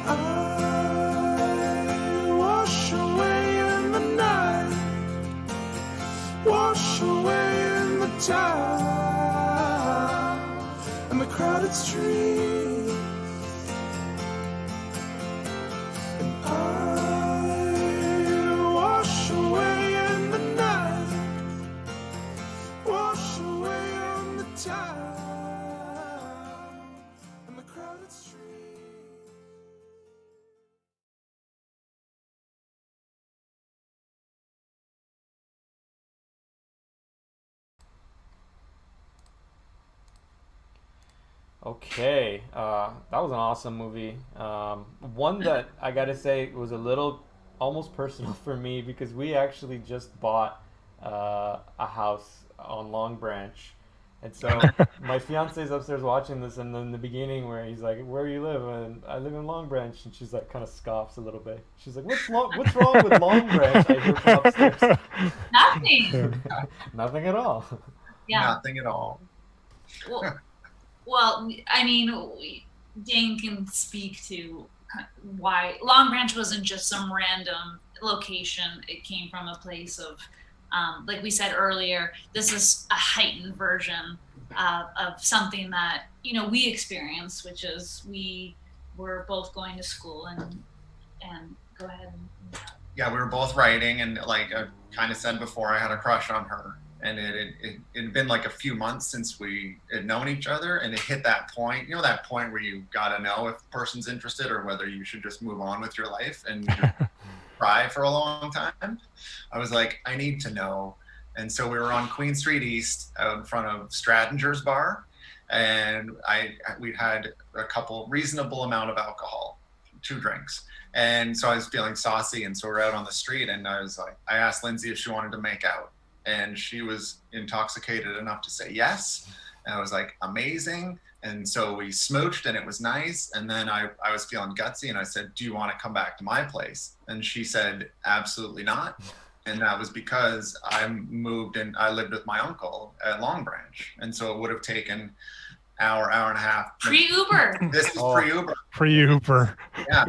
And I wash away in the night, wash away in the time, in the crowded streets. Okay, that was an awesome movie. One that I gotta say was a little almost personal for me because we actually just bought a house on Long Branch. And so my fiance's upstairs watching this, and in the beginning where he's like, "Where do you live?" And I live in Long Branch, and she's like, kind of scoffs a little bit. She's like, "What's wrong with Long Branch?" I hear from upstairs. Nothing. Nothing at all. Yeah. Nothing at all. Well, I mean, Dane can speak to why Long Branch wasn't just some random location. It came from a place of, like we said earlier, this is a heightened version of something that, you know, we experienced, which is we were both going to school and go ahead. Yeah, we were both writing, and like I kind of said before, I had a crush on her. And it had been like a few months since we had known each other, and it hit that point, you know, that point where you gotta know if the person's interested or whether you should just move on with your life and cry for a long time. I was like, I need to know. And so we were on Queen Street East out in front of Strattinger's bar, and we had a reasonable amount of alcohol, 2 drinks. And so I was feeling saucy, and so we're out on the street, and I asked Linsey if she wanted to make out. And she was intoxicated enough to say yes. And I was like, amazing. And so we smooched, and it was nice. And then I was feeling gutsy, and I said, do you want to come back to my place? And she said, absolutely not. And that was because I moved and I lived with my uncle at Long Branch. And so it would have taken hour and a half. Pre-Uber. This is pre-Uber. Pre-Uber. Yeah,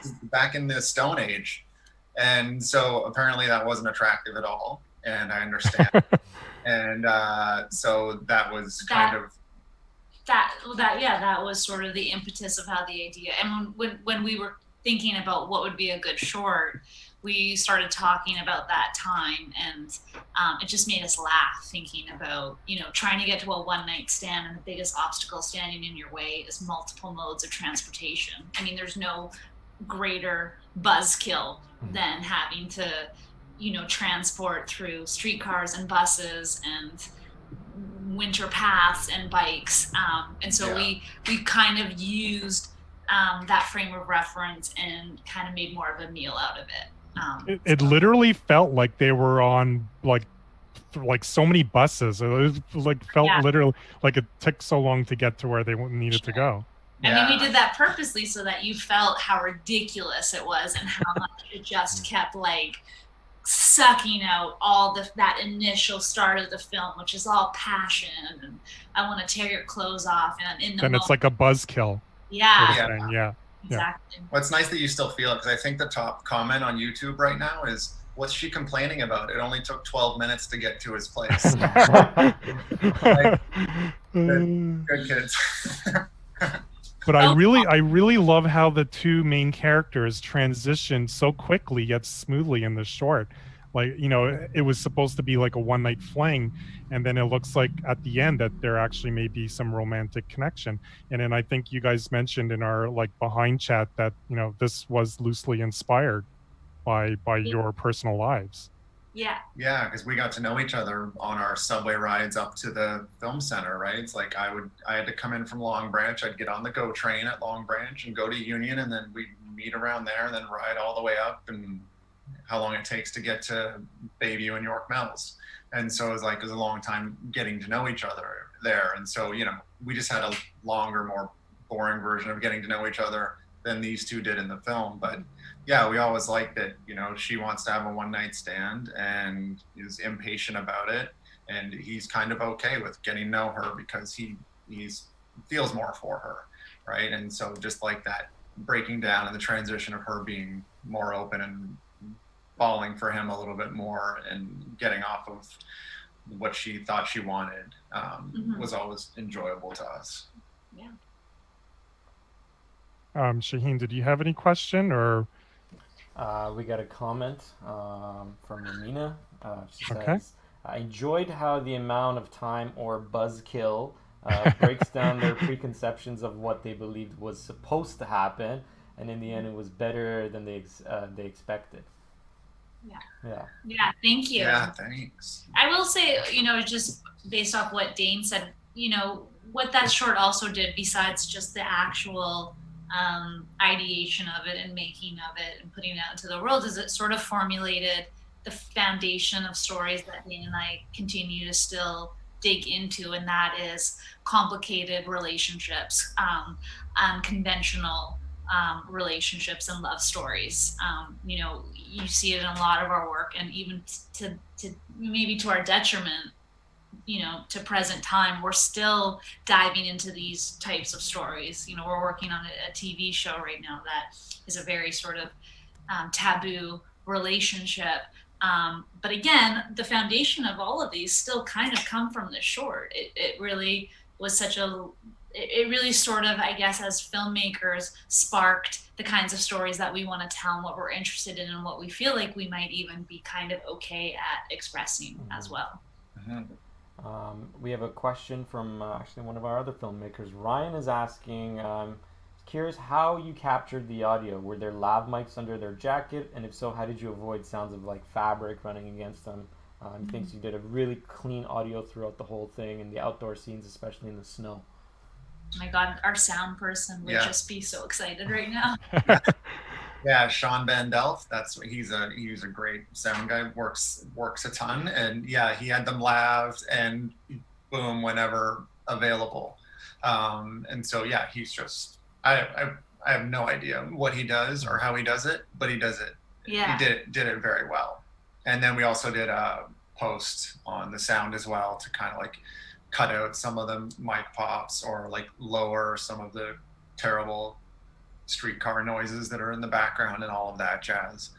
this is back in the Stone Age. And so apparently that wasn't attractive at all. And I understand. And so that was kind of that was sort of the impetus of how the idea. And when we were thinking about what would be a good short, we started talking about that time, and it just made us laugh thinking about, you know, trying to get to a one-night stand, and the biggest obstacle standing in your way is multiple modes of transportation. I mean, there's no greater buzzkill than having to, you know, transport through streetcars and buses and winter paths and bikes. And so we kind of used that frame of reference and kind of made more of a meal out of it. It literally felt like they were on like so many buses. It was literally like it took so long to get to where they needed to go. I mean, we did that purposely so that you felt how ridiculous it was and how much it just kept like sucking out all that initial start of the film, which is all passion and I want to tear your clothes off, and in the then it's like a buzzkill. Yeah. Exactly. Well, it's nice that you still feel it, because I think the top comment on YouTube right now is, what's she complaining about? It only took 12 minutes to get to his place. Good kids. But I really love how the two main characters transitioned so quickly yet smoothly in the short. Like, you know, it was supposed to be like a one-night fling, and then it looks like at the end that there actually may be some romantic connection. And then I think you guys mentioned in our like behind chat that, you know, this was loosely inspired. by your personal lives. Yeah. Yeah, because we got to know each other on our subway rides up to the film center, right? It's like I had to come in from Long Branch. I'd get on the GO train at Long Branch and go to Union, and then we'd meet around there and then ride all the way up, and how long it takes to get to Bayview and York Mills. And so it was a long time getting to know each other there. And so, we just had a longer, more boring version of getting to know each other than these two did in the film. But yeah, we always liked that, she wants to have a one-night stand and is impatient about it. And he's kind of okay with getting to know her because he feels more for her, right? And so just like that breaking down and the transition of her being more open and falling for him a little bit more and getting off of what she thought she wanted was always enjoyable to us. Yeah. Shaheen, did you have any question or? We got a comment from Romina. She says, Okay. I enjoyed how the amount of time or buzzkill breaks down their preconceptions of what they believed was supposed to happen, and in the end it was better than they expected. Yeah, thank you. Yeah, thanks. I will say, just based off what Dane said, what that short also did, besides just the actual ideation of it and making of it and putting it out into the world, is it sort of formulated the foundation of stories that Dane and I continue to still dig into, and that is complicated relationships, unconventional relationships and love stories. You see it in a lot of our work, and even to maybe to our detriment, to present time, we're still diving into these types of stories. We're working on a TV show right now that is a very sort of taboo relationship. But again, the foundation of all of these still kind of come from the short. It really was it really sort of, I guess, as filmmakers, sparked the kinds of stories that we want to tell and what we're interested in and what we feel like we might even be kind of okay at expressing as well. We have a question from actually one of our other filmmakers. Ryan is asking, curious how you captured the audio. Were there lav mics under their jacket? And if so, how did you avoid sounds of like fabric running against them? He thinks you did a really clean audio throughout the whole thing, and the outdoor scenes, especially in the snow. Oh my God, our sound person would just be so excited right now. Yeah, Sean Van Delft. He's a great sound guy. Works a ton, and yeah, he had them laved and boom whenever available. And so yeah, he's just I have no idea what he does or how he does it, but he does it. Yeah. He did it very well. And then we also did a post on the sound as well to kind of like cut out some of the mic pops or like lower some of the terrible streetcar noises that are in the background and all of that jazz.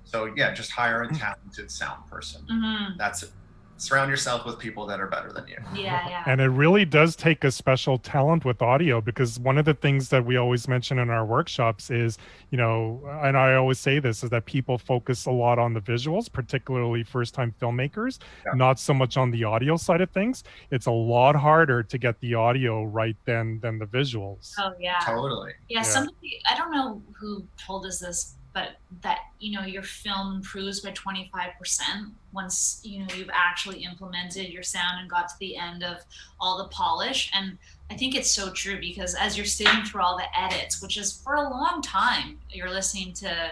So yeah, just hire a talented sound person. That's it. Surround yourself with people that are better than you. Yeah. And it really does take a special talent with audio, because one of the things that we always mention in our workshops is, and I always say this, is that people focus a lot on the visuals, particularly first-time filmmakers, not so much on the audio side of things. It's a lot harder to get the audio right than the visuals. Oh yeah. Totally. Yeah, somebody, I don't know who told us this, but that, your film improves by 25% once, you've actually implemented your sound and got to the end of all the polish. And I think it's so true, because as you're sitting through all the edits, which is for a long time, you're listening to,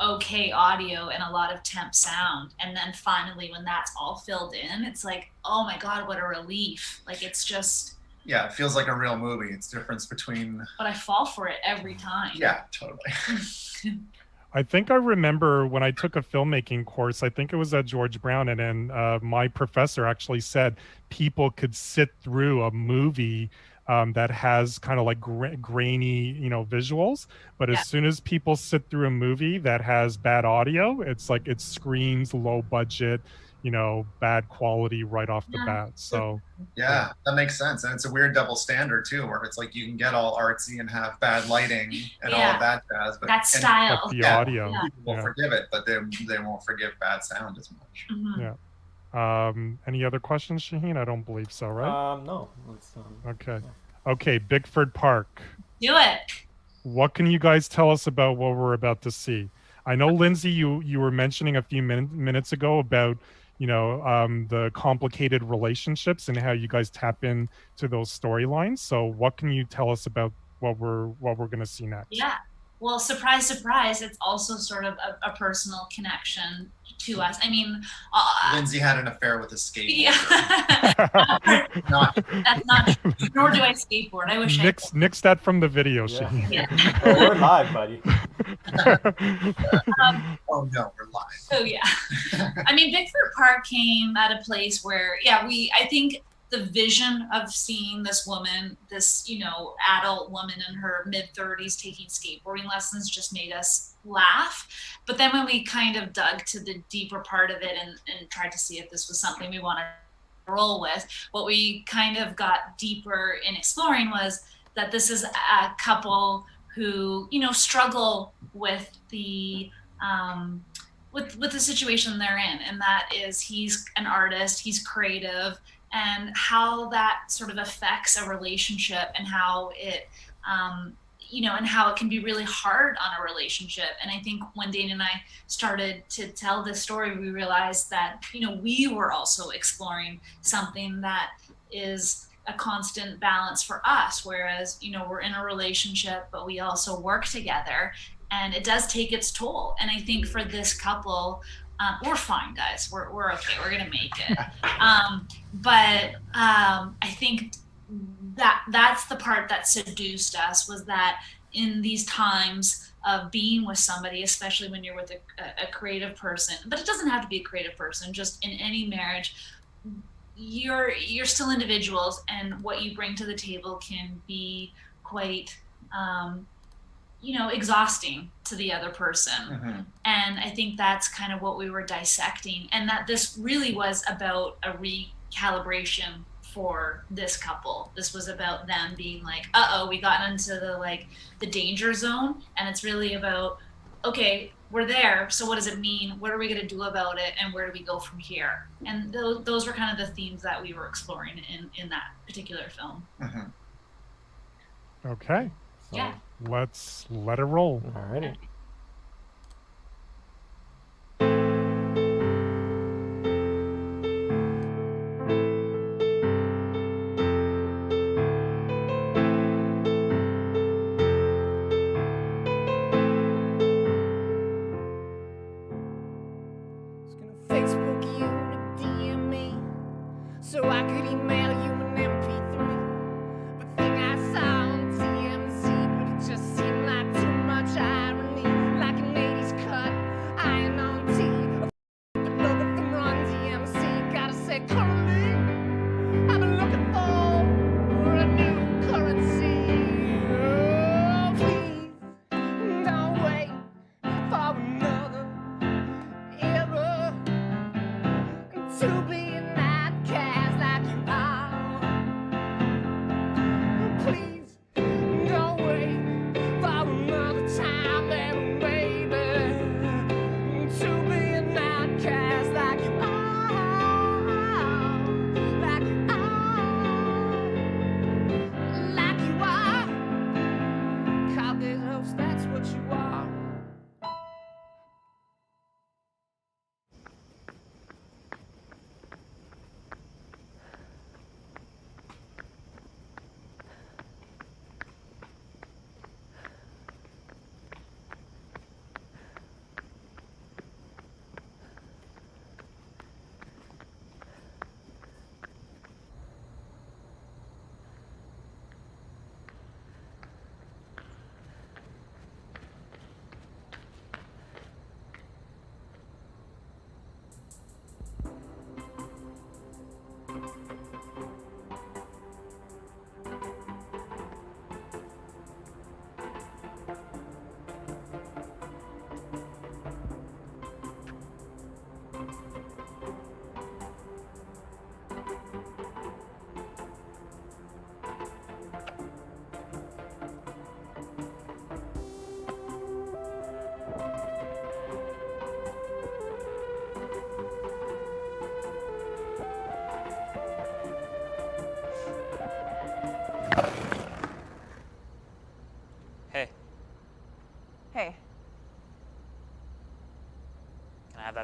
okay audio and a lot of temp sound. And then finally, when that's all filled in, it's like, oh my God, what a relief. Like, it's just... Yeah, it feels like a real movie. It's difference between... But I fall for it every time. Yeah, totally. I think I remember when I took a filmmaking course, I think it was at George Brown, and then my professor actually said people could sit through a movie that has kind of like grainy, visuals. But as soon as people sit through a movie that has bad audio, it's like it screams low budget, bad quality right off the bat. So yeah, that makes sense. And it's a weird double standard too, where it's like you can get all artsy and have bad lighting and all of that jazz, but that style, but the audio, people will forgive it, but they won't forgive bad sound as much. Yeah. Any other questions, Shaheen? I don't believe so, right? No. Let's, okay. Okay, Bickford Park. Do it. What can you guys tell us about what we're about to see? I know, Linsey, you were mentioning a few minutes ago about, you know, the complicated relationships and how you guys tap into those storylines. So what can you tell us about what we're going to see next? Yeah. Well, surprise, surprise, it's also sort of a personal connection to us. I mean, Linsey had an affair with a skateboard. Yeah. That's not true. Nor do I skateboard. I wish Nix that from the video, Shane. Yeah. Well, we're live, buddy. Oh no, we're live. So yeah. I mean, Bickford Park came at a place where, yeah, I think the vision of seeing this woman, this, you know, adult woman in her mid-30s taking skateboarding lessons just made us laugh. But then when we kind of dug to the deeper part of it and tried to see if this was something we wanted to roll with, what we kind of got deeper in exploring was that this is a couple who, you know, struggle with the with the situation they're in, and that is he's an artist, he's creative, and how that sort of affects a relationship and how it you know, and how it can be really hard on a relationship. And I think when Dane and I started to tell this story, we realized that, you know, we were also exploring something that is a constant balance for us, whereas, you know, we're in a relationship, but we also work together, and it does take its toll. And I think for this couple, we're fine, guys. We're okay. We're gonna make it. But I think that's the part that seduced us, was that in these times of being with somebody, especially when you're with a creative person, but it doesn't have to be a creative person, just in any marriage, you're still individuals, and what you bring to the table can be quite you know, exhausting to the other person. Mm-hmm. And I think that's kind of what we were dissecting, and that this really was about a recalibration for this couple. This was about them being like, uh-oh, we got into the danger zone, and it's really about, okay, we're there, so what does it mean? What are we gonna do about it, and where do we go from here? And those were kind of the themes that we were exploring in that particular film. Mm-hmm. Okay. So Yeah. Let's let it roll. Alrighty. Facebook you to DM me, so I could email you an MP3. The thing I saw on TMZ, but it just seemed like too much irony.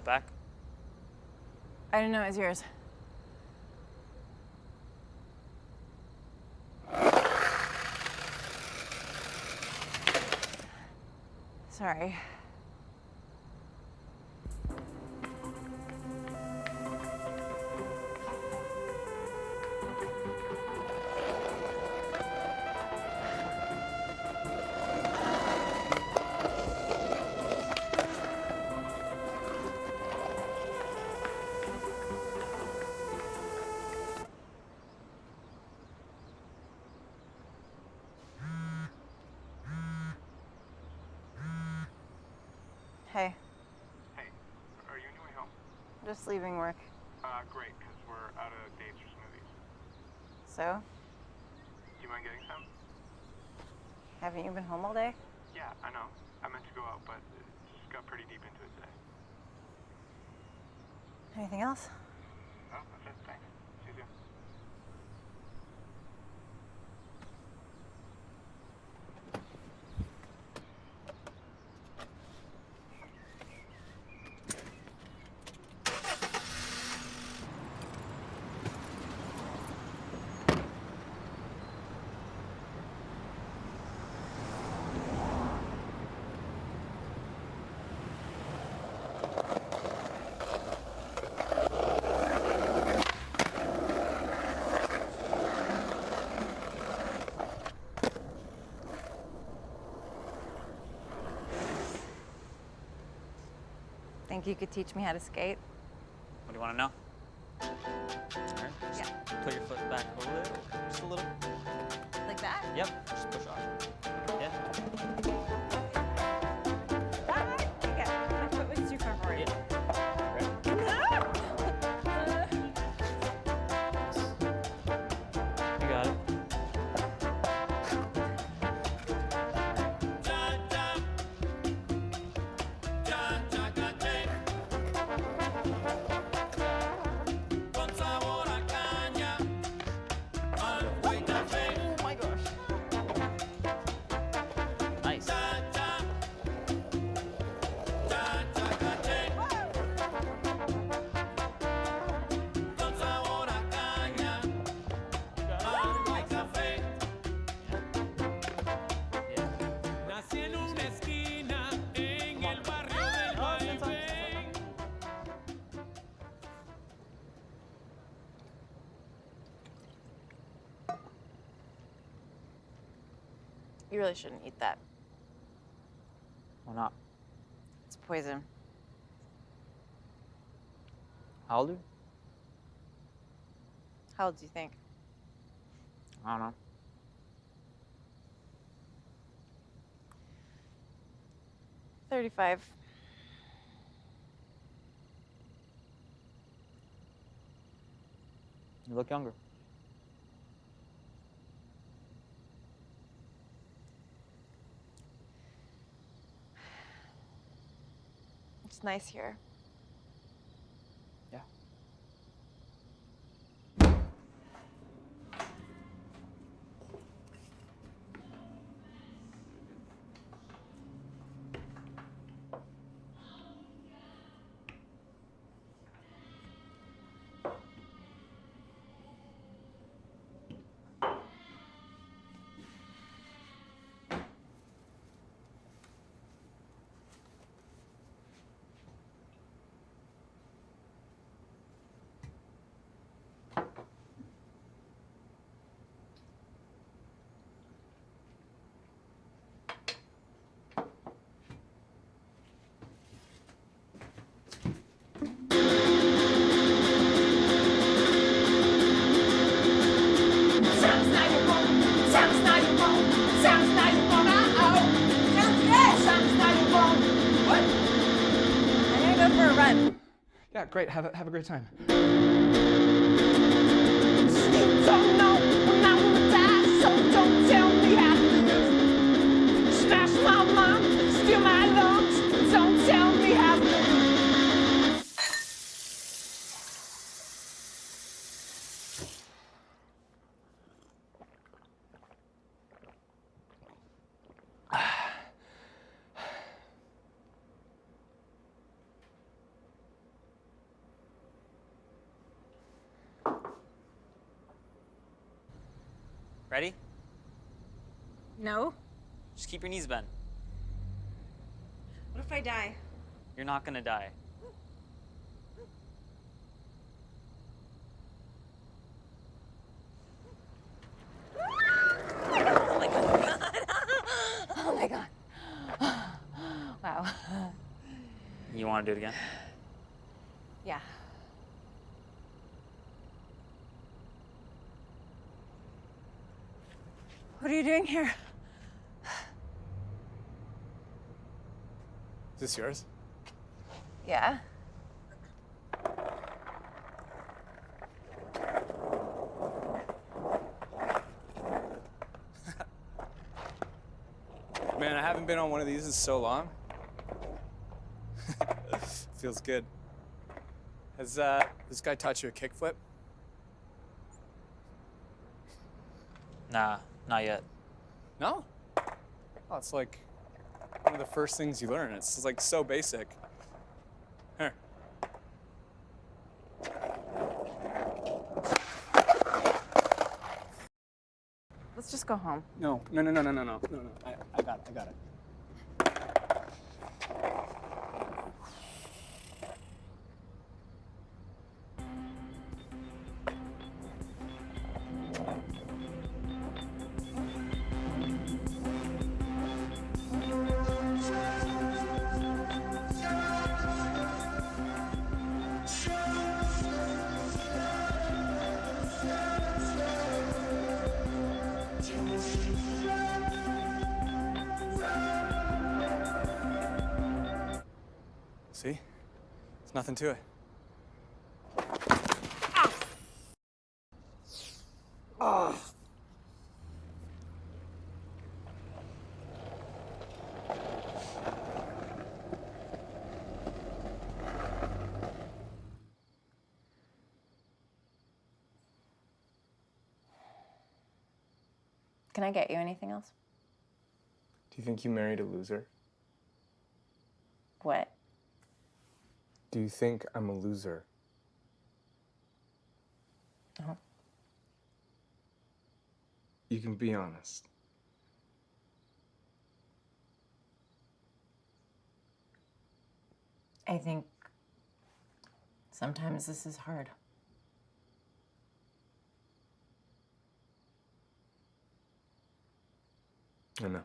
back? I didn't know it was yours. Sorry. Hey. Hey, are you on your way home? Just leaving work. Great, because we're out of dates for smoothies. So? Do you mind getting some? Haven't you been home all day? Yeah, I know. I meant to go out, but just got pretty deep into it today. Anything else? Oh, that's it. Thanks. See you soon. Think you could teach me how to skate? What do you want to know? All right. Yeah. Put your foot back a little, just a little. Like that? Yep. Just push off. Yeah. Okay. My foot was too far forward. Yeah. You got it. Nice. Nací en una esquina en el barrio del Vaivén. You really shouldn't eat that. Why not? It's poison. How old are you? How old do you think? I don't know. $35. You look younger. It's nice here. Yeah. Yeah, great. Have a great time. Smash my mom, steal my lungs, don't tell me how to live. Ready? No. Just keep your knees bent. What if I die? You're not gonna die. Oh my god. Oh my god. Wow. You wanna do it again? Yeah. What are you doing here? Is this yours? Yeah. Man, I haven't been on one of these in so long. Feels good. Has this guy taught you a kickflip? Nah, not yet. No? Oh, it's like one of the first things you learn. It's like so basic. Here. Let's just go home. No. I got it. See? There's nothing to it. Oh. Can I get you anything else? Do you think you married a loser? What? Do you think I'm a loser? No. You can be honest. I think sometimes this is hard. I know.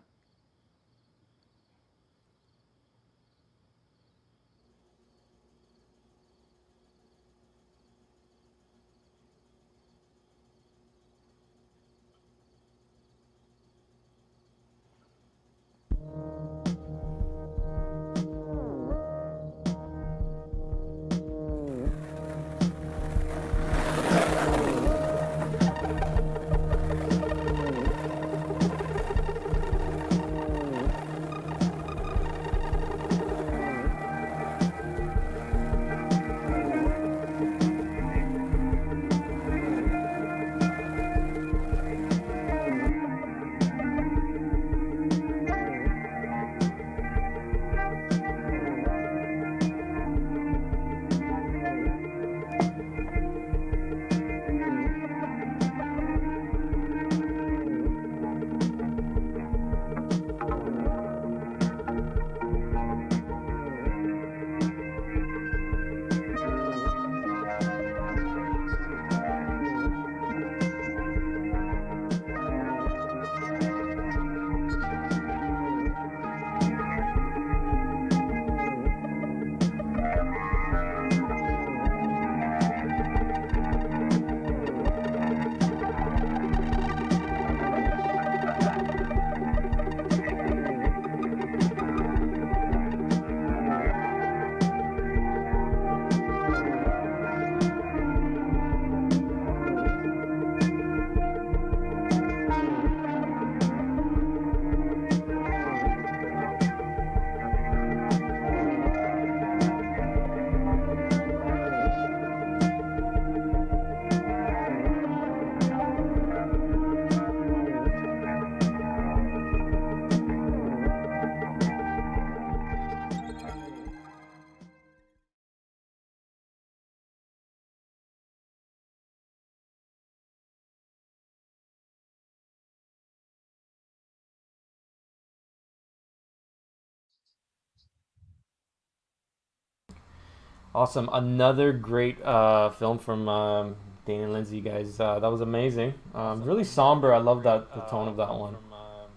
Awesome. Another great film from Dane and Linsey, guys. That was amazing. Really somber. I love the tone of that one.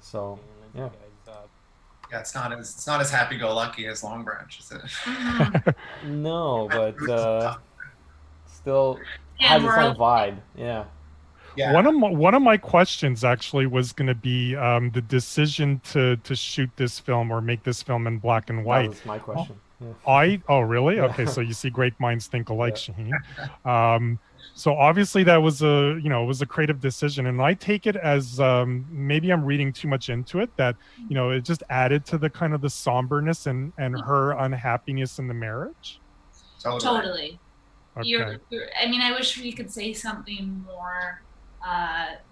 So, yeah. Yeah, it's not as happy-go-lucky as Long Branch, is it? No, but still Yeah, has its we're own vibe. Yeah. Yeah. One of my questions actually was going to be the decision to shoot this film or make this film in black and white. That was my question. Oh really? Okay, so you see, great minds think alike, Shaheen. So obviously that was a creative decision, and I take it as maybe I'm reading too much into it, that it just added to the kind of the somberness and her unhappiness in the marriage. Totally. Okay. I mean, I wish we could say something more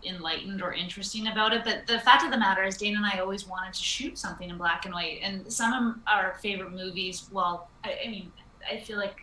enlightened or interesting about it, but the fact of the matter is Dane and I always wanted to shoot something in black and white, and some of our favorite movies, well, I mean, I feel like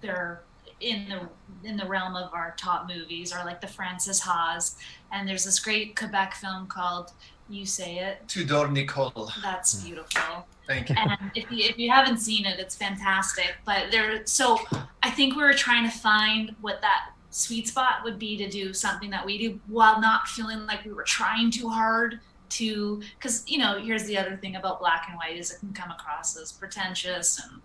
they're in the realm of our top movies, are like the Francis Haas, and there's this great Quebec film called You Say It. Tudor Nicole. That's beautiful. Thank you. And if you haven't seen it, it's fantastic. But so I think we were trying to find what that sweet spot would be to do something that we do while not feeling like we were trying too hard to, because here's the other thing about black and white is it can come across as pretentious and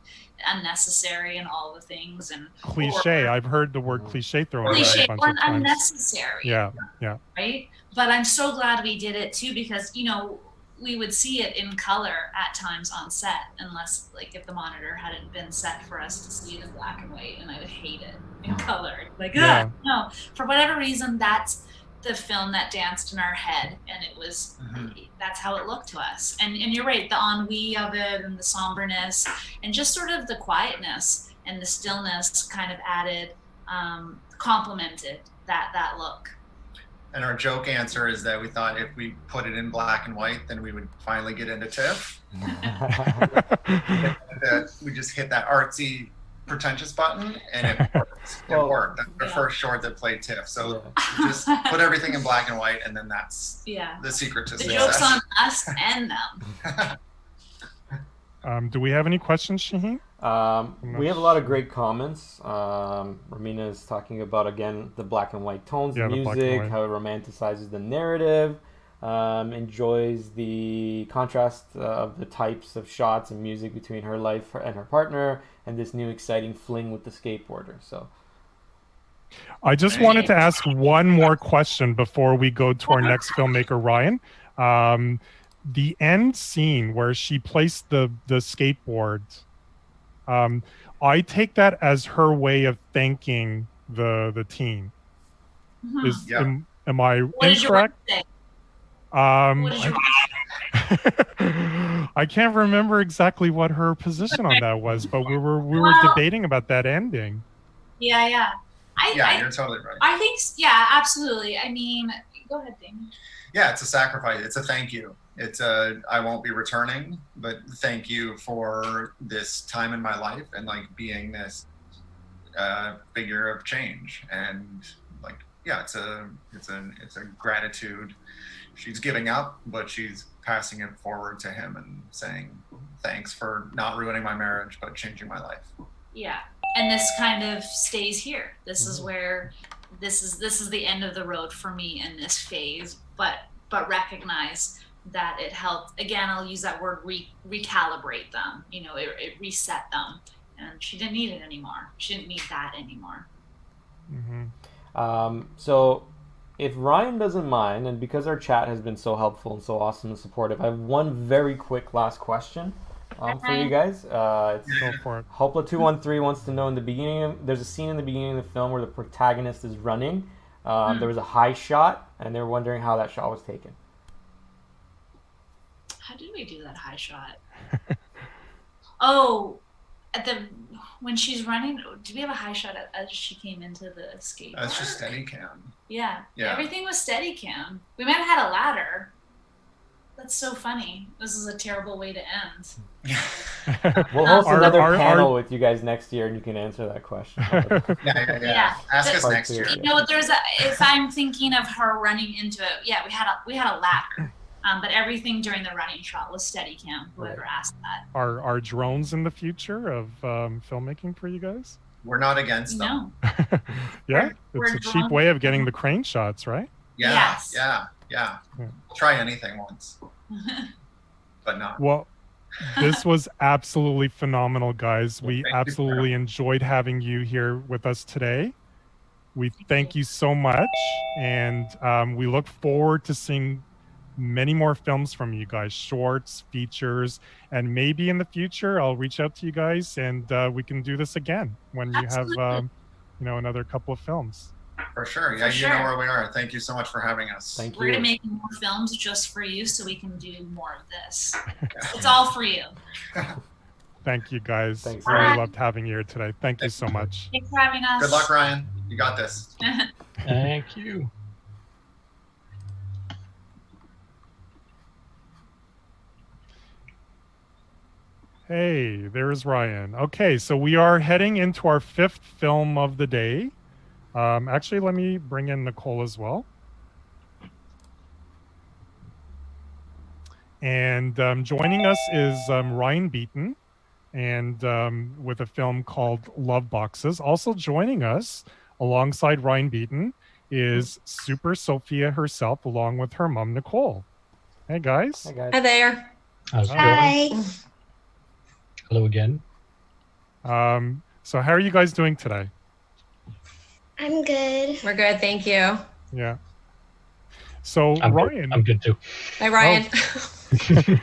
unnecessary and all the things, and Cliche. I've heard the word cliche thrown around a bunch or of times. unnecessary. Yeah. Right. But I'm so glad we did it too, because we would see it in color at times on set, unless like if the monitor hadn't been set for us to see it in black and white, and I would hate it in color. Like, no, for whatever reason, that's the film that danced in our head, and it was that's how it looked to us. And you're right, the ennui of it and the somberness and just sort of the quietness and the stillness kind of added, complemented that look. And our joke answer is that we thought if we put it in black and white, then we would finally get into TIFF. We just hit that artsy, pretentious button, and it worked. It worked. That's the first short that played TIFF. So just put everything in black and white, and then that's the secret to the success. joke's on us and them. Do we have any questions, Shaheen? We have a lot of great comments. Romina is talking about, again, the black and white tones, the music, how it romanticizes the narrative, enjoys the contrast of the types of shots and music between her life and her partner, and this new exciting fling with the skateboarder. So I just wanted to ask one more question before we go to our next filmmaker, Ryan. The end scene where she placed the skateboard, I take that as her way of thanking the team. Am I incorrect? I can't remember exactly what her position on that was, but we were debating about that ending. Yeah. You're totally right. I think, absolutely. I mean, go ahead, Dane. Yeah, it's a sacrifice. It's a thank you. It's a, I won't be returning, but thank you for this time in my life and like being this figure of change. And like, yeah, it's a gratitude. She's giving up, but she's passing it forward to him and saying, thanks for not ruining my marriage, but changing my life. Yeah. And this kind of stays here. This is where this is the end of the road for me in this phase, but recognize that it helped. Again, I'll use that word, recalibrate them. It reset them, and she didn't need it anymore. She didn't need that anymore. So if Ryan doesn't mind, and because our chat has been so helpful and so awesome and supportive, I have one very quick last question for you guys. Hopla213 wants to know, there's a scene in the beginning of the film where the protagonist is running. There was a high shot, and they're wondering how that shot was taken. How did we do that high shot? Oh, when she's running, do we have a high shot as she came into the skate park? That's just steady cam. Yeah. Everything was steady cam. We might have had a ladder. That's so funny. This is a terrible way to end. We'll host another panel with you guys next year, and you can answer that question. Yeah. Ask us next year. If I'm thinking of her running into it, we had a ladder. But everything during the running shot was Steadicam, whoever asked that. Are drones in the future of filmmaking for you guys? We're not against them. No. Yeah, We're it's a cheap way of getting the crane shots, right? Yeah, Yes. yeah. Try anything once, but not. Well, this was absolutely phenomenal, guys. We absolutely enjoyed having you here with us today. We thank you so much, and we look forward to seeing many more films from you guys, shorts, features, and maybe in the future I'll reach out to you guys and we can do this again when you have another couple of films. For sure. Yeah, you know where we are. Thank you so much for having us. We're going to make more films just for you so we can do more of this. It's all for you. Thank you, guys. Thanks. Really loved having you here today. Thank you so much. Thanks for having us. Good luck, Ryan. You got this. Thank you. Hey, there's Ryan. Okay, so we are heading into our 5th film of the day. Actually, let me bring in Nicole as well. And joining us is Ryan Beaton, and with a film called Love Boxes. Also joining us alongside Ryan Beaton is Super Sophia herself, along with her mom, Nicole. Hey, guys. Hi, guys. Hi there. How's it Hi. going? Hello again. So how are you guys doing today? I'm good. We're good, thank you. Yeah. So Ryan. I'm good too. Hi, Ryan.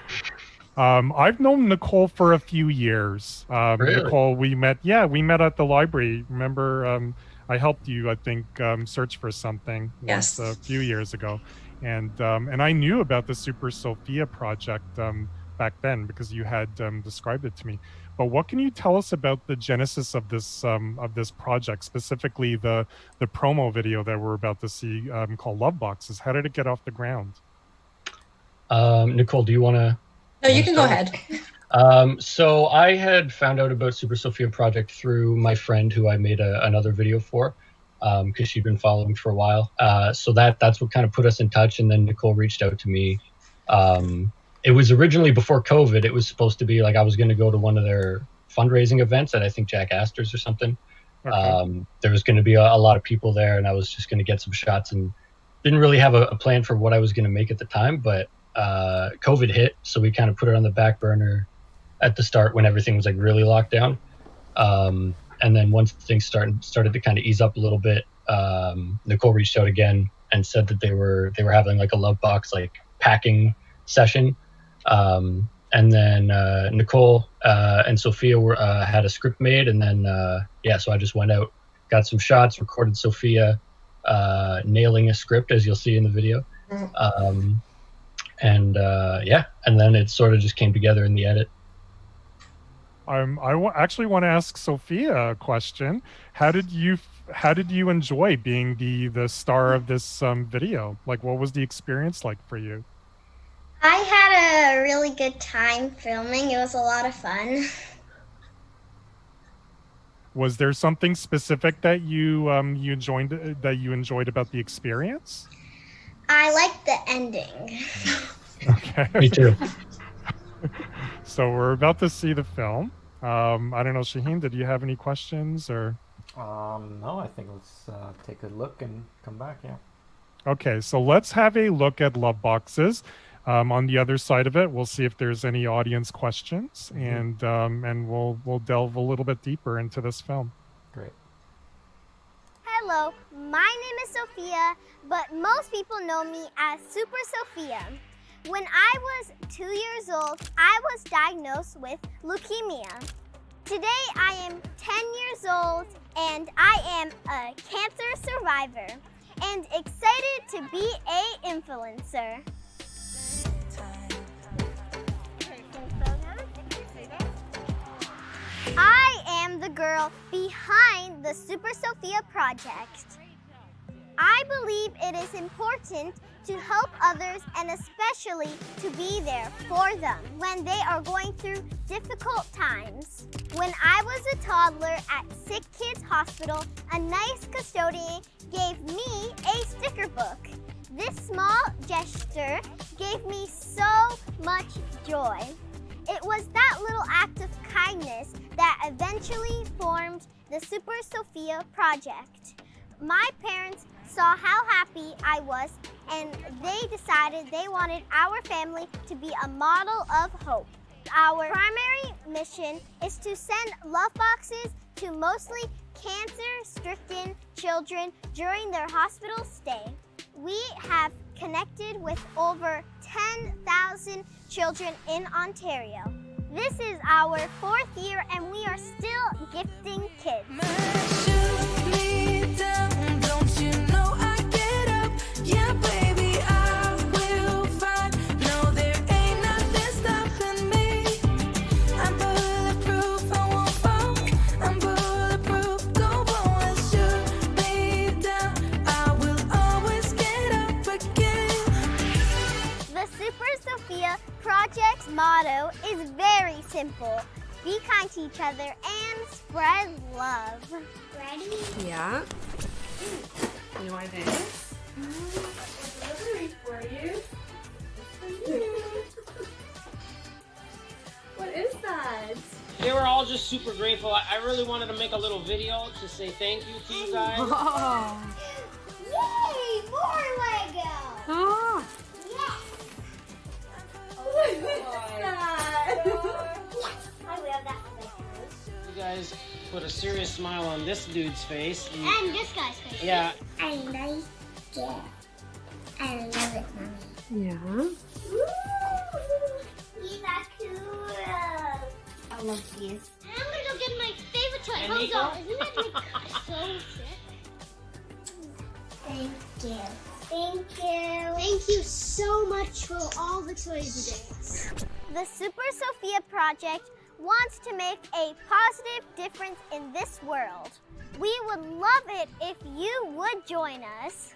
I've known Nicole for a few years. Really? Nicole, we met at the library. Remember, I helped you, I think, search for something Yes. once a few years ago. And I knew about the Super Sophia project back then because you had described it to me. But what can you tell us about the genesis of this project, specifically the promo video that we're about to see called Love Boxes? How did it get off the ground? Nicole, do you want to? No, you can go ahead. So I had found out about Super Sophia project through my friend who I made another video for, because she'd been following for a while. So that's what kind of put us in touch. And then Nicole reached out to me. It was originally before COVID. It was supposed to be like I was going to go to one of their fundraising events at I think Jack Astor's or something. Okay. There was going to be a lot of people there, and I was just going to get some shots and didn't really have a plan for what I was going to make at the time. But COVID hit, so we kind of put it on the back burner at the start when everything was like really locked down. And then once things started to kind of ease up a little bit, Nicole reached out again and said that they were having like a love box like packing session. And then Nicole and Sophia had a script made, and then so I just went out, got some shots, recorded Sophia nailing a script, as you'll see in the video. And then it sort of just came together in the edit. Actually want to ask Sophia a question. How did you enjoy being the star of this video? Like, what was the experience like for you? I had a really good time filming. It was a lot of fun. Was there something specific that you enjoyed about the experience? I liked the ending. Okay. Me too. So we're about to see the film. I don't know, Shaheen, did you have any questions or? No, I think let's take a look and come back. Yeah. Okay, so let's have a look at Love Boxes. On the other side of it, we'll see if there's any audience questions, and we'll delve a little bit deeper into this film. Great. Hello, my name is Sophia, but most people know me as Super Sophia. When I was 2 years old, I was diagnosed with leukemia. Today I am 10 years old and I am a cancer survivor and excited to be an influencer. I am the girl behind the Super Sophia project. I believe it is important to help others and especially to be there for them when they are going through difficult times. When I was a toddler at Sick Kids Hospital, a nice custodian gave me a sticker book. This small gesture gave me so much joy. It was that little act of kindness that eventually formed the Super Sophia project. My parents saw how happy I was, and they decided they wanted our family to be a model of hope. Our primary mission is to send love boxes to mostly cancer-stricken children during their hospital stay. We have connected with over 10,000 children in Ontario. This is our 4th year and we are still gifting kids. Project's motto is very simple. Be kind to each other and spread love. Ready? Yeah. You want this? Delivery for you. What is that? They were all just super grateful. I really wanted to make a little video to say thank you to you guys. Oh. Yay! More Lego! Oh. Yes! What is that? Yes! I love that. You guys put a serious smile on this dude's face. And this guy's face. Yeah. I like it. I love it, Mommy. Yeah. Ooh, these are cool. I love these. And I'm gonna go get my favorite toy. And Hold on. Isn't that like so sick? Thank you. Thank you. Thank you so much for all the toys today. The Super Sophia Project wants to make a positive difference in this world. We would love it if you would join us.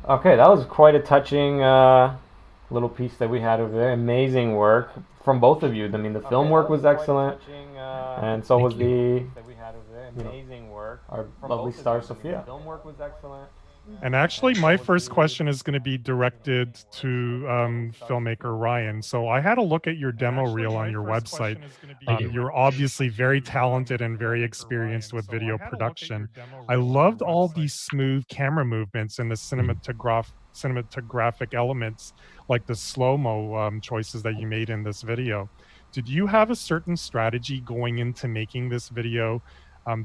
Okay, that was quite a touching little piece that we had over there. Amazing work from both of you. I mean, the film work was excellent, and so was the amazing work. Our lovely star Sophia. The film work was excellent. And actually, my first question is going to be directed to filmmaker Ryan. So I had a look at your demo reel on your website. You're obviously very talented and very experienced with video production. I loved all these smooth camera movements and the cinematographic elements, like the slow-mo choices that you made in this video. Did you have a certain strategy going into making this video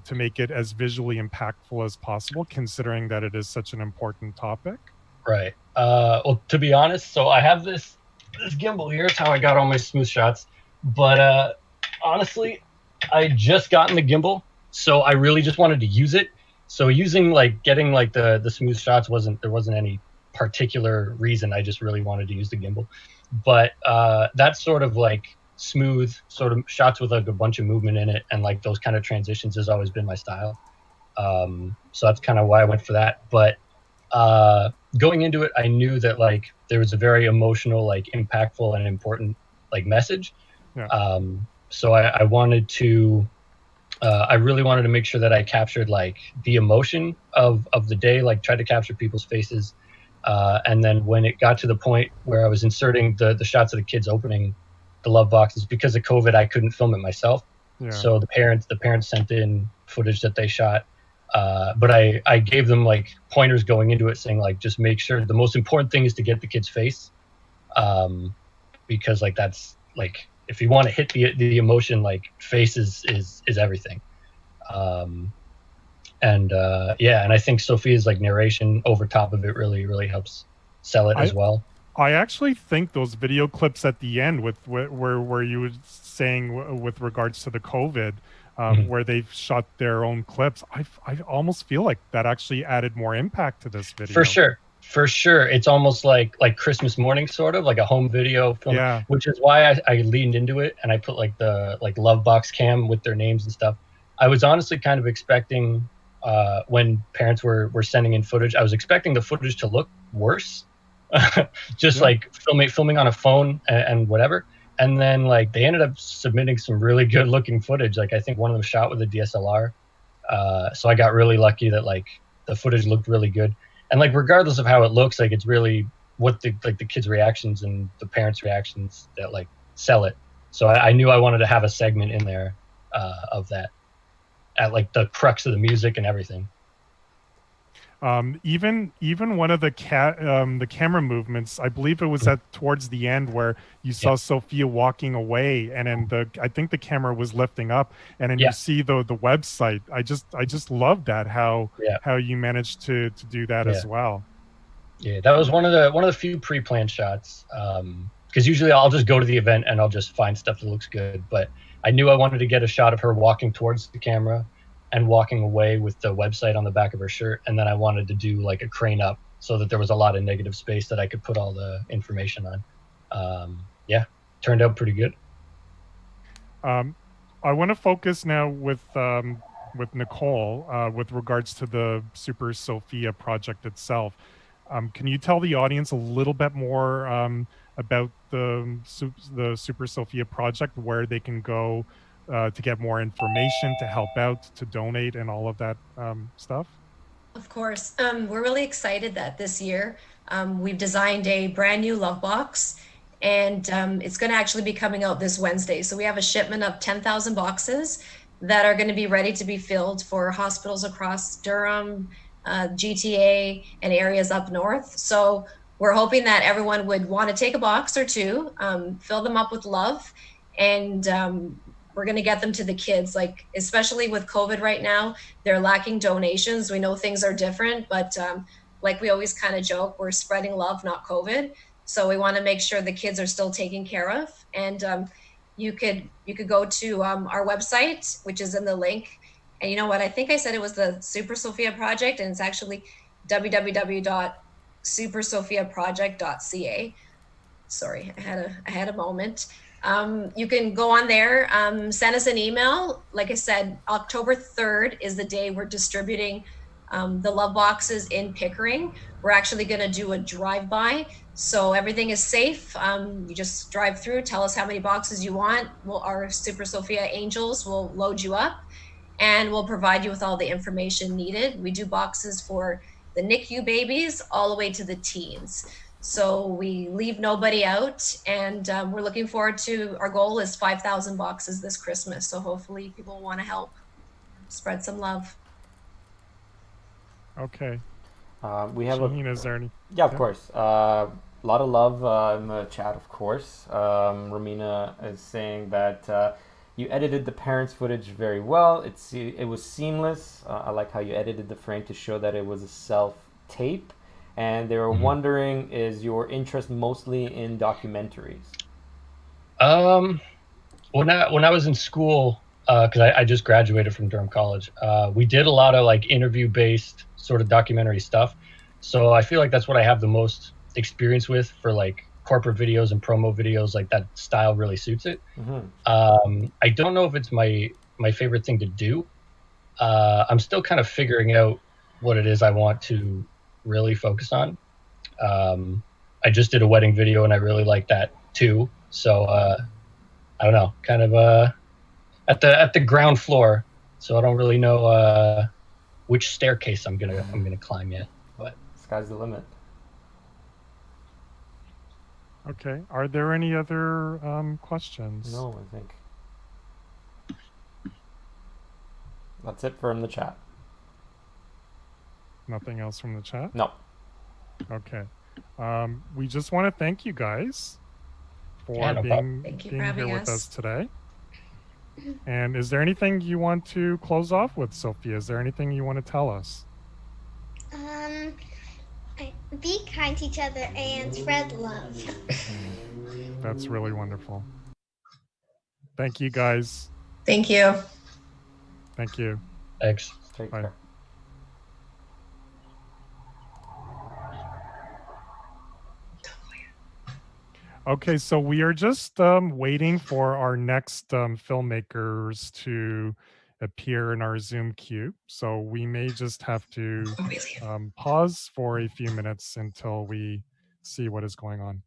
to make it as visually impactful as possible, considering that it is such an important topic? Right. Well, to be honest, so I have this gimbal here. It's how I got all my smooth shots. But honestly, I just gotten the gimbal, so I really just wanted to use it. So using getting the smooth shots there wasn't any particular reason. I just really wanted to use the gimbal. But that sort of smooth sort of shots with a bunch of movement in it and those kind of transitions has always been my style. So that's kind of why I went for that. But going into it, I knew that there was a very emotional, impactful and important message. Yeah. So I wanted to I really wanted to make sure that I captured the emotion of the day, tried to capture people's faces. And then when it got to the point where I was inserting the shots of the kids opening the love boxes, because of COVID, I couldn't film it myself. Yeah. So the parents sent in footage that they shot. But I gave them pointers going into it saying just make sure the most important thing is to get the kid's face. Because that's if you want to hit the emotion, face is everything. And I think Sophia's narration over top of it really helps sell it as well. I actually think those video clips at the end where you were saying with regards to the COVID, where they've shot their own clips. I almost feel like that actually added more impact to this video. For sure. It's almost like Christmas morning, sort of like a home video film, Yeah. which is why I leaned into it, and I put like the love box cam with their names and stuff. I was honestly kind of expecting when parents were sending in footage, I was expecting the footage to look worse, just like filming on a phone and whatever. And then like they ended up submitting some really good looking footage. Like I think one of them shot with a DSLR. So I got really lucky that like the footage looked really good. And like regardless of how it looks, like it's really what the kids' reactions and the parents' reactions that like sell it. So I knew I wanted to have a segment in there of that, at like the crux of the music and everything. Even one of the camera movements, I believe it was at towards the end where you saw Sophia walking away, and then I think the camera was lifting up, and then you see the website. I just love that how you managed to do that as well. Yeah, that was one of the few pre-planned shots. Because usually I'll just go to the event and I'll just find stuff that looks good, but I knew I wanted to get a shot of her walking towards the camera and walking away with the website on the back of her shirt, and then I wanted to do like a crane up so that there was a lot of negative space that I could put all the information on. Turned out pretty good. I want to focus now with Nicole with regards to the Super Sophia project itself. Can you tell the audience a little bit more about the Super Sophia project, where they can go to get more information, to help out, to donate, and all of that stuff? Of course. We're really excited that this year we've designed a brand new love box, and it's going to actually be coming out this Wednesday. So we have a shipment of 10,000 boxes that are going to be ready to be filled for hospitals across Durham, GTA, and areas up north. So we're hoping that everyone would want to take a box or two, fill them up with love, and we're going to get them to the kids. Like, especially with COVID right now, they're lacking donations. We know things are different, but like we always kind of joke, we're spreading love, not COVID. So we want to make sure the kids are still taken care of. And you could go to our website, which is in the link. And you know what? I think I said it was the Super Sophia Project, and it's actually www.supersophiaproject.ca. Sorry, I had a moment. You can go on there, send us an email. Like I said, October 3rd is the day we're distributing the love boxes in Pickering. We're actually going to do a drive-by, so everything is safe. You just drive through, tell us how many boxes you want. Our Super Sophia angels will load you up, and we'll provide you with all the information needed. We do boxes for the NICU babies all the way to the teens. So we leave nobody out, and we're looking forward to, our goal is 5,000 boxes this Christmas. So hopefully people want to help spread some love. Okay. We have Shaheen, is there any? Yeah, of course. A lot of love in the chat, of course. Romina is saying that you edited the parents' footage very well. It was seamless. I like how you edited the frame to show that it was a self-tape. And they were wondering, is your interest mostly in documentaries? When I was in school, because I just graduated from Durham College, we did a lot of like interview-based sort of documentary stuff. So I feel like that's what I have the most experience with for like corporate videos and promo videos. Like that style really suits it. I don't know if it's my favorite thing to do. I'm still kind of figuring out what it is I want to really focus on. I just did a wedding video and I really like that too. So I don't know, kind of at the ground floor. So I don't really know which staircase I'm gonna climb yet. But sky's the limit. Okay. Are there any other questions? No, I think that's it from the chat. Nothing else from the chat? No. Okay. We just want to thank you guys for being here with us today. And is there anything you want to close off with, Sophia? Is there anything you want to tell us? Be kind to each other and spread love. That's really wonderful. Thank you, guys. Thank you. Thank you. Thanks. Take Bye. care. Okay, so we are just waiting for our next filmmakers to appear in our Zoom queue. So we may just have to pause for a few minutes until we see what is going on.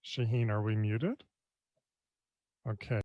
Shaheen, are we muted? Okay.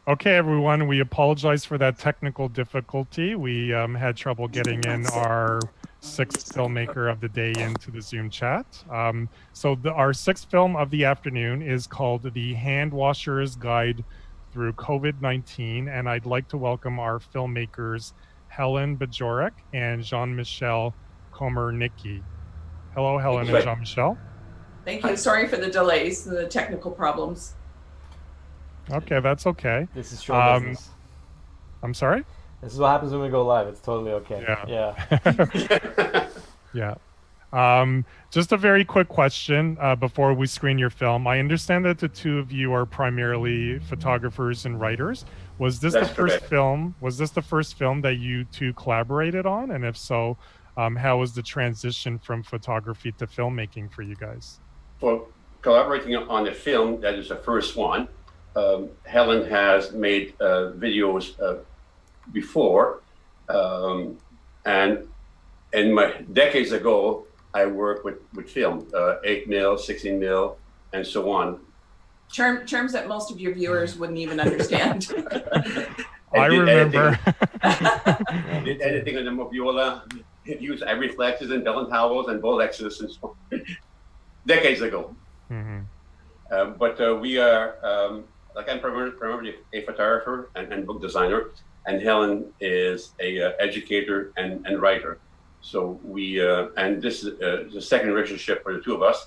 Okay, everyone, we apologize for that technical difficulty. We had trouble getting in our sixth filmmaker of the day into the Zoom chat. Our sixth film of the afternoon is called The Handwasher's Guide Through COVID-19, and I'd like to welcome our filmmakers, Helen Bajorek and Jean-Michel Komernicki. Hello, Helen and Jean-Michel. Thank you. Sorry for the delays, the technical problems. Okay, that's okay. This is show business. I'm sorry? This is what happens when we go live. It's totally okay. Yeah. Yeah. Just a very quick question before we screen your film. I understand that the two of you are primarily photographers and writers. Was this the first film? Was this the first film that you two collaborated on? And if so, how was the transition from photography to filmmaking for you guys? For collaborating on the film, that is the first one. Helen has made videos before, and decades ago, I worked with film, 8mm, 16mm, and so on. Terms that most of your viewers wouldn't even understand. I remember. Did editing on the Moviola, used Reflexes and Bell and Howells and Bolexes and so on. Decades ago. Mm-hmm. But we are, like I'm primarily a photographer and book designer, and Helen is a educator and writer. So we, and this is the second relationship for the two of us.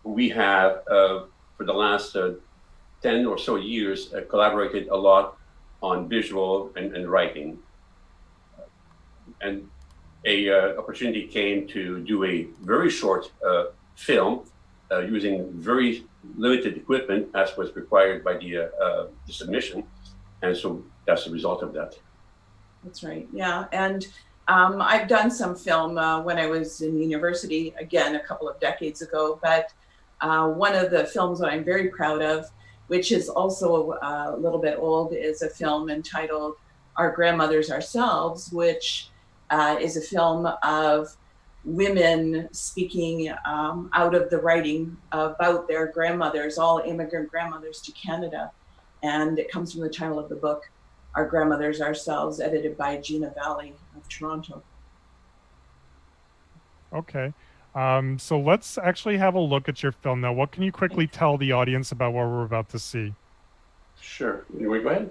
We have, for the last 10 or so years, collaborated a lot on visual and writing. And a opportunity came to do a very short film using very limited equipment as was required by the submission. And so that's the result of that. That's right, yeah. And I've done some film when I was in university, again, a couple of decades ago, but one of the films that I'm very proud of, which is also a little bit old, is a film entitled Our Grandmothers Ourselves, which is a film of women speaking out of the writing about their grandmothers, all immigrant grandmothers to Canada. And it comes from the title of the book, Our Grandmothers Ourselves, edited by Gina Valley of Toronto. Okay. So let's actually have a look at your film now. What can you quickly tell the audience about what we're about to see? Sure. You want to go ahead?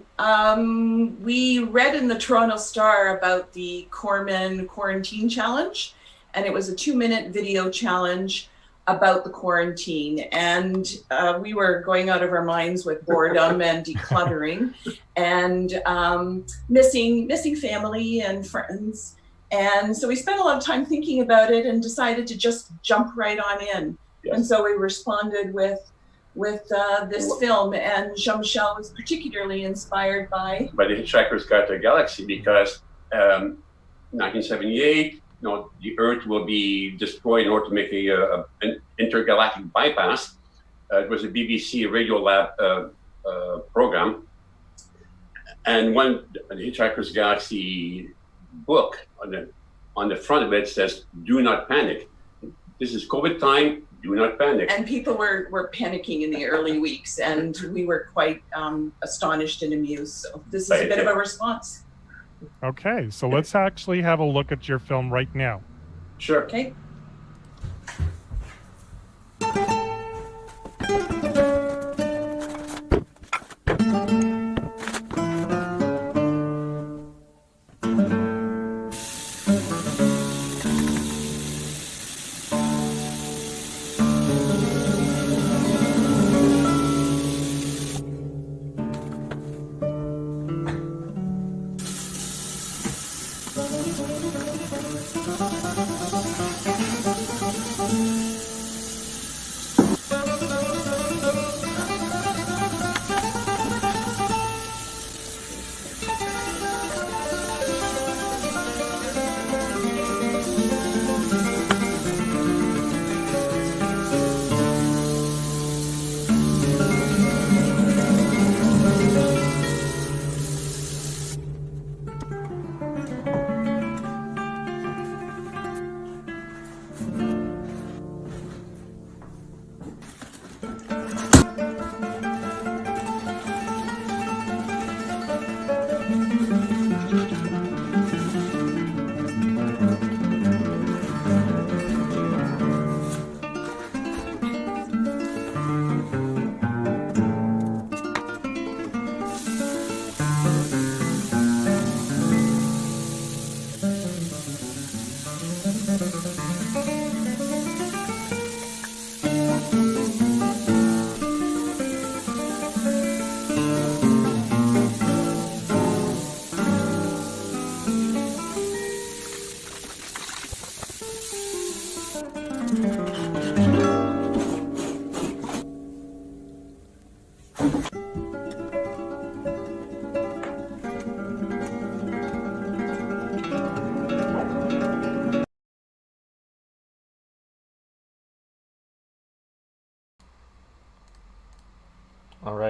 We read in the Toronto Star about the Corman Quarantine Challenge, and it was a 2-minute video challenge about the quarantine. And we were going out of our minds with boredom and decluttering and missing family and friends. And so we spent a lot of time thinking about it and decided to just jump right on in. Yes. And so we responded with this film, and Jean-Michel was particularly inspired by the Hitchhiker's Guide to the Galaxy, because 1978, the Earth will be destroyed in order to make an intergalactic bypass. It was a BBC Radio Lab program, and when the Hitchhiker's Galaxy book on the front of it says, "Do not panic. This is COVID time. Do not panic." And people were panicking in the early weeks, and we were quite astonished and amused. So this is a bit of a response. Okay, so let's actually have a look at your film right now. Sure. Okay.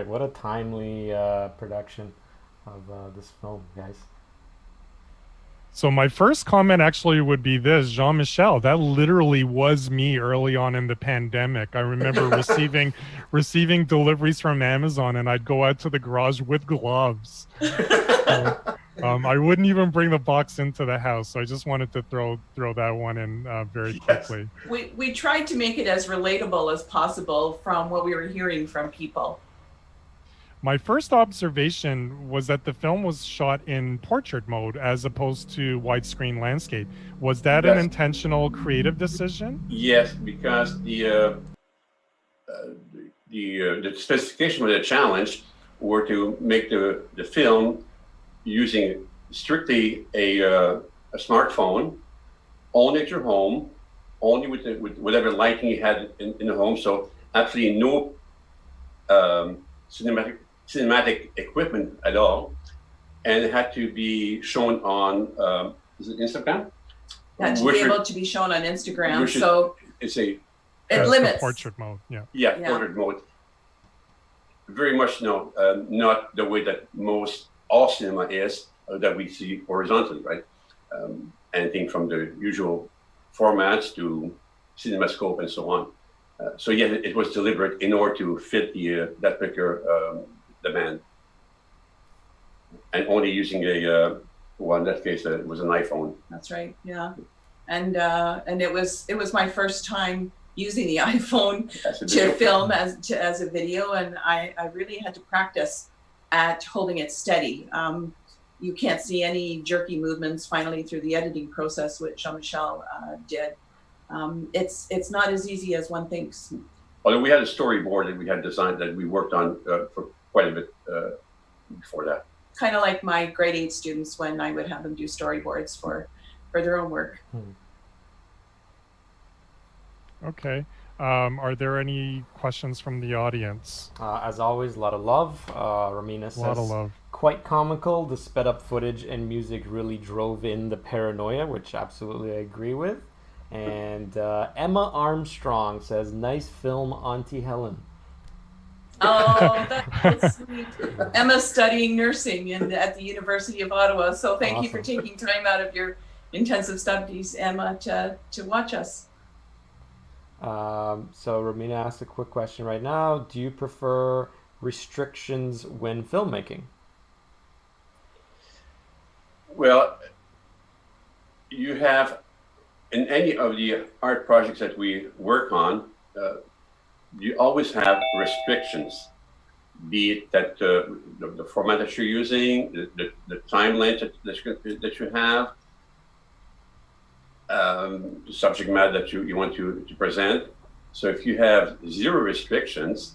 right. What a timely production of this film, guys. So my first comment actually would be this, Jean-Michel, that literally was me early on in the pandemic. I remember receiving deliveries from Amazon, and I'd go out to the garage with gloves. So, I wouldn't even bring the box into the house. So I just wanted to throw that one in very quickly. We tried to make it as relatable as possible from what we were hearing from people. My first observation was that the film was shot in portrait mode as opposed to widescreen landscape. Was that an intentional creative decision? Yes, because the specification of the challenge were to make the film using strictly a smartphone, only at your home, only with whatever lighting you had in the home. So absolutely no cinematic equipment at all, and it had to be shown on is it Instagram? Yeah, to be able to be shown on Instagram. So it limits portrait mode. Yeah, portrait mode. Very much not the way that all cinema is that we see horizontally, right? Anything from the usual formats to CinemaScope and so on. So yeah, it was deliberate in order to fit that particular demand, and only using in that case it was an iPhone. That's right. Yeah, and it was my first time using the iPhone to film as a video, and I really had to practice at holding it steady. You can't see any jerky movements finally through the editing process, which Jean-Michel did. It's not as easy as one thinks. Although we had a storyboard that we had designed that we worked on for quite a bit before that. Kind of like my grade 8 students when I would have them do storyboards for their own work. Okay. Are there any questions from the audience? As always, a lot of love. Romina says, a lot of love. Quite comical. The sped up footage and music really drove in the paranoia, which absolutely I agree with. And Emma Armstrong says, nice film, Auntie Helen. Oh, that's sweet. Emma's studying nursing at the University of Ottawa. So thank you for taking time out of your intensive studies, Emma, to watch us. So Romina asked a quick question right now. Do you prefer restrictions when filmmaking? Well, you have, in any of the art projects that we work on, you always have restrictions, be it that the format that you're using, the time length that you have, the subject matter that you want to present. So if you have zero restrictions,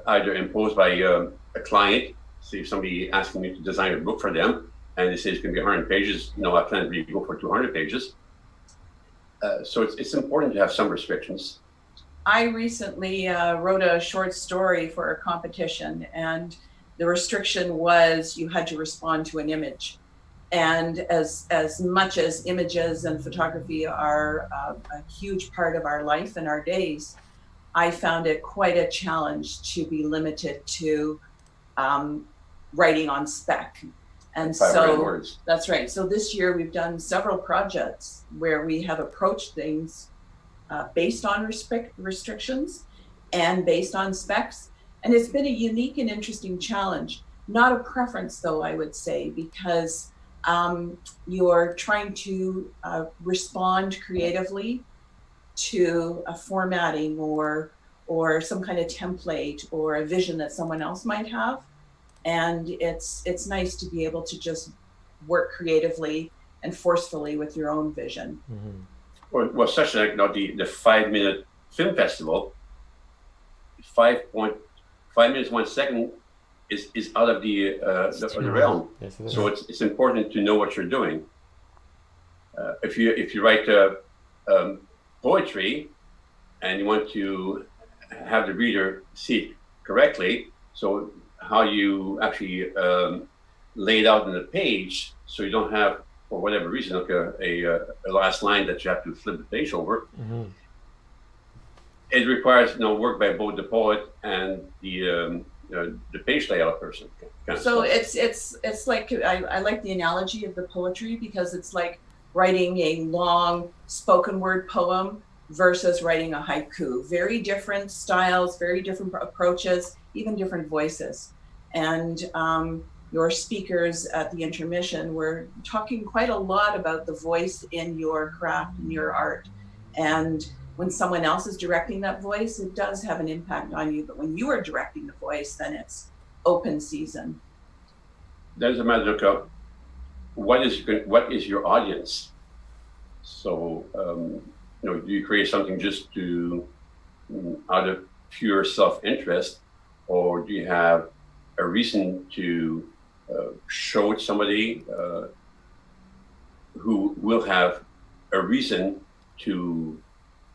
either imposed by a client, say if somebody asking you to design a book for them, and they say it's going to be 100 pages, no, I plan to go for 200 pages. So it's important to have some restrictions. I recently wrote a short story for a competition, and the restriction was you had to respond to an image. And as much as images and photography are a huge part of our life and our days, I found it quite a challenge to be limited to writing on spec. And so that's right. So this year we've done several projects where we have approached things based on restrictions and based on specs. And it's been a unique and interesting challenge. Not a preference though, I would say, because you're trying to respond creatively to a formatting or some kind of template or a vision that someone else might have. And it's nice to be able to just work creatively and forcefully with your own vision. Mm-hmm. Well, such like the 5-minute film festival, 5 minutes 1 second is out of the realm. Yes, so it's important to know what you're doing. If you write poetry and you want to have the reader see it correctly, so how you actually lay it out on the page, so you don't have, for whatever reason, like a last line that you have to flip the page over. It requires work by both the poet and the the page layout person. Kind of So stuff. it's like I like the analogy of the poetry because it's like writing a long spoken word poem versus writing a haiku. Very different styles, very different approaches, even different voices. And your speakers at the intermission were talking quite a lot about the voice in your craft and your art. And when someone else is directing that voice, it does have an impact on you. But when you are directing the voice, then it's open season. There's a matter of what is your audience? So do you create something just to out of pure self-interest, or do you have a reason to show it somebody who will have a reason to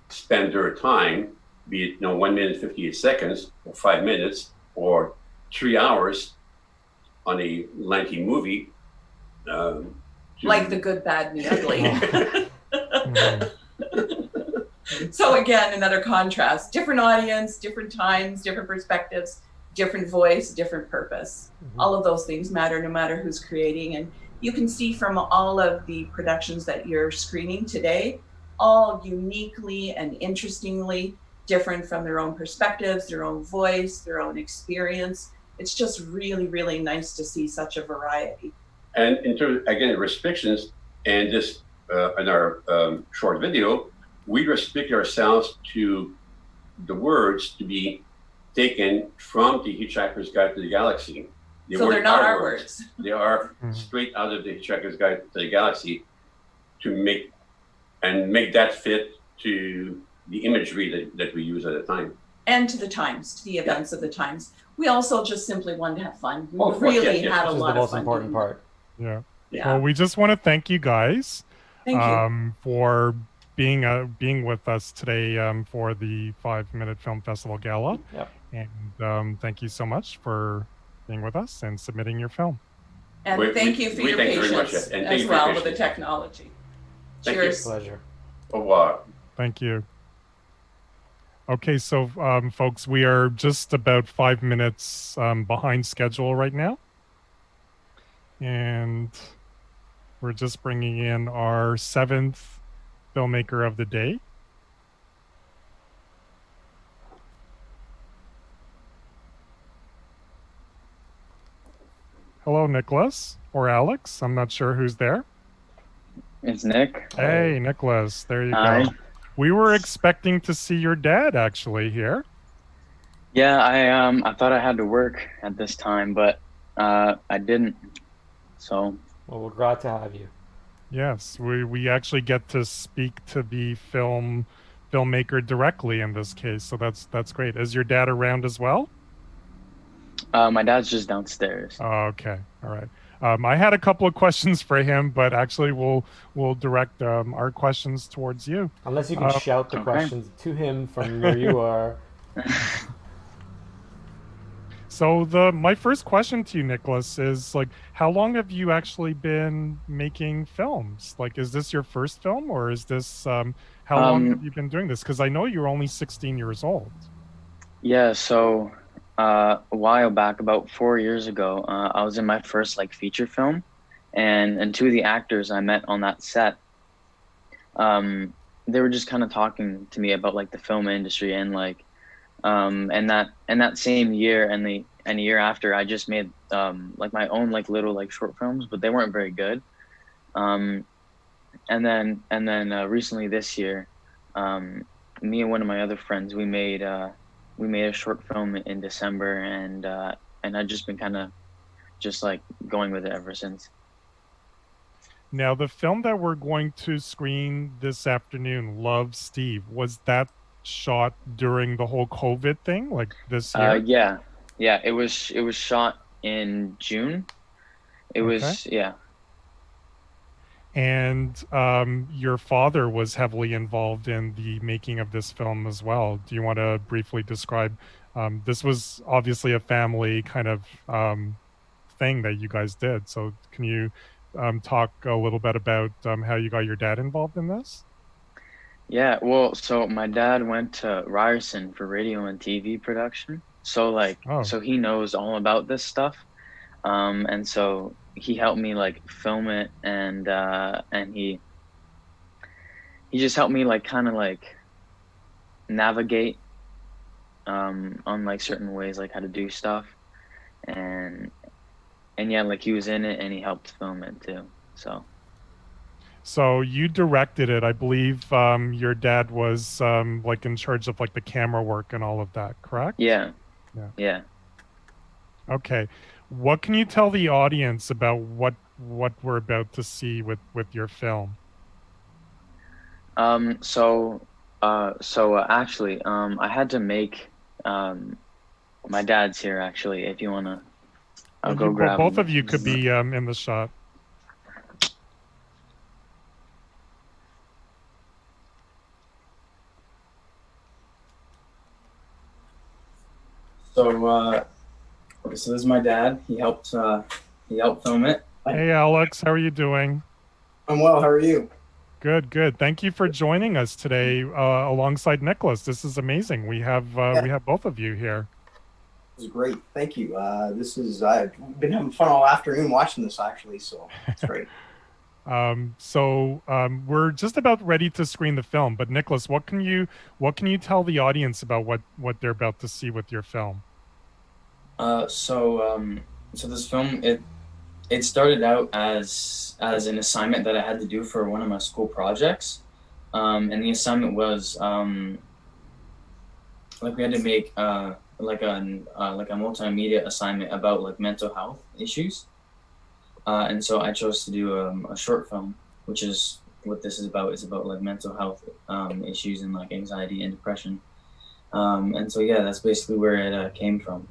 spend their time, be it 1 minute 58 seconds or 5 minutes or 3 hours on a lengthy movie, like The Good, Bad, and the Ugly. So again, another contrast: different audience, different times, different perspectives, different voice, different purpose. All of those things matter no matter who's creating. And you can see from all of the productions that you're screening today, all uniquely and interestingly different from their own perspectives, their own voice, their own experience. It's just really, really nice to see such a variety. And in terms, again, restrictions, and this in our short video, we restrict ourselves to the words to be taken from the Hitchhiker's Guide to the Galaxy. So they're not our words. They are straight out of the Hitchhiker's Guide to the Galaxy to make that fit to the imagery that we use at the time. And to the times, to the events of the times. We also just simply wanted to have fun. We Oh, of course, really yeah, had a Which is lot the of most fun. important part. Yeah. Yeah. Well, we just want to thank you guys Thank you. for being with us today for the 5 Minute Film Festival Gala. Yep. And thank you so much for being with us and submitting your film. And thank you for your thank you very much, patience and thank as you for your well with the patience. technology. Thank you. Cheers. Pleasure. Au revoir. Thank you. Okay, so folks, we are just about 5 minutes behind schedule right now. And we're just bringing in our 7th filmmaker of the day. Hello, Nicholas or Alex. I'm not sure who's there. It's Nick. Hey, Nicholas. There you Hi. go. We were expecting to see your dad actually here. Yeah, I thought I had to work at this time, but I didn't. So. Well, we're glad to have you. Yes, we actually get to speak to the filmmaker directly in this case, so that's great. Is your dad around as well? My dad's just downstairs. Oh, okay, all right. I had a couple of questions for him, but actually we'll direct our questions towards you. Unless you can shout the questions to him from where you are. So my first question to you, Nicholas, is like, how long have you actually been making films? Like, is this your first film, or is this how long have you been doing this? Because I know you're only 16 years old. Yeah, so a while back, about 4 years ago, I was in my first feature film, and two of the actors I met on that set, they were just kind of talking to me about the film industry, and and that same year and a year after, I just made my own little short films, but they weren't very good. And then recently this year, me and one of my other friends, we made a short film in December, and I've just been kind of just going with it ever since. Now, the film that we're going to screen this afternoon, Love, Steve, was that shot during the whole COVID thing, this year? Yeah, it was shot in June. It was, yeah. And your father was heavily involved in the making of this film as well. Do you want to briefly describe, this was obviously a family kind of thing that you guys did. So can you talk a little bit about how you got your dad involved in this? Yeah, well, so my dad went to Ryerson for radio and TV production. So he knows all about this stuff. And so he helped me like film it, and he just helped me like kind of like navigate on like certain ways, like how to do stuff, and yeah, like he was in it and he helped film it too. So you directed it, I believe. Your dad was like in charge of like the camera work and all of that, correct? Yeah. Okay, what can you tell the audience about what we're about to see with your film? So actually, I had to make my dad's here actually. If you wanna, I'll go grab both him. of you could be in the shot. So, this is my dad. He helped film it. Hey, Alex, how are you doing? I'm well. How are you? Good. Thank you for joining us today alongside Nicholas. This is amazing. We have both of you here. It was great. Thank you. I've been having fun all afternoon watching this actually, so it's great. We're just about ready to screen the film, but Nicholas, what can you tell the audience about what they're about to see with your film? So this film, it started out as an assignment that I had to do for one of my school projects, and the assignment was like we had to make like a multimedia assignment about like mental health issues, and so I chose to do a short film, which is what this is about. It's about like mental health issues and like anxiety and depression, and so yeah, that's basically where it came from.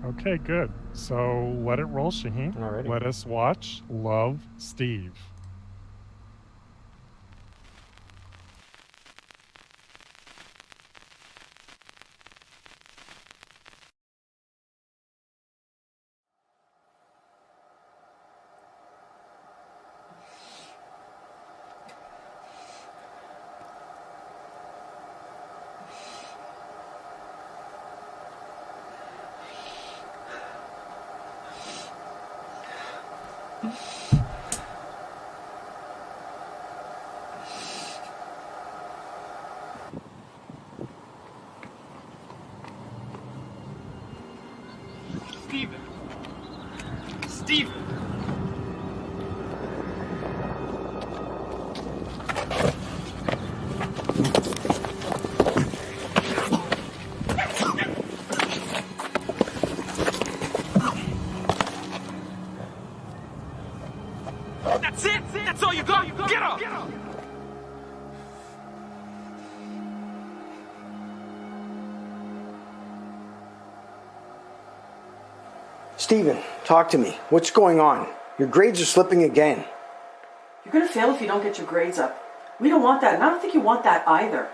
Okay, good. So let it roll, Shaheen. Alrighty. Let us watch Love, Steve. Steven! That's it! That's all you got! Get up! Steven, talk to me. What's going on? Your grades are slipping again. You're gonna fail if you don't get your grades up. We don't want that, and I don't think you want that either.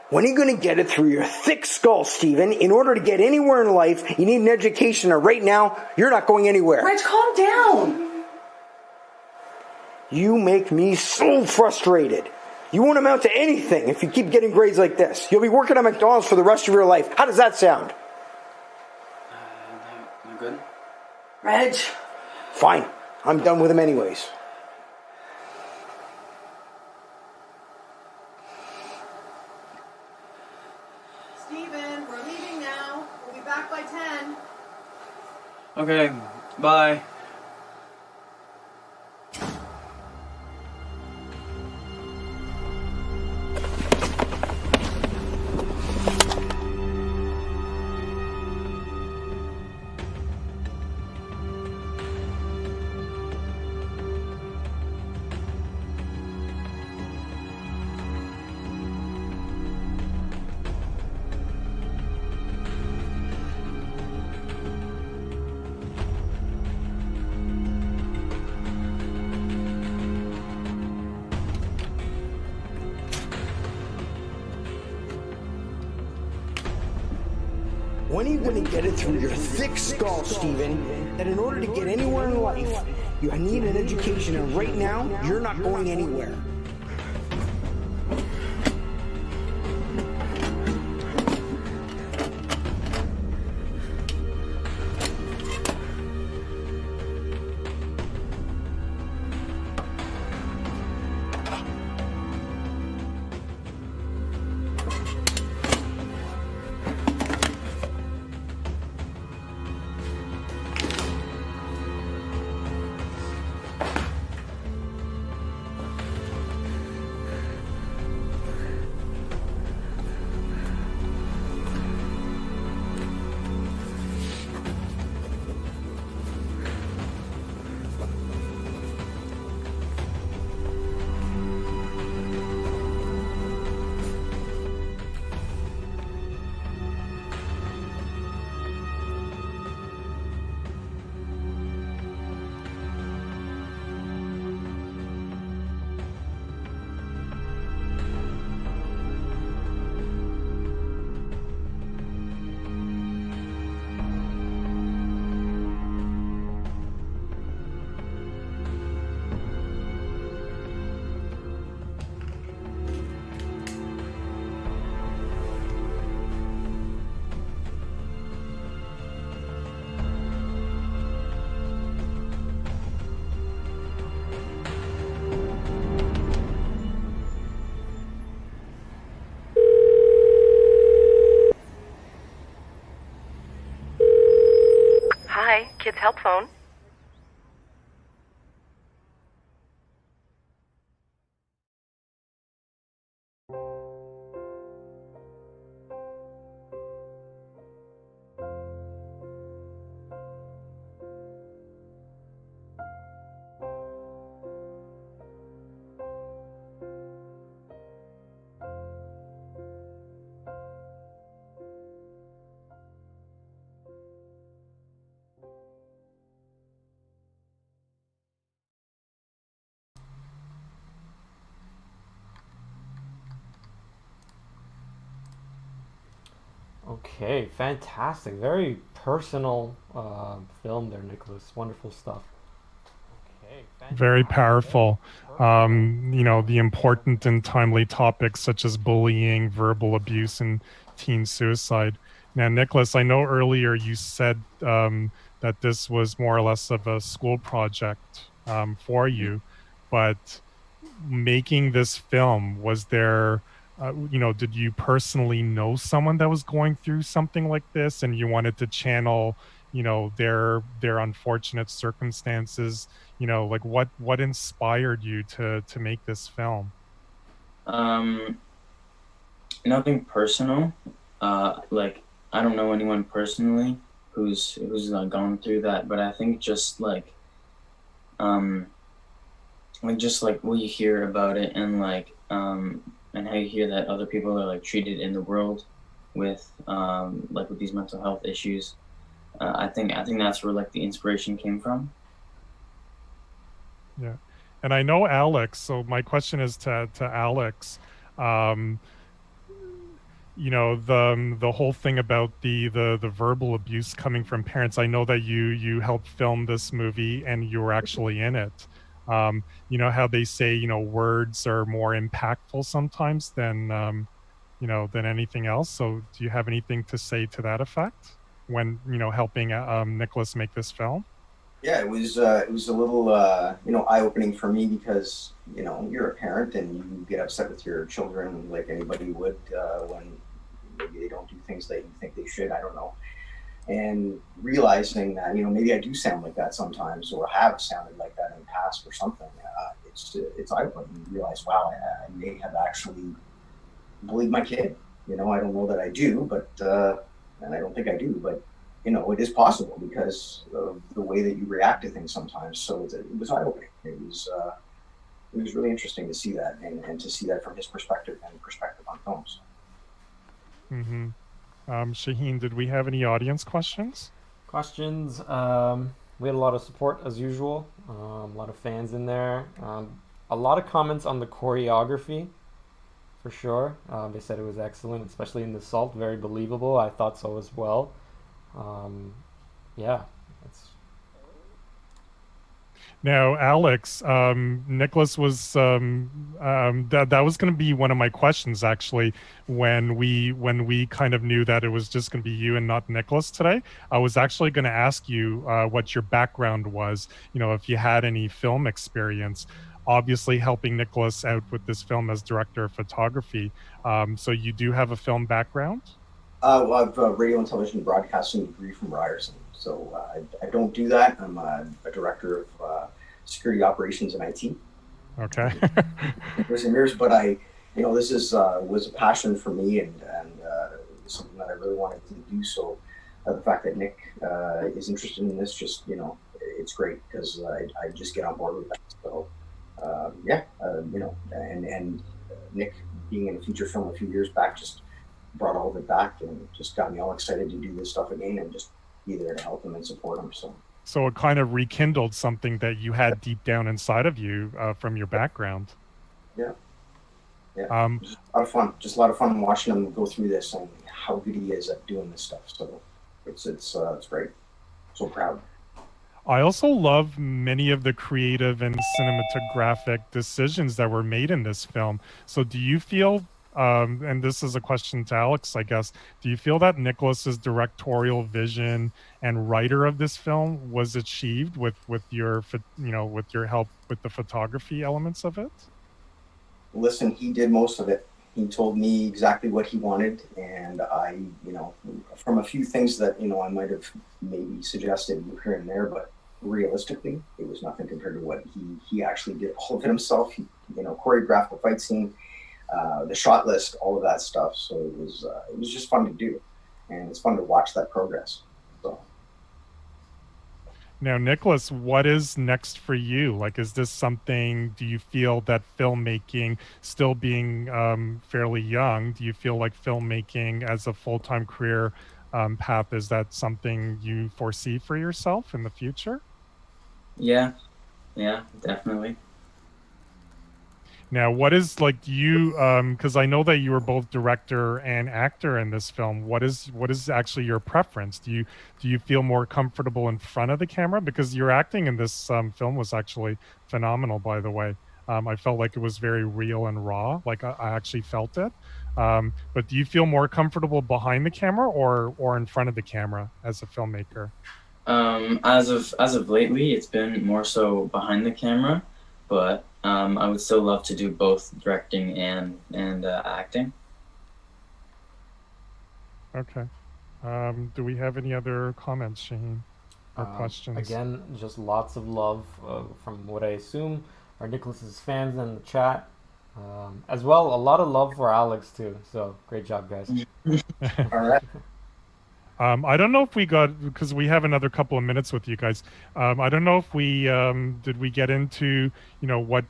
When are you going to get it through your thick skull, Steven? In order to get anywhere in life, you need an education, and right now, you're not going anywhere. Reg, calm down! You make me so frustrated. You won't amount to anything if you keep getting grades like this. You'll be working at McDonald's for the rest of your life. How does that sound? You good? Reg! Fine. I'm done with him anyways. Steven, we're leaving now. We'll be back by 10. Okay, bye. When are you going to get it through your thick skull, Steven, that in order to get anywhere in life, you need an education, and right now, you're not going anywhere. phone. Okay, fantastic. Very personal film there, Nicholas. Wonderful stuff. Okay, Very powerful. You know, the important and timely topics such as bullying, verbal abuse, and teen suicide. Now, Nicholas, I know earlier you said that this was more or less of a school project for you, but making this film, was there, you know, did you personally know someone that was going through something like this and you wanted to channel, you know, their unfortunate circumstances? You know, like what inspired you to make this film? Nothing personal. Like I don't know anyone personally who's gone through that, but I think just like just like what you hear about it, and like and how you hear that other people are like treated in the world with like with these mental health issues. I think that's where like the inspiration came from. Yeah. And I know Alex, so my question is to Alex. You know, the whole thing about the verbal abuse coming from parents. I know that you helped film this movie and you were actually in it. You know how they say, you know, words are more impactful sometimes than you know, than anything else. So do you have anything to say to that effect when, you know, helping Nicholas make this film? Yeah, it was a little you know, eye-opening for me because, you know, you're a parent and you get upset with your children like anybody would when maybe they don't do things that you think they should. I don't know. And realizing that, you know, maybe I do sound like that sometimes, or have sounded like that in the past or something. It's eye-opening. You realize, wow, I may have actually bullied my kid. You know, I don't know that I do, but and I don't think I do, but you know, it is possible because of the way that you react to things sometimes. So it was eye-opening. It was really interesting to see that and to see that from his perspective and perspective on films. Mm-hmm. Shaheen, did we have any audience questions? Questions? We had a lot of support as usual. A lot of fans in there. A lot of comments on the choreography, for sure. They said it was excellent, especially in the salt. Very believable. I thought so as well. Yeah. Now, Alex, Nicholas was that was going to be one of my questions actually. When we kind of knew that it was just going to be you and not Nicholas today, I was actually going to ask you what your background was. You know, if you had any film experience. Obviously, helping Nicholas out with this film as director of photography. So you do have a film background? Well, I have a radio and television broadcasting degree from Ryerson. So I don't do that. I'm a director of security operations and IT. Okay. years, but you know, this is was a passion for me and something that I really wanted to do. So the fact that Nick is interested in this, just, you know, it's great because I just get on board with that. So yeah, you know, and Nick being in a feature film a few years back just brought all of it back and just got me all excited to do this stuff again and just be there to help him and support him. So it kind of rekindled something that you had deep down inside of you from your background. Yeah. Just a lot of fun. Just a lot of fun watching him go through this and how good he is at doing this stuff. So it's great. So proud. I also love many of the creative and cinematographic decisions that were made in this film. So do you feel, and this is a question to Alex, I guess, do you feel that Nicholas's directorial vision and writer of this film was achieved with your, you know, with your help with the photography elements of it? Listen, he did most of it. He told me exactly what he wanted, and I, you know, from a few things that, you know, I might have maybe suggested here and there, but realistically, it was nothing compared to what he actually did all of it himself. He, you know, choreographed the fight scene, the shot list, all of that stuff. So it was just fun to do, and it's fun to watch that progress. So. Now, Nicholas, what is next for you? Like, is this something, do you feel that filmmaking, still being fairly young, do you feel like filmmaking as a full-time career path, is that something you foresee for yourself in the future? Yeah, definitely. Now, what is, like, you, because I know that you were both director and actor in this film. What is actually your preference? Do you feel more comfortable in front of the camera? Because your acting in this film was actually phenomenal, by the way. I felt like it was very real and raw. Like I actually felt it. But do you feel more comfortable behind the camera or in front of the camera as a filmmaker? As of lately, it's been more so behind the camera, but I would still love to do both directing and acting. Okay. Do we have any other comments, Shaheen, or questions? Again, just lots of love from what I assume are Nicholas's fans in the chat. As well, a lot of love for Alex too. So great job, guys. All right. I don't know if we got, because we have another couple of minutes with you guys. I don't know if we did we get into, you know, what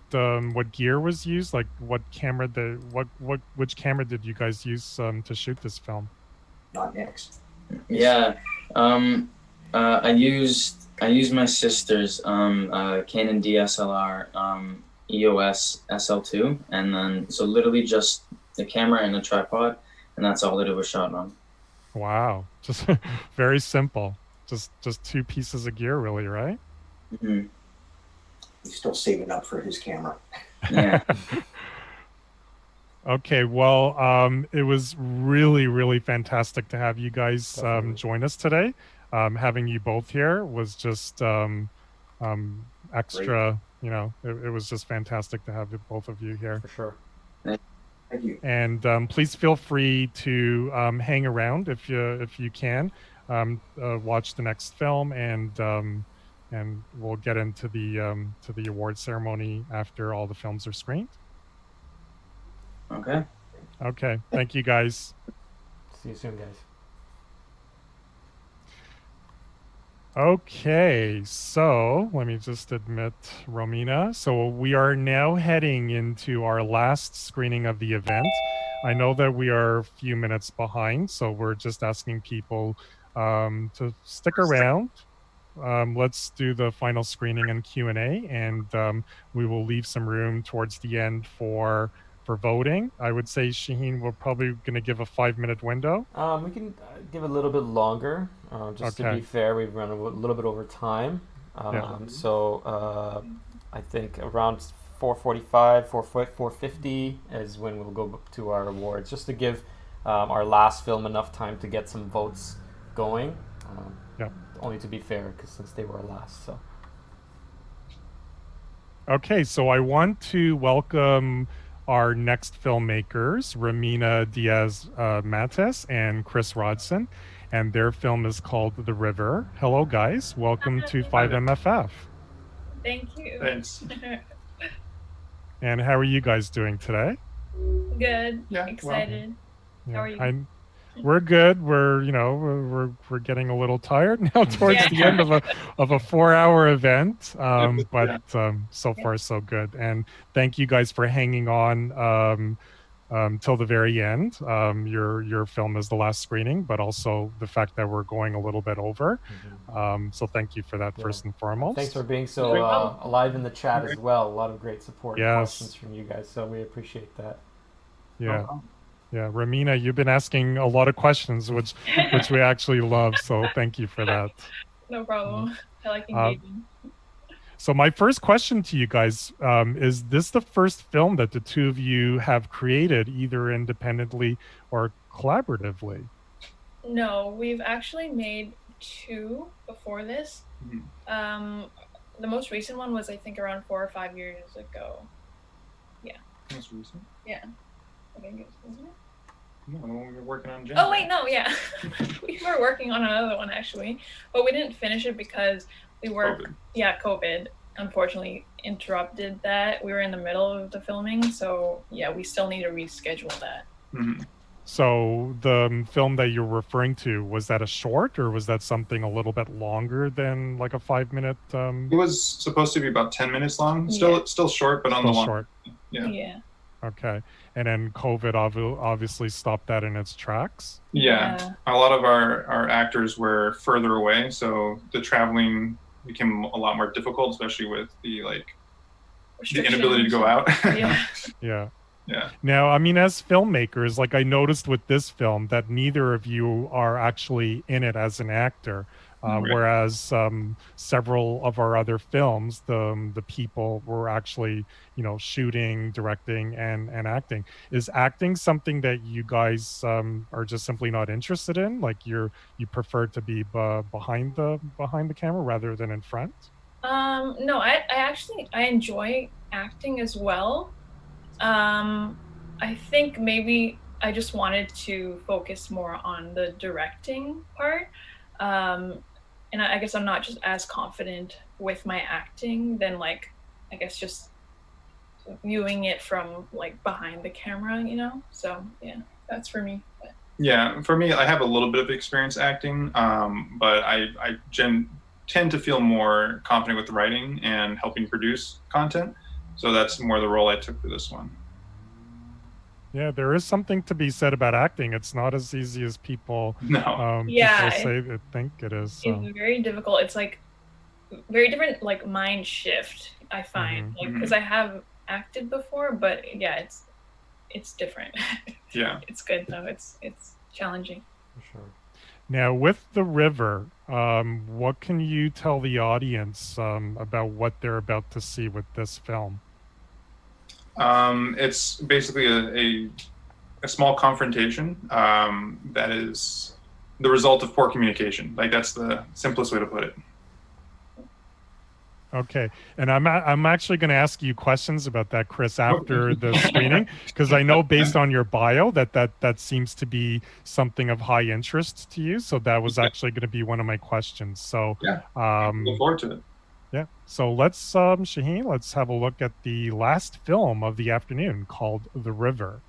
gear was used, like what camera which camera did you guys use to shoot this film? Not next. Yeah, I used my sister's Canon DSLR EOS SL2, and then so literally just the camera and a tripod, and that's all that it was shot on. Wow, just very simple. Just two pieces of gear, really, right? Mm-hmm. He's still saving up for his camera. Yeah. Okay, well, it was really, really fantastic to have you guys join us today. Having you both here was just extra. Great. You know, it was just fantastic to have both of you here. For sure. Thank you. And please feel free to hang around if you can. Watch the next film, and we'll get into the award ceremony after all the films are screened. Okay. Okay. Thank you, guys. See you soon, guys. Okay, so let me just admit Romina. So we are now heading into our last screening of the event. I know that we are a few minutes behind, so we're just asking people to stick around. Let's do the final screening and Q&A, and we will leave some room towards the end for voting. I would say, Shaheen, we're probably going to give a 5-minute window. We can give a little bit longer, just to be fair. We've run a little bit over time. So I think around 4:45, 4:50 is when we'll go to our awards, just to give our last film enough time to get some votes going. Only to be fair, because since they were last. So. Okay, so I want to welcome our next filmmakers, Romina Diaz-Mates and Chris Rodson, and their film is called The River. Hello, guys. Welcome to 5MFF. Thank you. Thanks. And how are you guys doing today? Good. Yeah, excited. Well, how are you? We're good. We're getting a little tired now towards the end of a 4-hour event, but so far so good. And thank you guys for hanging on till the very end. Your film is the last screening, but also the fact that we're going a little bit over. So thank you for that first and foremost. Thanks for being so alive in the chat as well. A lot of great support and questions from you guys, so we appreciate that. Yeah. Yeah, Romina, you've been asking a lot of questions, which we actually love. So thank you for that. No problem. I like engaging. So my first question to you guys, is this the first film that the two of you have created, either independently or collaboratively? No, we've actually made 2 before this. The most recent one was, I think, around 4 or 5 years ago. Yeah. Most recent? Yeah. I think it was, wasn't it? No, when we were working on Jen. Oh wait, no, yeah. We were working on another one actually, but we didn't finish it because we were COVID. COVID unfortunately interrupted that. We were in the middle of the filming, so yeah, we still need to reschedule that. Mm-hmm. So the film that you're referring to, was that a short, or was that something a little bit longer than like a 5-minute? It was supposed to be about 10 minutes long. Still short, but on the long. Short. Yeah. Okay. And then COVID obviously stopped that in its tracks. Yeah. A lot of our actors were further away, so the traveling became a lot more difficult, especially with the inability to go out. Yeah. Yeah. Now, I mean, as filmmakers, like I noticed with this film that neither of you are actually in it as an actor. Whereas several of our other films, the people were actually, shooting, directing, and acting. Is acting something that you guys are just simply not interested in? Like you prefer to be behind the camera rather than in front? No, I actually enjoy acting as well. I think maybe I just wanted to focus more on the directing part. And I guess I'm not just as confident with my acting than I guess just viewing it from behind the camera, So yeah, that's for me. But. Yeah, for me, I have a little bit of experience acting, but I tend to feel more confident with writing and helping produce content. So that's more the role I took for this one. Yeah, there is something to be said about acting. It's not as easy as people people say they think it is. So. It's very difficult. It's very different mind shift, I find. Because I have acted before, but yeah, it's different. Yeah. It's good though. It's challenging. For sure. Now with The River, what can you tell the audience about what they're about to see with this film? It's basically a small confrontation that is the result of poor communication. That's the simplest way to put it. Okay, and I'm actually going to ask you questions about that, Chris, after the screening, because I know based on your bio that seems to be something of high interest to you. So that was actually going to be one of my questions. So look forward to it. Yeah. So let's Shaheen, let's have a look at the last film of the afternoon called The River.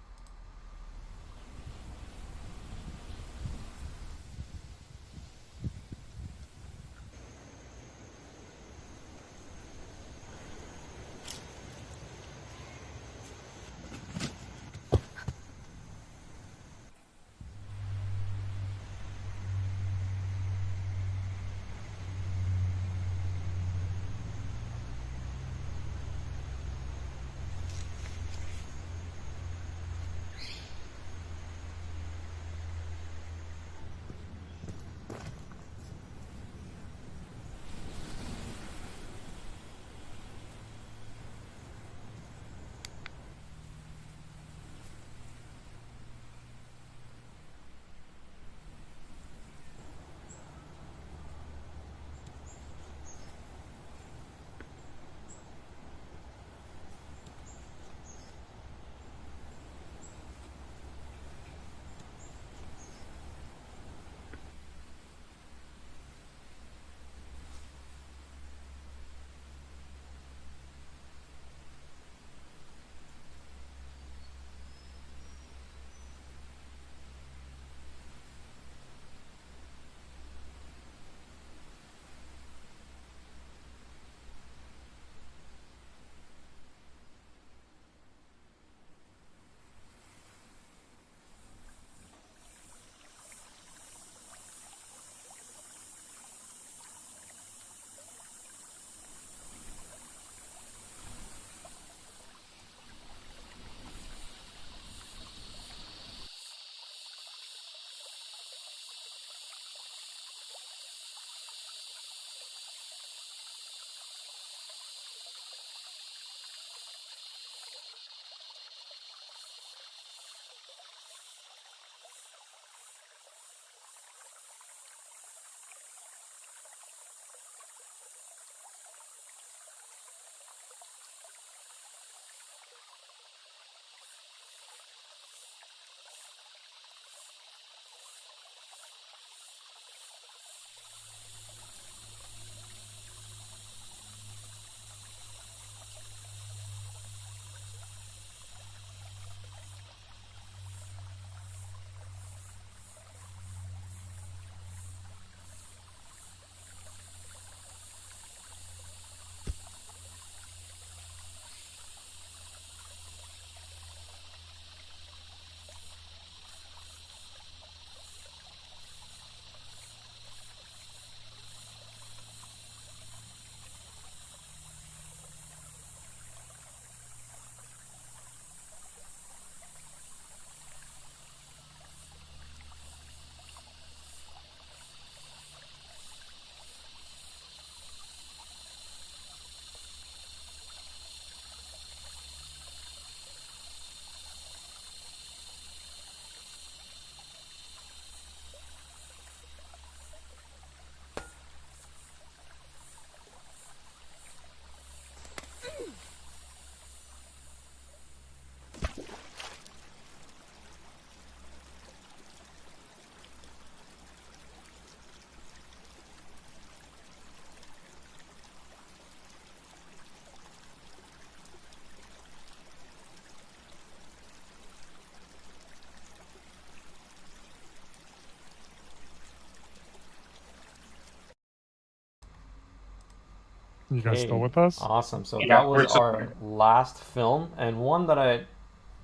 You guys still Okay, with us? awesome. So Yeah, that we're was still our here. last film, and one that I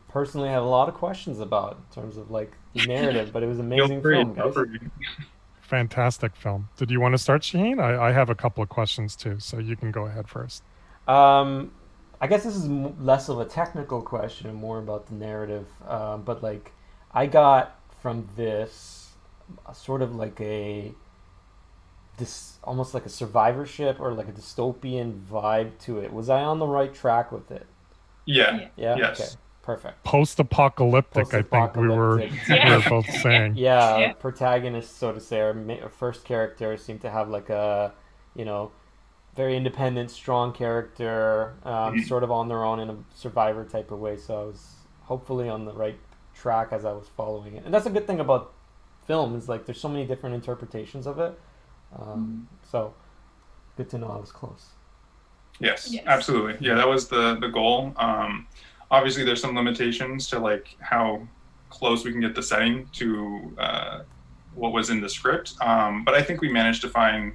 personally have a lot of questions about in terms of like the narrative, but it was an Feel amazing free. film, Feel guys. free. Fantastic film. Did you want to start, Shaheen? I have a couple of questions too, so you can go ahead first. I guess this is less of a technical question and more about the narrative. But like, I got from this sort of like this almost like a survivorship or like a dystopian vibe to it. Was I on the right track with it? Yeah. Yeah. Yes. Okay. Perfect. Post-apocalyptic, I think we were both saying. Yeah, protagonist, so to say, or first character seemed to have like a, you know, very independent, strong character, sort of on their own in a survivor type of way. So I was hopefully on the right track as I was following it, and that's a good thing about film is like there's so many different interpretations of it. So good to know I was close. Yes, absolutely. Yeah, that was the goal. Obviously, there's some limitations to like how close we can get the setting to what was in the script, but I think we managed to find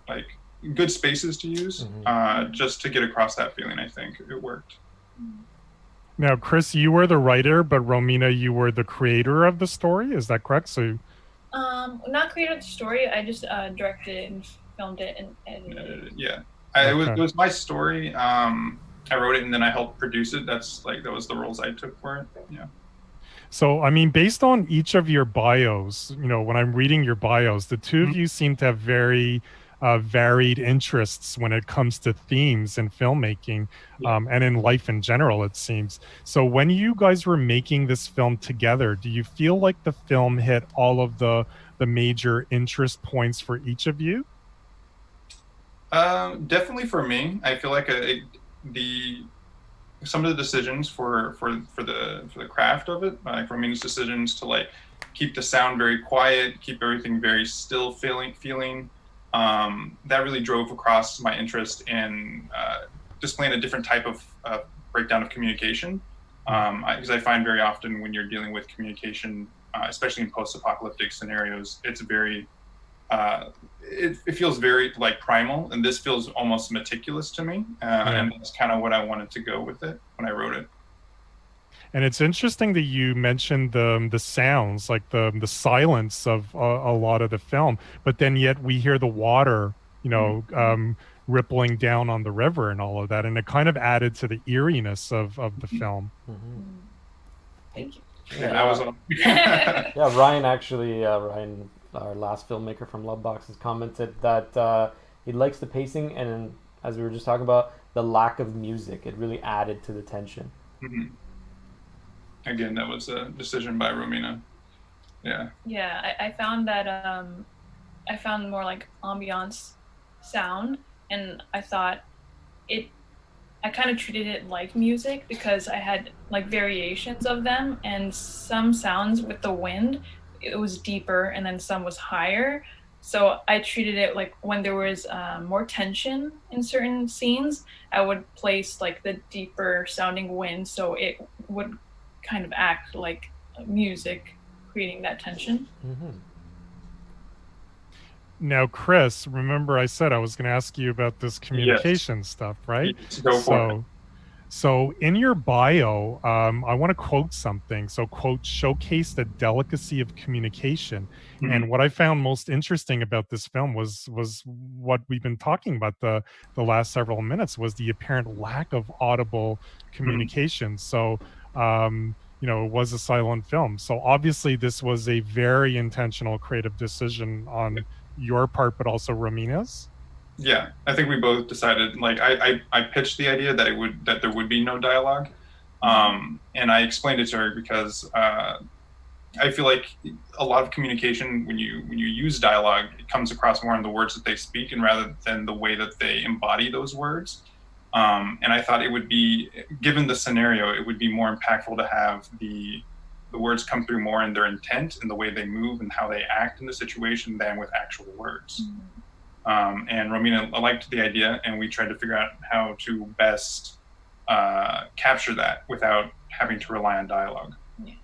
like good spaces to use just to get across that feeling. I think it worked. Now, Chris, you were the writer, but Romina, you were the creator of the story. Is that correct? So, Not created the story. I just directed it and filmed it and edited it. Yeah, Okay. it was my story. I wrote it and then I helped produce it. That was the roles I took for it. Yeah. So, I mean, based on each of your bios, you know, when I'm reading your bios, the two of you seem to have very varied interests when it comes to themes in filmmaking and in life in general, it seems. So when you guys were making this film together, do you feel like the film hit all of the major interest points for each of you? Definitely for me, I feel like some of the decisions for the craft of it, like Romina's decisions to like keep the sound very quiet, keep everything very still feeling that really drove across my interest in displaying a different type of breakdown of communication. Because I find very often when you're dealing with communication, especially in post-apocalyptic scenarios, it's very it feels very like primal, and this feels almost meticulous to me, and that's kind of what I wanted to go with it when I wrote it. And it's interesting that you mentioned the sounds, like the silence of a lot of the film, but then yet we hear the water, you know, rippling down on the river and all of that, and it kind of added to the eeriness of the film. Thank you. Yeah, Ryan actually, Ryan, our last filmmaker from Lovebox, has commented that he likes the pacing, and as we were just talking about, the lack of music. It really added to the tension. Again, that was a decision by Romina. Yeah. Yeah, I found that I found more like ambiance sound, and I thought I kind of treated it like music because I had like variations of them, and some sounds with the wind, it was deeper, and then some was higher. So I treated it like when there was more tension in certain scenes, I would place like the deeper sounding wind, so it would kind of act like music, creating that tension. Now, Chris, remember I said I was going to ask you about this communication stuff, right? Go for it. So in your bio, I want to quote something. So, quote, showcase the delicacy of communication. And what I found most interesting about this film was what we've been talking about the last several minutes, was the apparent lack of audible communication. So, you know, it was a silent film. So obviously this was a very intentional creative decision on your part, but also Romina's. Yeah, I think we both decided, like, I pitched the idea that there would be no dialogue, and I explained it to her because I feel like a lot of communication, when you use dialogue, it comes across more in the words that they speak, and rather than the way that they embody those words. And I thought it would be, given the scenario, it would be more impactful to have the words come through more in their intent and the way they move and how they act in the situation than with actual words. And Romina liked the idea, and we tried to figure out how to best capture that without having to rely on dialogue.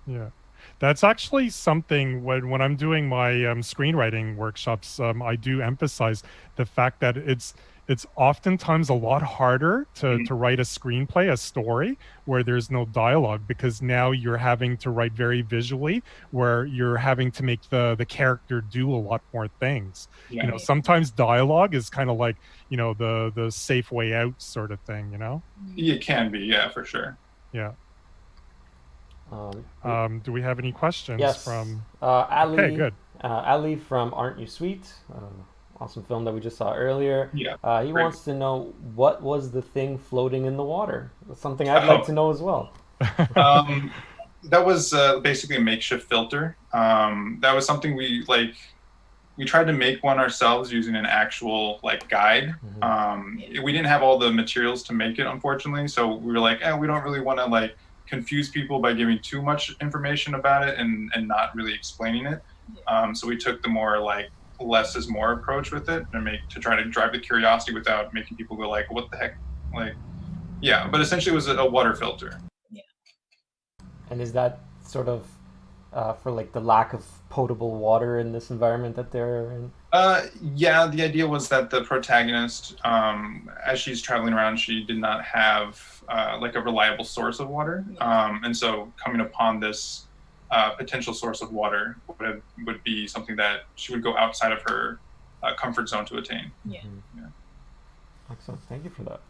Yeah. That's actually something when I'm doing my screenwriting workshops, I do emphasize the fact that it's oftentimes a lot harder to write a screenplay, a story, where there's no dialogue, because now you're having to write very visually, where you're having to make the character do a lot more things. Yeah. You know, sometimes dialogue is kind of like, you know, the safe way out sort of thing, you know? It can be, yeah, for sure. Yeah. Do we have any questions Yes. from Ali, okay, good. Ali from Aren't You Sweet? Awesome film that we just saw earlier. Yeah. He wants to know, what was the thing floating in the water? That's something I'd like to know as well. That was basically a makeshift filter. That was something we tried to make one ourselves using an actual guide. We didn't have all the materials to make it, unfortunately. So we were like, we don't really want to confuse people by giving too much information about it and not really explaining it. So we took the more less is more approach with it, and to try to drive the curiosity without making people go what the heck, yeah. But essentially, it was a water filter. Yeah. And is that sort of for the lack of potable water in this environment that they're in? Yeah, the idea was that the protagonist, as she's traveling around, she did not have a reliable source of water, and so coming upon this potential source of water would be something that she would go outside of her comfort zone to attain. Yeah. Yeah. Excellent. Thank you for that.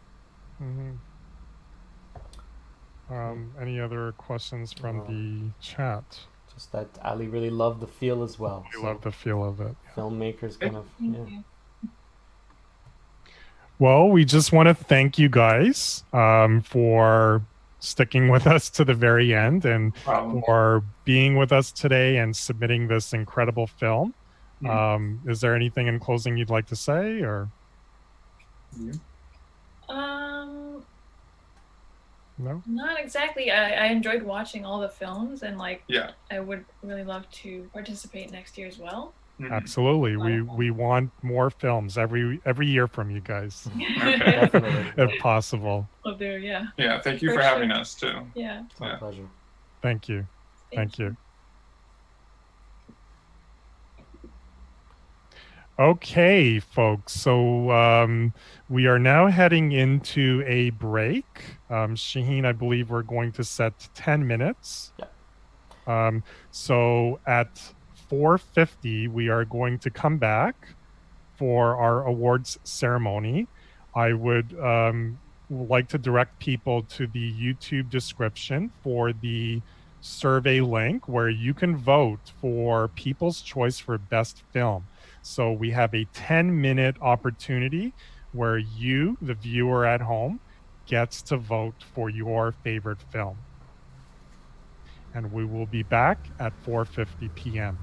Any other questions from the chat? Just that Ali really loved the feel as well. I love the feel of it. Filmmakers kind of, yeah. Well, we just want to thank you guys for sticking with us to the very end and for being with us today and submitting this incredible film. Is there anything in closing you'd like to say, or? No? Not exactly. I enjoyed watching all the films, and yeah, I would really love to participate next year as well. Absolutely. We want more films every year from you guys. Definitely. If possible. Oh, there, yeah. Yeah, thank you for having us too. Yeah. It's my pleasure. Thank you. Thank you. Okay, folks. So we are now heading into a break. Shaheen, I believe we're going to set 10 minutes. Yeah. So at 4:50, we are going to come back for our awards ceremony. I would like to direct people to the YouTube description for the survey link where you can vote for People's Choice for Best Film. So we have a 10-minute opportunity where you, the viewer at home, gets to vote for your favorite film. And we will be back at 4:50 p.m.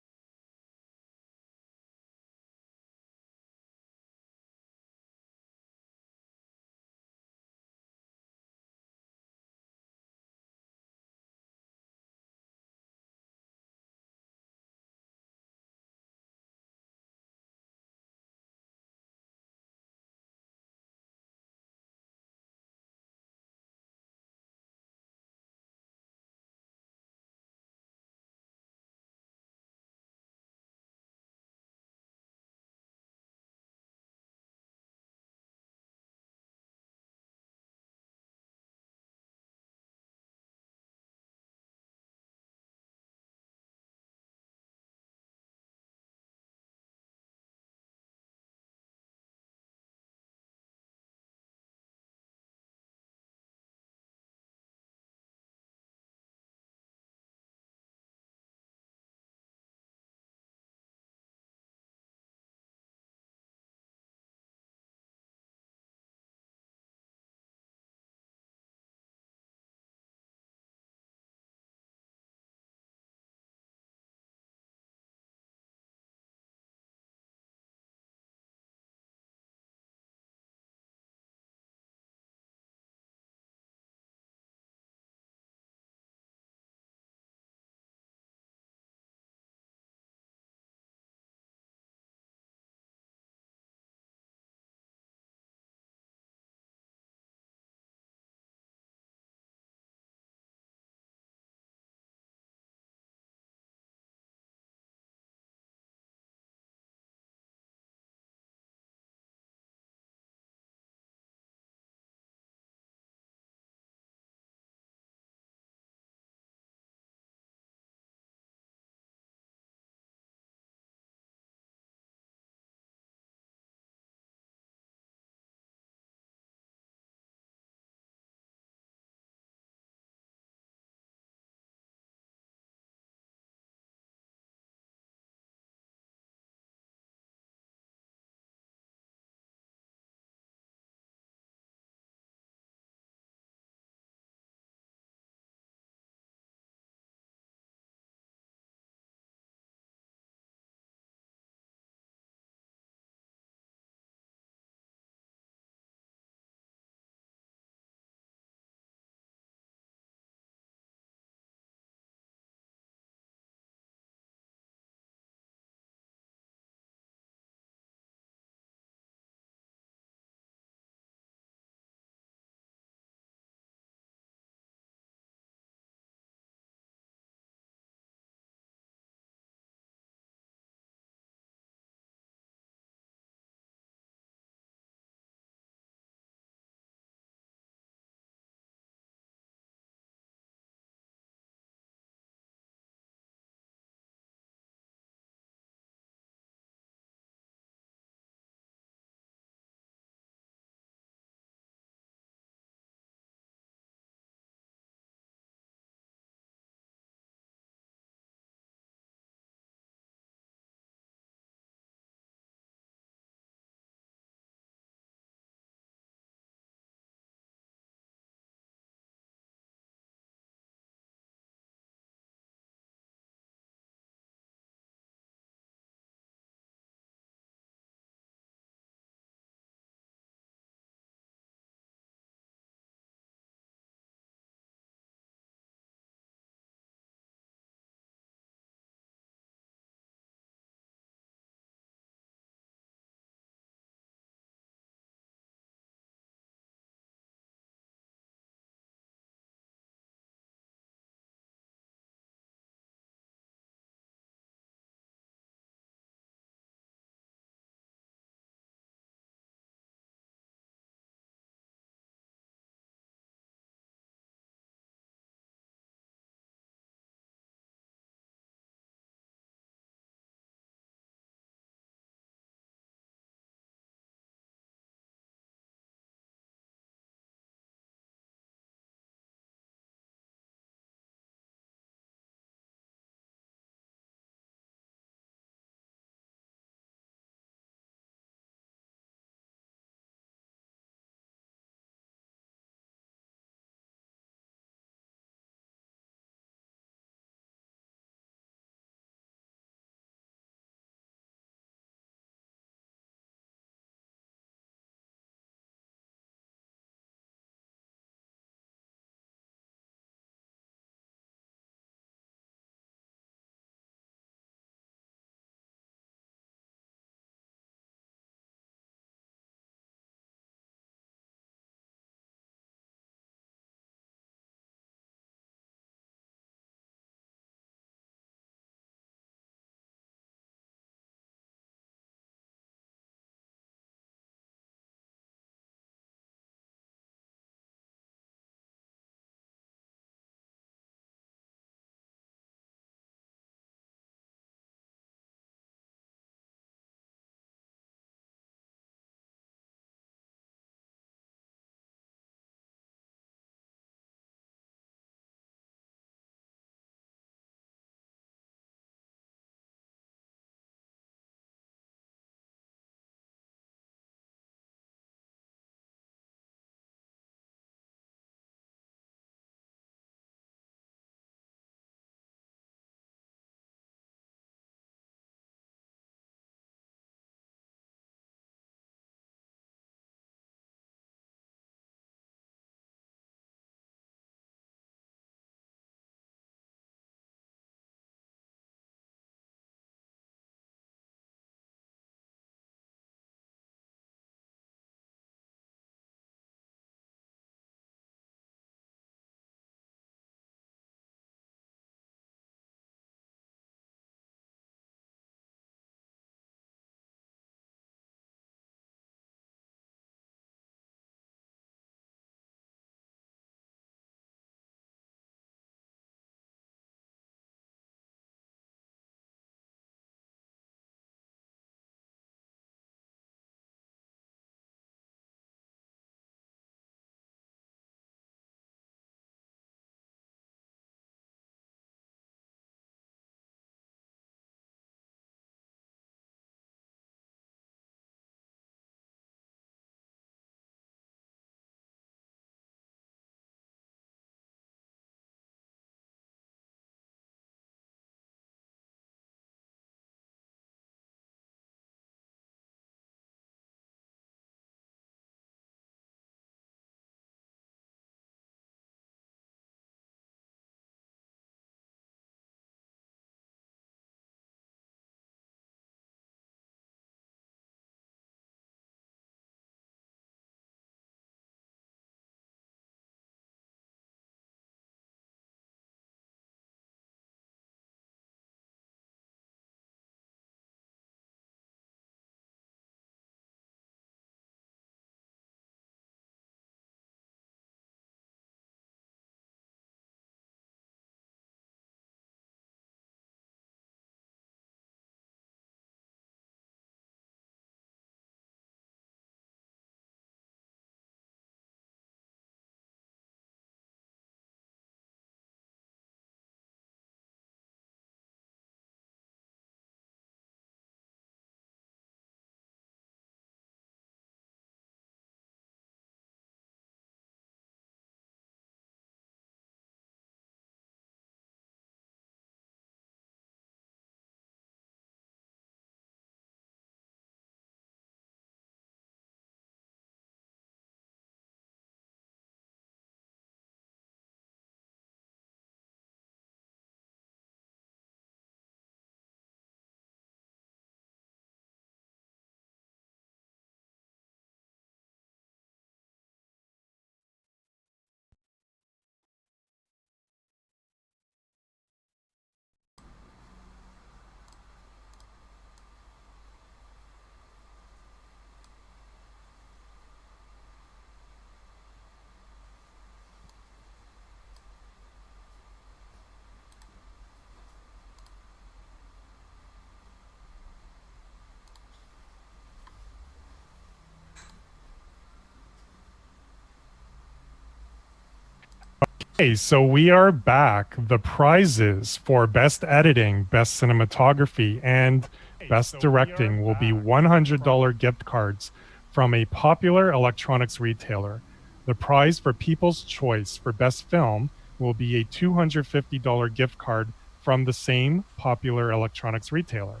Hey, so we are back. The prizes for Best Editing, Best Cinematography, and Best Directing will be $100 gift cards from a popular electronics retailer. The prize for People's Choice for Best Film will be a $250 gift card from the same popular electronics retailer.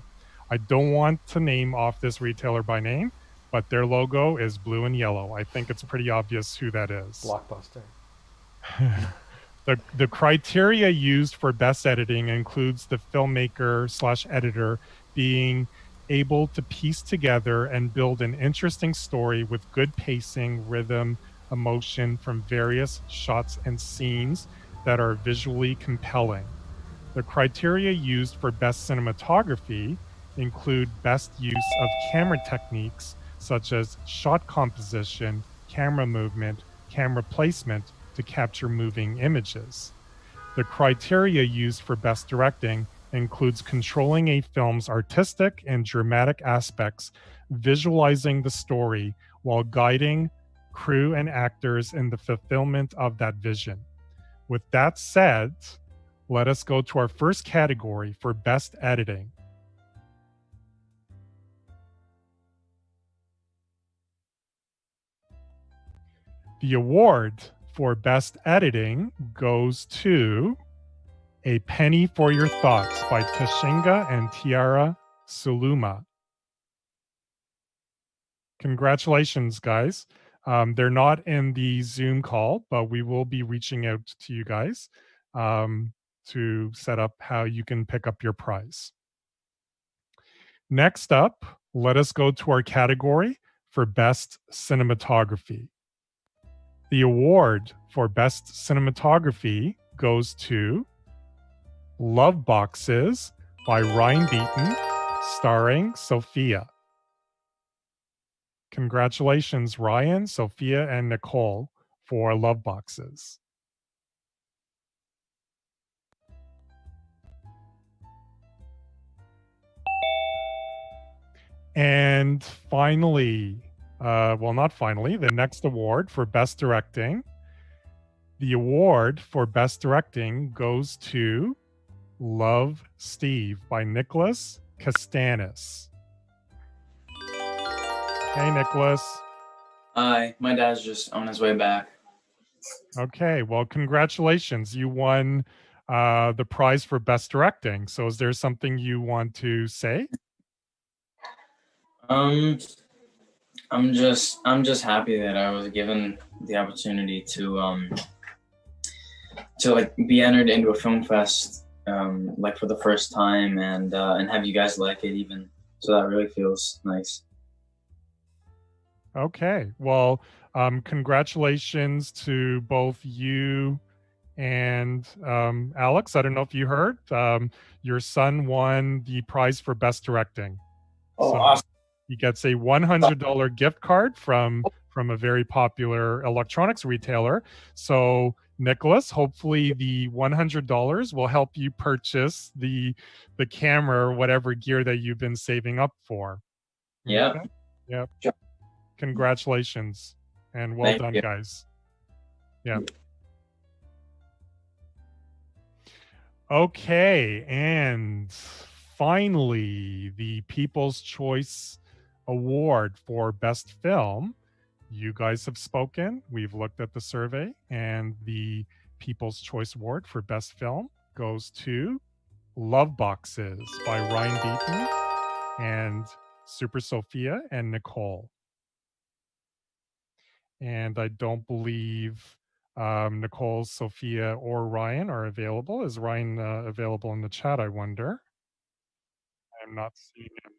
I don't want to name off this retailer by name, but their logo is blue and yellow. I think it's pretty obvious who that is. Blockbuster. The criteria used for best editing includes the filmmaker slash editor being able to piece together and build an interesting story with good pacing, rhythm, emotion from various shots and scenes that are visually compelling. The criteria used for best cinematography include best use of camera techniques such as shot composition, camera movement, camera placement to capture moving images. The criteria used for best directing includes controlling a film's artistic and dramatic aspects, visualizing the story while guiding crew and actors in the fulfillment of that vision. With that said, let us go to our first category for best editing. The award for best editing goes to A Penny for Your Thoughts by Tashinga and Tiara Suluma. Congratulations, guys. They're not in the Zoom call, but we will be reaching out to you guys to set up how you can pick up your prize. Next up, let us go to our category for best cinematography. The award for best cinematography goes to Love Boxes by Ryan Beaton, starring Sophia. Congratulations, Ryan, Sophia, and Nicole for Love Boxes. And finally, well, not finally, the next award for Best Directing. The award for Best Directing goes to Love, Steve by Nicholas Castanis. Hey, Nicholas. Hi, my dad's just on his way back. Okay, well, congratulations. You won the prize for Best Directing. So is there something you want to say? I'm just happy that I was given the opportunity to like be entered into a film fest like for the first time and have you guys like it even. So that really feels nice. Okay, well, congratulations to both you and Alex. I don't know if you heard, your son won the prize for Best Directing. Oh, so awesome. He gets a $100 gift card from a very popular electronics retailer. So Nicholas, hopefully the $100 will help you purchase the camera or whatever gear that you've been saving up for. Yeah. Okay? Yep. Congratulations and well Thank done, you. guys. Yeah. Okay, and finally, the People's Choice Award for Best Film. You guys have spoken. We've looked at the survey, and the People's Choice Award for Best Film goes to Love Boxes by Ryan Beaton and Super Sophia and Nicole. And I don't believe Nicole, Sophia, or Ryan are available. Is Ryan available in the chat, I wonder? I'm not seeing him.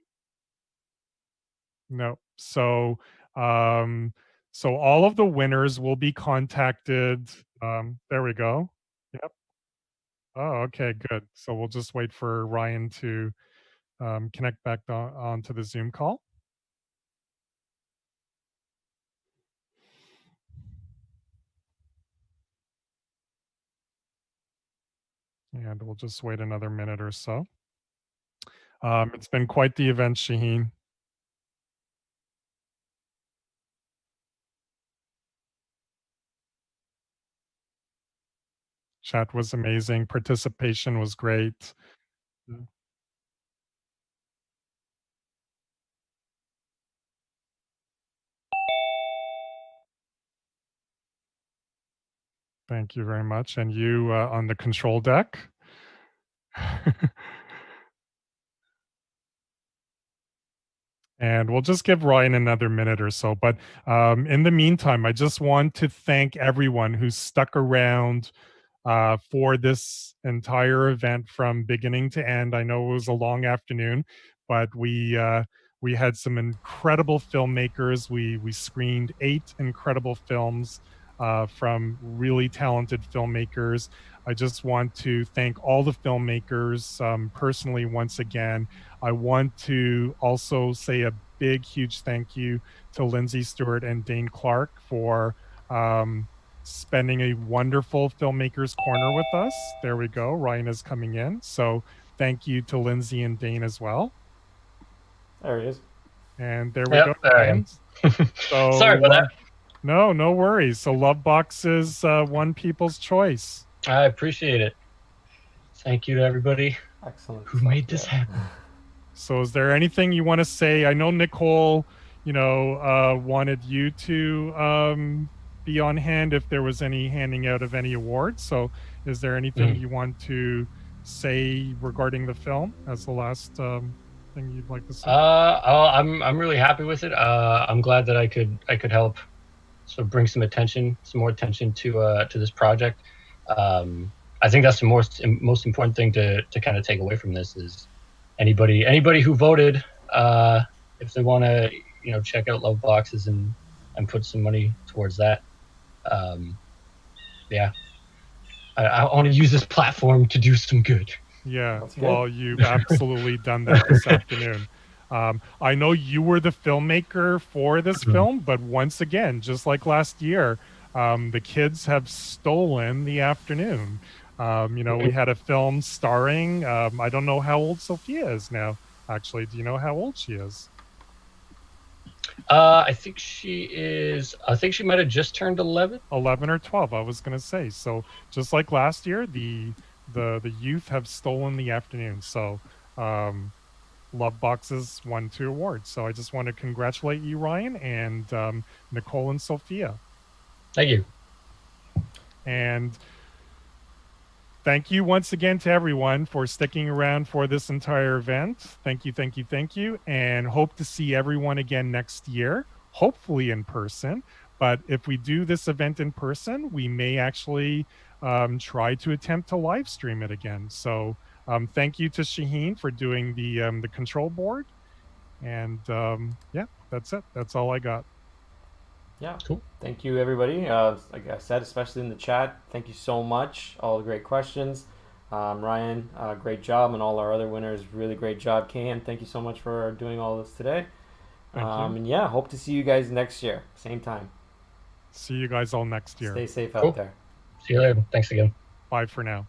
No. So all of the winners will be contacted. There we go. Yep. Oh, okay, good. So we'll just wait for Ryan to connect back onto the Zoom call. And we'll just wait another minute or so. It's been quite the event, Shaheen. Chat was amazing. Participation was great. Thank you very much. And you on the control deck. And we'll just give Ryan another minute or so. But in the meantime, I just want to thank everyone who stuck around for this entire event from beginning to end. I know it was a long afternoon, but we had some incredible filmmakers. We screened 8 incredible films from really talented filmmakers. I just want to thank all the filmmakers personally once again. I want to also say a big, huge thank you to Linsey, Stewart, and Dane Clark for spending a wonderful filmmakers corner with us. There we go. Ryan is coming in. So thank you to Linsey and Dane as well. There he is. And there we Yep, go, there I Ryan. am. So Sorry about that. No worries. So Lovebox is one people's choice. I appreciate it. Thank you to everybody who made this happen. So is there anything you want to say? I know Nicole, wanted you to be on hand if there was any handing out of any awards. So is there anything you want to say regarding the film as the last thing you'd like to say? I'm really happy with it. I'm glad that I could help sort of bring some more attention to this project. I think that's the most important thing to kind of take away from this is anybody who voted, if they want to check out Love Boxes and put some money towards that. Yeah, I want to use this platform to do some good. Yeah, well, you've absolutely done that this afternoon. I know you were the filmmaker for this film, but once again, just like last year, the kids have stolen the afternoon. We had a film starring, I don't know how old Sophia is now. Actually, do you know how old she is? I think she might have just turned 11. 11 or 12, I was going to say. So just like last year, the youth have stolen the afternoon. So Love Boxes won 2 awards. So I just want to congratulate you, Ryan, and Nicole and Sophia. Thank you. And thank you once again to everyone for sticking around for this entire event. Thank you. And hope to see everyone again next year, hopefully in person. But if we do this event in person, we may actually try to attempt to live stream it again. So thank you to Shaheen for doing the control board. And yeah, that's it. That's all I got. Yeah, cool. Thank you, everybody. Like I said, especially in the chat, thank you so much. All the great questions. Ryan, great job, and all our other winners, really great job. Kahan, thank you so much for doing all this today. Thank you. And yeah, hope to see you guys next year, same time. See you guys all next year. Stay safe out there. See you later. Thanks again. Bye for now.